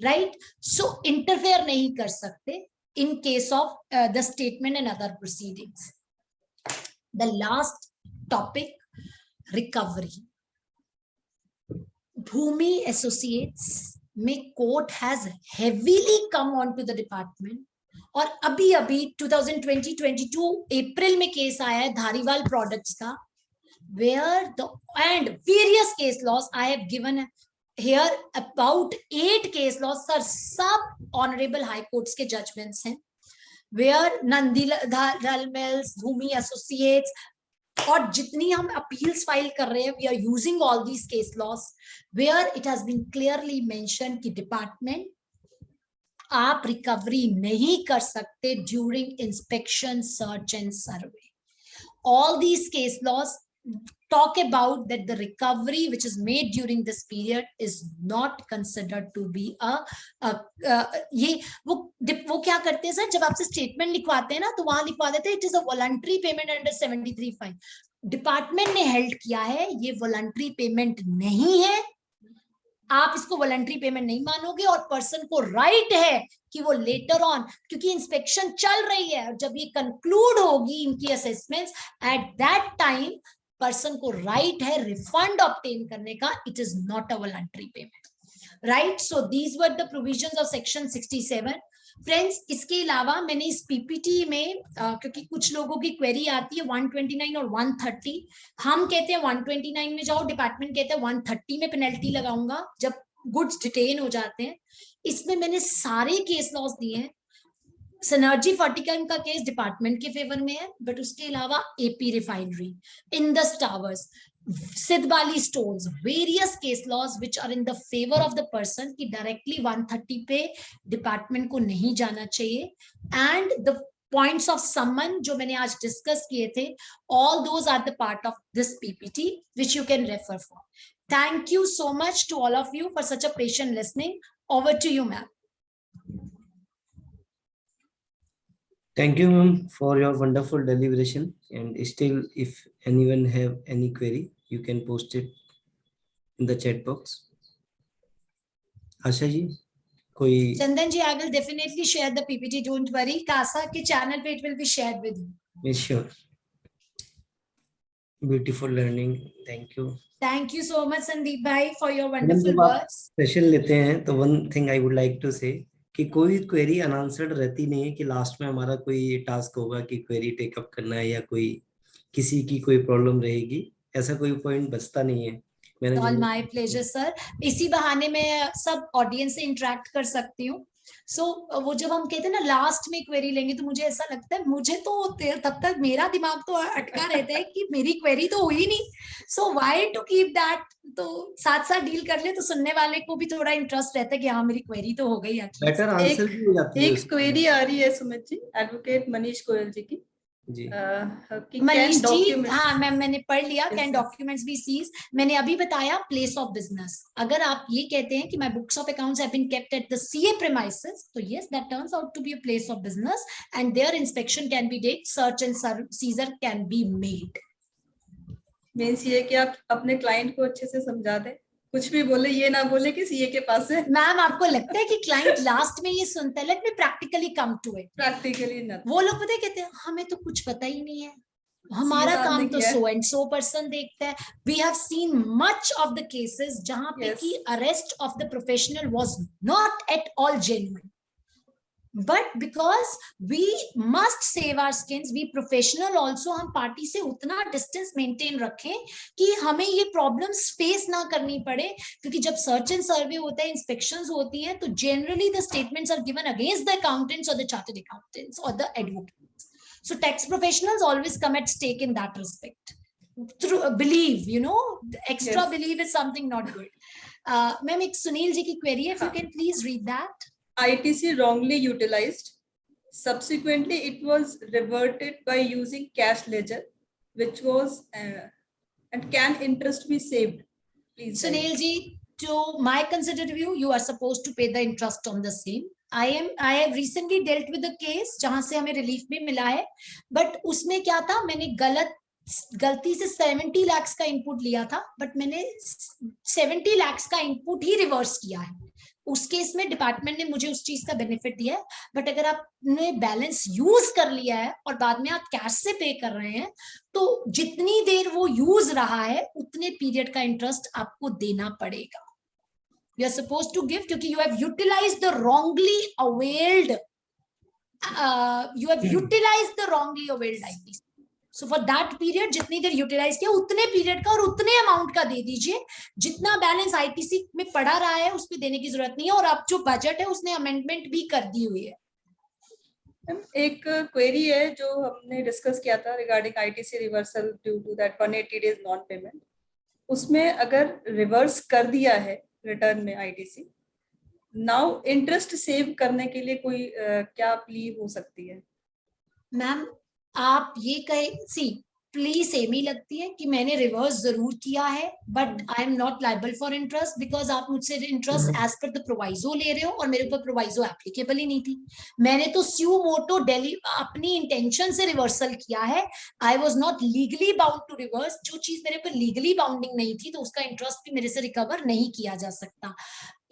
राइट? सो इंटरफेयर नहीं कर सकते in case of the statement and other proceedings. The last topic, recovery. Bhumi Associates में court has heavily come on to the department. और अभी 2020-22 अप्रैल में केस आया है धारीवाल प्रोडक्ट्स का, where the and various case laws I have given here about 8 case laws, sir, सब honorable high courts के judgments हैं, where Nandilal Mills, Bhumi Associates, और जितनी हम appeals file कर रहे हैं, we are using all these case laws, where it has been clearly mentioned कि department आप recovery नहीं कर सकते during inspection, search and survey. All these case laws talk about that the recovery which is made during this period is not considered to be ये वो क्या करते हैं सर, जब आपसे स्टेटमेंट लिखवाते हैं ना तो वहां लिखवा देते हैं it is a voluntary payment under 73(5). Department ने हेल्ड किया है ये वॉलंटरी पेमेंट नहीं है, आप इसको वॉलंटरी पेमेंट नहीं मानोगे, और पर्सन को राइट है कि वो लेटर ऑन, क्योंकि इंस्पेक्शन चल रही है और जब ये कंक्लूड होगी इनकी assessments, at that time person को राइट है रिफंड ऑब्टेन करने का. It is not a voluntary payment, right? So these were the provisions of section 67. Friends, इसके अलावा मैंने इस पीपीटी में क्योंकि कुछ लोगों की क्वेरी आती है 129 और 130, हम कहते हैं 129 में जाओ, डिपार्टमेंट कहते हैं 130 में पेनल्टी लगाऊंगा जब गुड्स डिटेन हो जाते हैं. इसमें मैंने सारे केस लॉस दिए हैं. सिनर्जी फर्टिकम का केस डिपार्टमेंट के फेवर में है, बट उसके अलावा AP refinery, Indus Towers, Siddhbali stones, various case laws which are in the favour of the person की डायरेक्टली 130 पे डिपार्टमेंट को नहीं जाना चाहिए. And the points of summon जो मैंने आज डिस्कस किए थे, all those are the part of this PPT which you can refer for. Thank you so much to all of you for such a patient listening. Over to you ma'am. Thank you, ma'am, for your wonderful deliberation. And still, if anyone have any query, you can post it in the chat box. Asha ji, कोई? Chandan ji, I will definitely share the PPT. Don't worry. CASA के channel पे it will be shared with you. Sure. Beautiful learning. Thank you. Thank you so much, Sandeep bhai, for your madam, wonderful जब आप words. Session लेते हैं तो one thing I would like to say कि कोई query unanswered रहती नहीं है, कि लास्ट में हमारा कोई टास्क होगा कि क्वेरी टेकअप करना है या कोई किसी की कोई प्रॉब्लम रहेगी, ऐसा कोई पॉइंट बचता नहीं है ऑल मैंने। My pleasure sir. इसी बहाने मैं सब ऑडियंस से इंटरेक्ट कर सकती हूँ। सो वो जब हम कहते हैं ना लास्ट में क्वेरी लेंगे, तो मुझे ऐसा लगता है, मुझे तो तब तक मेरा दिमाग तो अटका रहता है कि मेरी क्वेरी तो हुई नहीं, so why to keep that. तो साथ साथ डील कर ले तो सुनने वाले को भी थोड़ा इंटरेस्ट रहता है कि हाँ मेरी क्वेरी तो हो गई एटलीस्ट। बेटर आंसर भी हो जाती है एक उसकी। क्वेरी आ रही है सुमित जी, एडवोकेट मनीष गोयल जी की। जी कि मनीष can जी, documents- हाँ मैम मैंने पढ़ लिया। Yes, can yes. Documents be seize, मैंने अभी बताया प्लेस ऑफ बिजनेस। अगर आप ये कहते हैं कि my books of accounts have been kept at the CA premises, तो yes that turns out to be a place of business and there inspection can be done, search and seizure can be made. Means ये कि आप अपने client को अच्छे से समझा दें, कुछ भी बोले ये ना बोले कि सीए के पास है। मैम आपको लगता है कि क्लाइंट लास्ट में ये सुनता है? Let me practically come to it. Practically ना वो लोग पता है कहते हैं हमें तो कुछ पता ही नहीं है, सीए हमारा साहब काम ने तो किया है। सो एंड सो पर्सन देखता है। We have seen much of the cases जहां पे Yes. कि arrest of the professional was not at all genuine, but because we must save our skins, we professional also, हम पार्टी से उतना distance maintain रखें कि हमें ये प्रॉब्लम्स फेस ना करनी पड़े। क्योंकि जब सर्च एंड सर्वे होता है, इंस्पेक्शंस होती हैं, तो generally the statements are given against the accountants और द चार्टर्ड अकाउंटेंट्स और the advocates. So tax professionals always come at stake in that respect. Through believe, you know, extra Yes. believe is something not good. Ma'am, एक सुनील जी की query है, if you can please read that. ITC wrongly utilized. Subsequently, it was reverted by using cash ledger, which was and can interest be saved? Please. Sunil ji, to my considered view, you are supposed to pay the interest on the same. I have recently dealt with a case जहां से हमें relief भी मिला है, but उसमें क्या था, मैंने गलती से 70 लाख का इनपुट लिया था, बट मैंने 70 लाख का इनपुट ही रिवर्स किया है। उस केस में डिपार्टमेंट ने मुझे उस चीज का बेनिफिट दिया है। बट अगर आपने बैलेंस यूज कर लिया है और बाद में आप कैश से पे कर रहे हैं, तो जितनी देर वो यूज रहा है उतने पीरियड का इंटरेस्ट आपको देना पड़ेगा। You are suppose to give, क्योंकि you have utilised the wrongly availed, you have utilised the wrongly availed ITC. So for that period जितनी देर यूटिलाइज किया उतने पीरियड का और उतने अमाउंट का दे दीजिए। जितना बैलेंस आईटीसी में पड़ा रहा है उस पर देने की जरूरत नहीं है, और अब जो बजट है उसने अमेंडमेंट भी कर दी हुई है। एक क्वेरी है जो हमने डिस्कस किया था regarding ITC reversal due to that 180 days non payment. उसमें अगर रिवर्स कर दिया है रिटर्न में आईटीसी, नाउ इंटरेस्ट सेव करने के लिए कोई क्या प्ली हो सकती है? मैम आप ये कहे, सी प्ली सेम ही लगती है कि मैंने रिवर्स जरूर किया है, but I am not liable for interest, because आप मुझसे interest as per the proviso ले रहे हो और मेरे ऊपर प्रोवाइजो एप्लीकेबल ही नहीं थी। मैंने तो स्यू मोटो डेली अपनी इंटेंशन से रिवर्सल किया है। I was not legally bound to reverse. जो चीज मेरे ऊपर लीगली बाउंडिंग नहीं थी, तो उसका इंटरेस्ट भी मेरे से रिकवर नहीं किया जा सकता।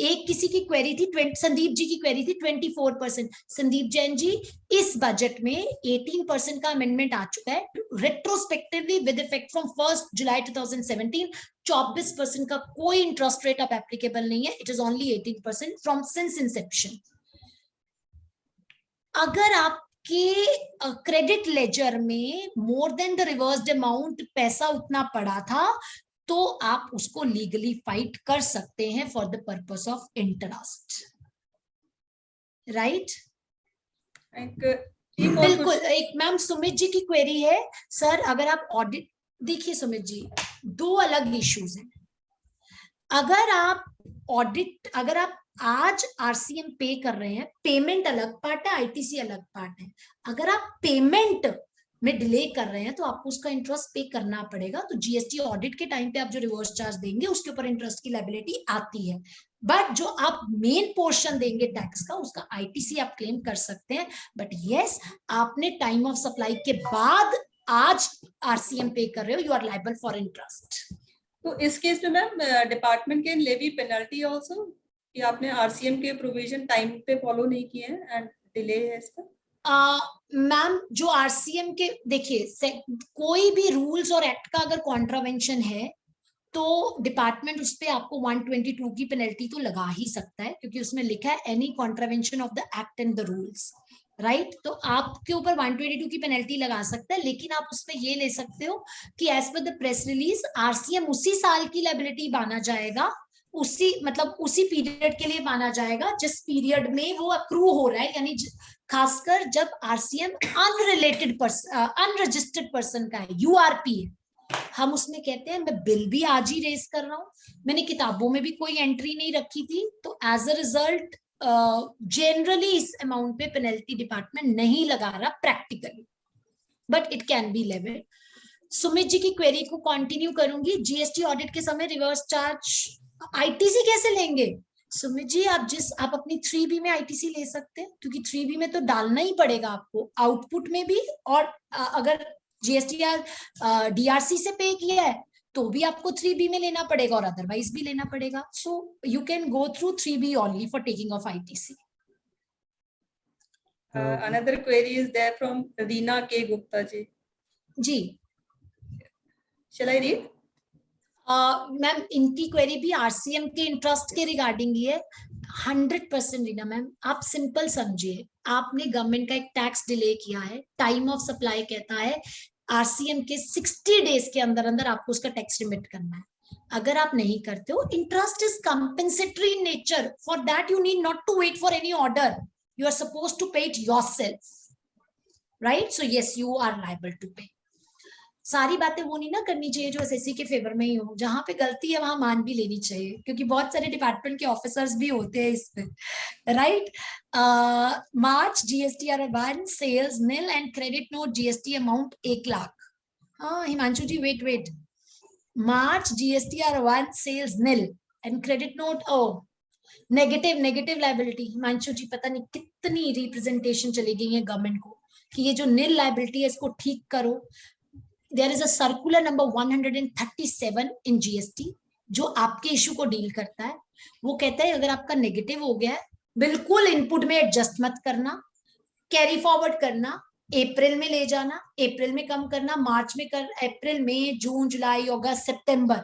एक किसी की क्वेरी थी, संदीप जी की क्वेरी थी 24%। संदीप जैन जी, इस बजट में 18% का अमेंडमेंट आ चुका है रेट्रोस्पेक्टिवली विद इफेक्ट फ्रॉम 1 जुलाई 2017। 24% का कोई इंटरेस्ट रेट अब एप्लीकेबल नहीं है, it is only 18% from since Inception. अगर आपके क्रेडिट लेजर में more than the reversed amount पैसा उतना पड़ा था, तो आप उसको लीगली फाइट कर सकते हैं for the purpose of interest, right? बिल्कुल। एक मैम सुमित जी की क्वेरी है, सर अगर आप ऑडिट, देखिए सुमित जी, दो अलग इश्यूज हैं। अगर आप ऑडिट, अगर आप आज आरसीएम पे कर रहे हैं, पेमेंट अलग पार्ट है, आईटीसी अलग पार्ट है। अगर आप पेमेंट में डिले कर रहे हैं तो आपको उसका इंटरेस्ट पे करना पड़ेगा। तो जीएसटी ऑडिट के टाइम पे आप जो रिवर्स चार्ज देंगे उसके ऊपर इंटरेस्ट की लायबिलिटी आती है, बट जो आप मेन पोर्शन देंगे टैक्स का, उसका आईटीसी आप क्लेम कर सकते हैं। बट यस, आपने टाइम ऑफ सप्लाई के बाद आज आरसीएम पे कर रहे हो, you are liable for interest. तो इस केस में ma'am department can levy penalty also कि आपने आरसीएम के प्रोविजन टाइम पे फॉलो नहीं किए हैं एंड डिले है इसका? मैम जो आरसीएम के देखिए, कोई भी रूल्स और एक्ट का अगर कॉन्ट्रावेंशन है तो डिपार्टमेंट उस पे आपको 122 की पेनल्टी तो लगा ही सकता है, क्योंकि उसमें लिखा है any contravention of the act and the rules, right. तो आपके ऊपर 122 की पेनल्टी लगा सकता है, लेकिन आप उसमें ये ले सकते हो कि as per the press release RCM उसी साल की लायबिलिटी माना जाएगा, उसी पीरियड के लिए माना जाएगा जिस पीरियड में वो अक्रू हो रहा है, यानी खासकर जब RCM unrelated person, unregistered person का है, यूआरपी है, हम उसमें कहते हैं मैं बिल भी आज ही रेज कर रहा हूँ, मैंने किताबों में भी कोई एंट्री नहीं रखी थी, तो एज अ रिजल्ट जनरली इस अमाउंट पे पेनल्टी डिपार्टमेंट नहीं लगा रहा practically, but it can be levied. Sumit ji की क्वेरी को कंटिन्यू करूंगी। जीएसटी ऑडिट के समय रिवर्स चार्ज आईटीसी कैसे लेंगे? सुमित जी आप अपनी 3B में आईटीसी ले सकते हैं, क्योंकि 3B में तो डालना ही पड़ेगा आपको आउटपुट में भी, और अगर जीएसटीआर डीआरसी से पे किया है तो भी आपको 3B में लेना पड़ेगा और अदरवाइज भी लेना पड़ेगा। So you can go through 3B only for taking of ITC. Another query is there from Reena K. Gupta ji. जी Shall I read? मैम इनकी क्वेरी भी आरसीएम के इंटरेस्ट के रिगार्डिंग ही है। 100% रीना मैम, आप सिंपल समझिए, आपने गवर्नमेंट का एक टैक्स डिले किया है, टाइम ऑफ सप्लाई कहता है आरसीएम के 60 डेज के अंदर अंदर आपको उसका टैक्स रिमिट करना है। अगर आप नहीं करते हो, interest is compensatory in nature, for that you need not to wait for any order, you are supposed to pay it yourself, right. So yes, you are liable to pay. सारी बातें वो नहीं ना करनी चाहिए जो एसएससी के favour में ही हो, जहां पे गलती है वहां मान भी लेनी चाहिए, क्योंकि बहुत सारे डिपार्टमेंट के ऑफिसर्स भी होते हैं इसमें, right. March GSTR1 sales nil and credit note GST amount 1 lakh. हाँ Himanshu ji, wait, March GSTR1 sales nil and credit note negative liability. Himanshu ji पता नहीं कितनी रिप्रेजेंटेशन चली गई है गवर्नमेंट को कि ये जो नील लायबिलिटी है इसको ठीक करो। There is a circular number 137 in GST जो आपके इशू को डील करता है। वो कहता है अगर आपका नेगेटिव हो गया है, बिल्कुल इनपुट में एडजस्ट मत करना, कैरी फॉरवर्ड करना, अप्रैल में ले जाना, अप्रैल में कम करना, मार्च में कर, अप्रैल मई जून जुलाई अगस्त सितंबर,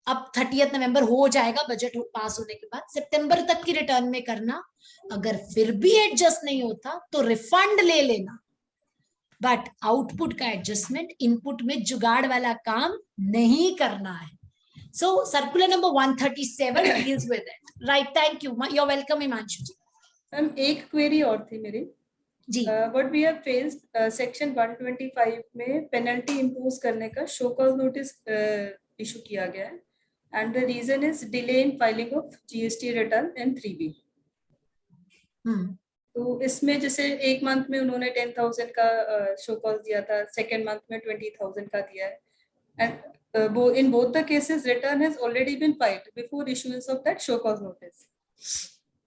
अब 30 नवंबर हो जाएगा बजट पास होने के बाद, सितंबर तक की रिटर्न में करना। अगर फिर भी एडजस्ट नहीं होता तो रिफंड ले लेना, बट आउटपुट का एडजस्टमेंट, इनपुट में जुगाड़ वाला काम नहीं करना है। So circular number 137 deals with it, right. Thank you, you are welcome Himanshu ji. Ma'am एक क्वेरी और थी मेरी जी। What we have faced section 125 में पेनल्टी इंपोज करने का शो कॉज नोटिस इशू किया गया है, and the reason is delay in filing of GST return and 3B। तो इसमें जैसे एक मंथ में उन्होंने 10,000 का शो कॉज दिया था, सेकेंड मंथ में 20,000 का दिया है, and in both the cases return has already been filed before issuance of that show cause notice.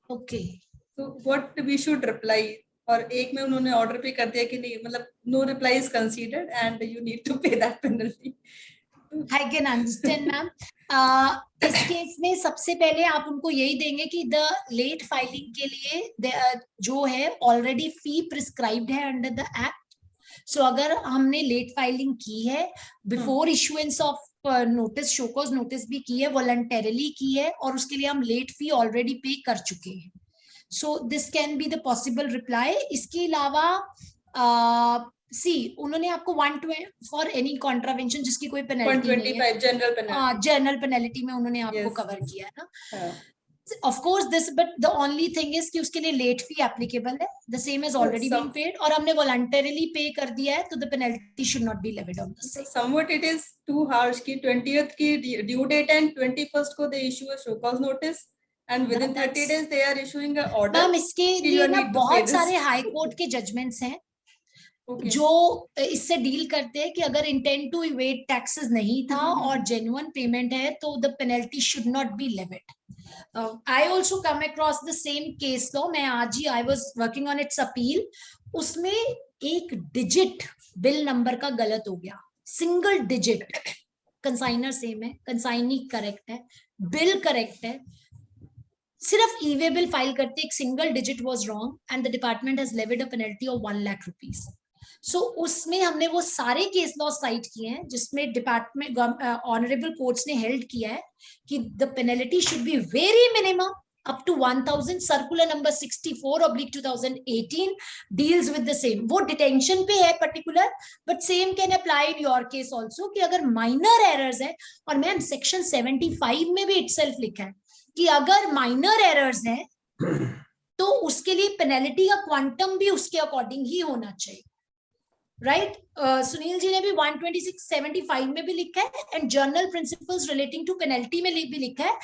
Okay. So what we should reply? और एक में उन्होंने ऑर्डर पे कर दिया कि नहीं, मतलब no reply is considered and you need to pay that penalty. I can understand, ma'am. इस केस में सबसे पहले आप उनको यही देंगे कि द लेट फाइलिंग के लिए जो है ऑलरेडी फी प्रिस्क्राइब्ड है अंडर द एक्ट। सो अगर हमने लेट फाइलिंग की है, before issuance of notice, show cause notice भी की है, वॉलंटरली की है, और उसके लिए हम लेट फी ऑलरेडी पे कर चुके हैं, so this can be the possible reply. इसके अलावा उन्होंने आपको 120 फॉर एनी कॉन्ट्रावेंशन जिसकी कोई पेनल्टी नहीं है, जनरल पेनल्टी में उन्होंने आपको कवर किया है ना। Of course this, but the only thing is कि उसके लिए लेट फी एप्लीकेबल है, the same has already been paid, और हमने voluntarily पे कर दिया है, तो the penalty should not be levied on the same. Somewhat it is too harsh कि 20th की due date and 21st को they issue a show cause notice and within 30 days they are issuing a order. Ma'am इसके लिए ना बहुत सारे high court के judgements हैं जो इससे डील करते हैं कि अगर इंटेंट टू इवेड टैक्सेस नहीं था और जेन्युइन पेमेंट है तो the penalty should not be levied. I also come across the same case law. मैं आज ही I was working on its appeal. उसमें एक डिजिट बिल नंबर का गलत हो गया, सिंगल डिजिट। कंसाइनर सेम है, कंसाइनी करेक्ट है, बिल करेक्ट है, सिर्फ ई-वे बिल फाइल करते एक single digit was wrong and the department has levied a penalty of 1 lakh rupees. सो उसमें हमने वो सारे केस लॉ साइट किए हैं जिसमें डिपार्टमेंट ऑनरेबल कोर्ट्स ने हेल्ड किया है कि the penalty should be very minimum up to 1000. Circular number 64/2018 deals with the same. वो डिटेंशन पे है particular, but same can apply in your case also कि अगर माइनर एरर्स है, और मैम सेक्शन 75 में भी इटसेल्फ लिखा है कि अगर माइनर एरर्स है तो उसके लिए पेनल्टी का क्वांटम भी उसके अकॉर्डिंग ही होना चाहिए. राइट सुनील जी ने भी 126/75 में भी लिखा है and general principles relating to penalty में भी लिखा है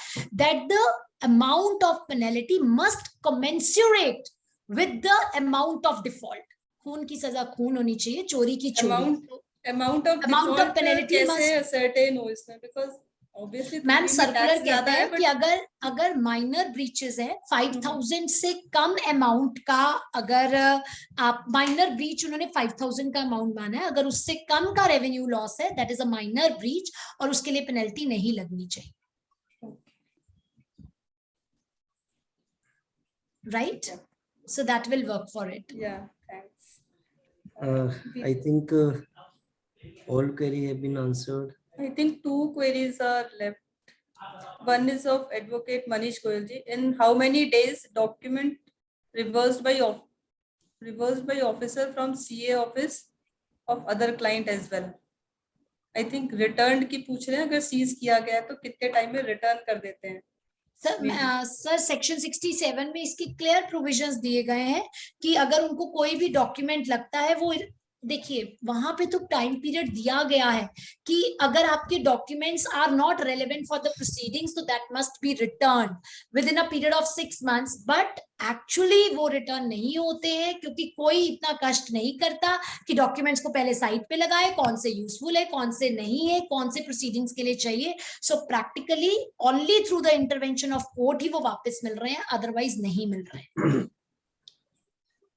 that the amount of penalty must commensurate with the amount of default. खून की सजा खून होनी चाहिए, चोरी की चोरी. अमाउंट ऑफ पेनल्टी कैसे असर्टेन हो इसमें, बिकॉज़ ऑब्वियसली मैम सर्कुलर कहता है कि अगर माइनर ब्रीचेस है 5000 से कम अमाउंट का, अगर आप माइनर ब्रीच उन्होंने 5000 का अमाउंट माना है, अगर उससे कम का रेवेन्यू लॉस है that is a minor breach और उसके लिए पेनल्टी नहीं लगनी चाहिए. Right, so that will work for it. या thanks. I think all query have been answered. I think 2 queries are left. One is of Advocate Manish Goyal ji. In how many days document reversed by officer from CA office of other client as well? I think returned की पूछ रहे हैं, अगर seize किया गया है तो कितने टाइम में रिटर्न कर देते हैं? सर सेक्शन 67 में इसकी क्लियर प्रोविजंस दिए गए हैं कि अगर उनको कोई भी डॉक्यूमेंट लगता है, वो देखिए वहां पे तो टाइम पीरियड दिया गया है कि अगर आपके documents are not relevant for the proceedings तो that must be return within a period of 6 months. But actually वो रिटर्न नहीं होते हैं क्योंकि कोई इतना कष्ट नहीं करता कि डॉक्यूमेंट्स को पहले साइट पे लगाए, कौन से यूजफुल है, कौन से नहीं है, कौन से प्रोसीडिंग्स के लिए चाहिए. So practically only through the intervention of court ही वो वापस मिल रहे हैं, अदरवाइज नहीं मिल रहे हैं.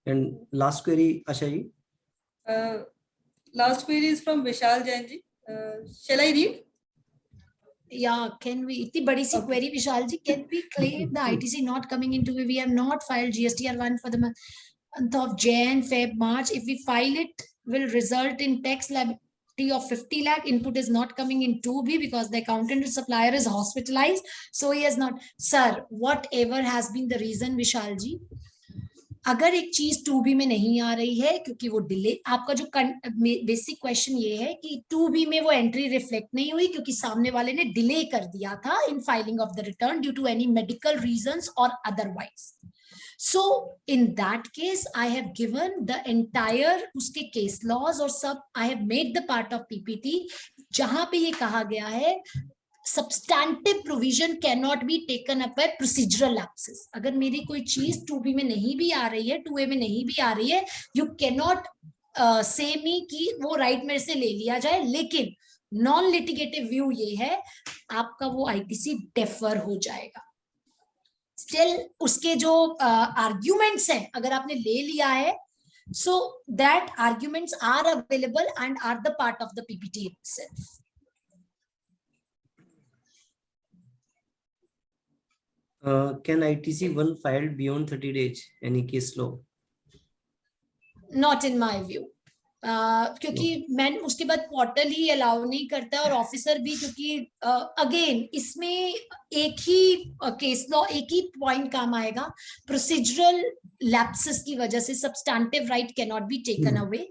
And last query, Asha ji. Last query is from Vishal Jain ji. Shall I read? Yeah, can we, इतनी बड़ी सी query Vishal ji, can we claim the ITC not coming into, we have not filed GSTR1 for the month of Jan, Feb, March. If we file it, will result in tax liability of 50 lakh. Input is not coming in 2B because the accountant supplier is hospitalized, so he has not. Sir, whatever has been the reason, Vishal ji, अगर एक चीज 2B में नहीं आ रही है क्योंकि वो delay, आपका जो बेसिक क्वेश्चन ये है कि 2B में वो एंट्री रिफ्लेक्ट नहीं हुई क्योंकि सामने वाले ने डिले कर दिया था in filing of the return due to any medical reasons और otherwise. So in that case, I have given the entire उसके केस लॉज और सब I have made the part of PPT जहां पे ये कहा गया है substantive provision cannot be taken up by procedural lapses. अगर मेरी कोई चीज 2B में नहीं भी आ रही है, 2A में नहीं भी आ रही है, you cannot say me कि वो राइट मेरे से ले लिया जाए. लेकिन नॉन लिटिगेटिव व्यू ये है आपका वो ITC डेफर हो जाएगा. स्टिल उसके जो आर्ग्यूमेंट्स हैं अगर आपने ले लिया है, so that arguments are available and are the part of the PPT itself. Can ITC 1 filed beyond 30 days? Any case law? Not in my view. क्योंकि मैं उसके बाद पोर्टल ही अलाउ नहीं करता और ऑफिसर भी, क्योंकि अगेन इसमें एक ही केस लॉ, एक ही पॉइंट काम आएगा. प्रोसीजरल लैप्सेस की वजह से substantive right can not be taken away,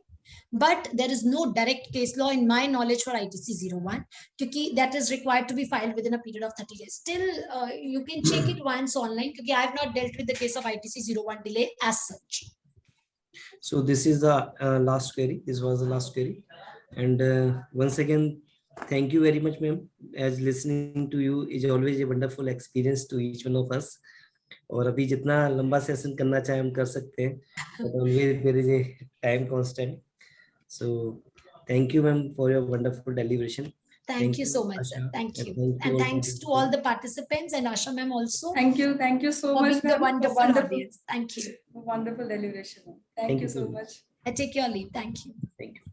but there is no direct case law in my knowledge for ITC 01 क्योंकि that is required to be filed within a period of 30 days. Still you can check it once online क्योंकि I have not dealt with the case of ITC 01 delay as such. So this is the last query. This was the last query, and once again, thank you very much, ma'am. As listening to you is always a wonderful experience to each one of us. और अभी जितना लंबा session करना चाहे हम कर सकते हैं, but always there is a time constant. So thank you, ma'am, for your wonderful deliberation. Thank you so much, Asha. sir. Thank you. Thank you And all thanks to all the participants and Asha ma'am also. Thank you so for much, being the ma'am. wonderful audience. Thank you. Wonderful deliberation. Thank you so much. I take your leave. Thank you. Thank you.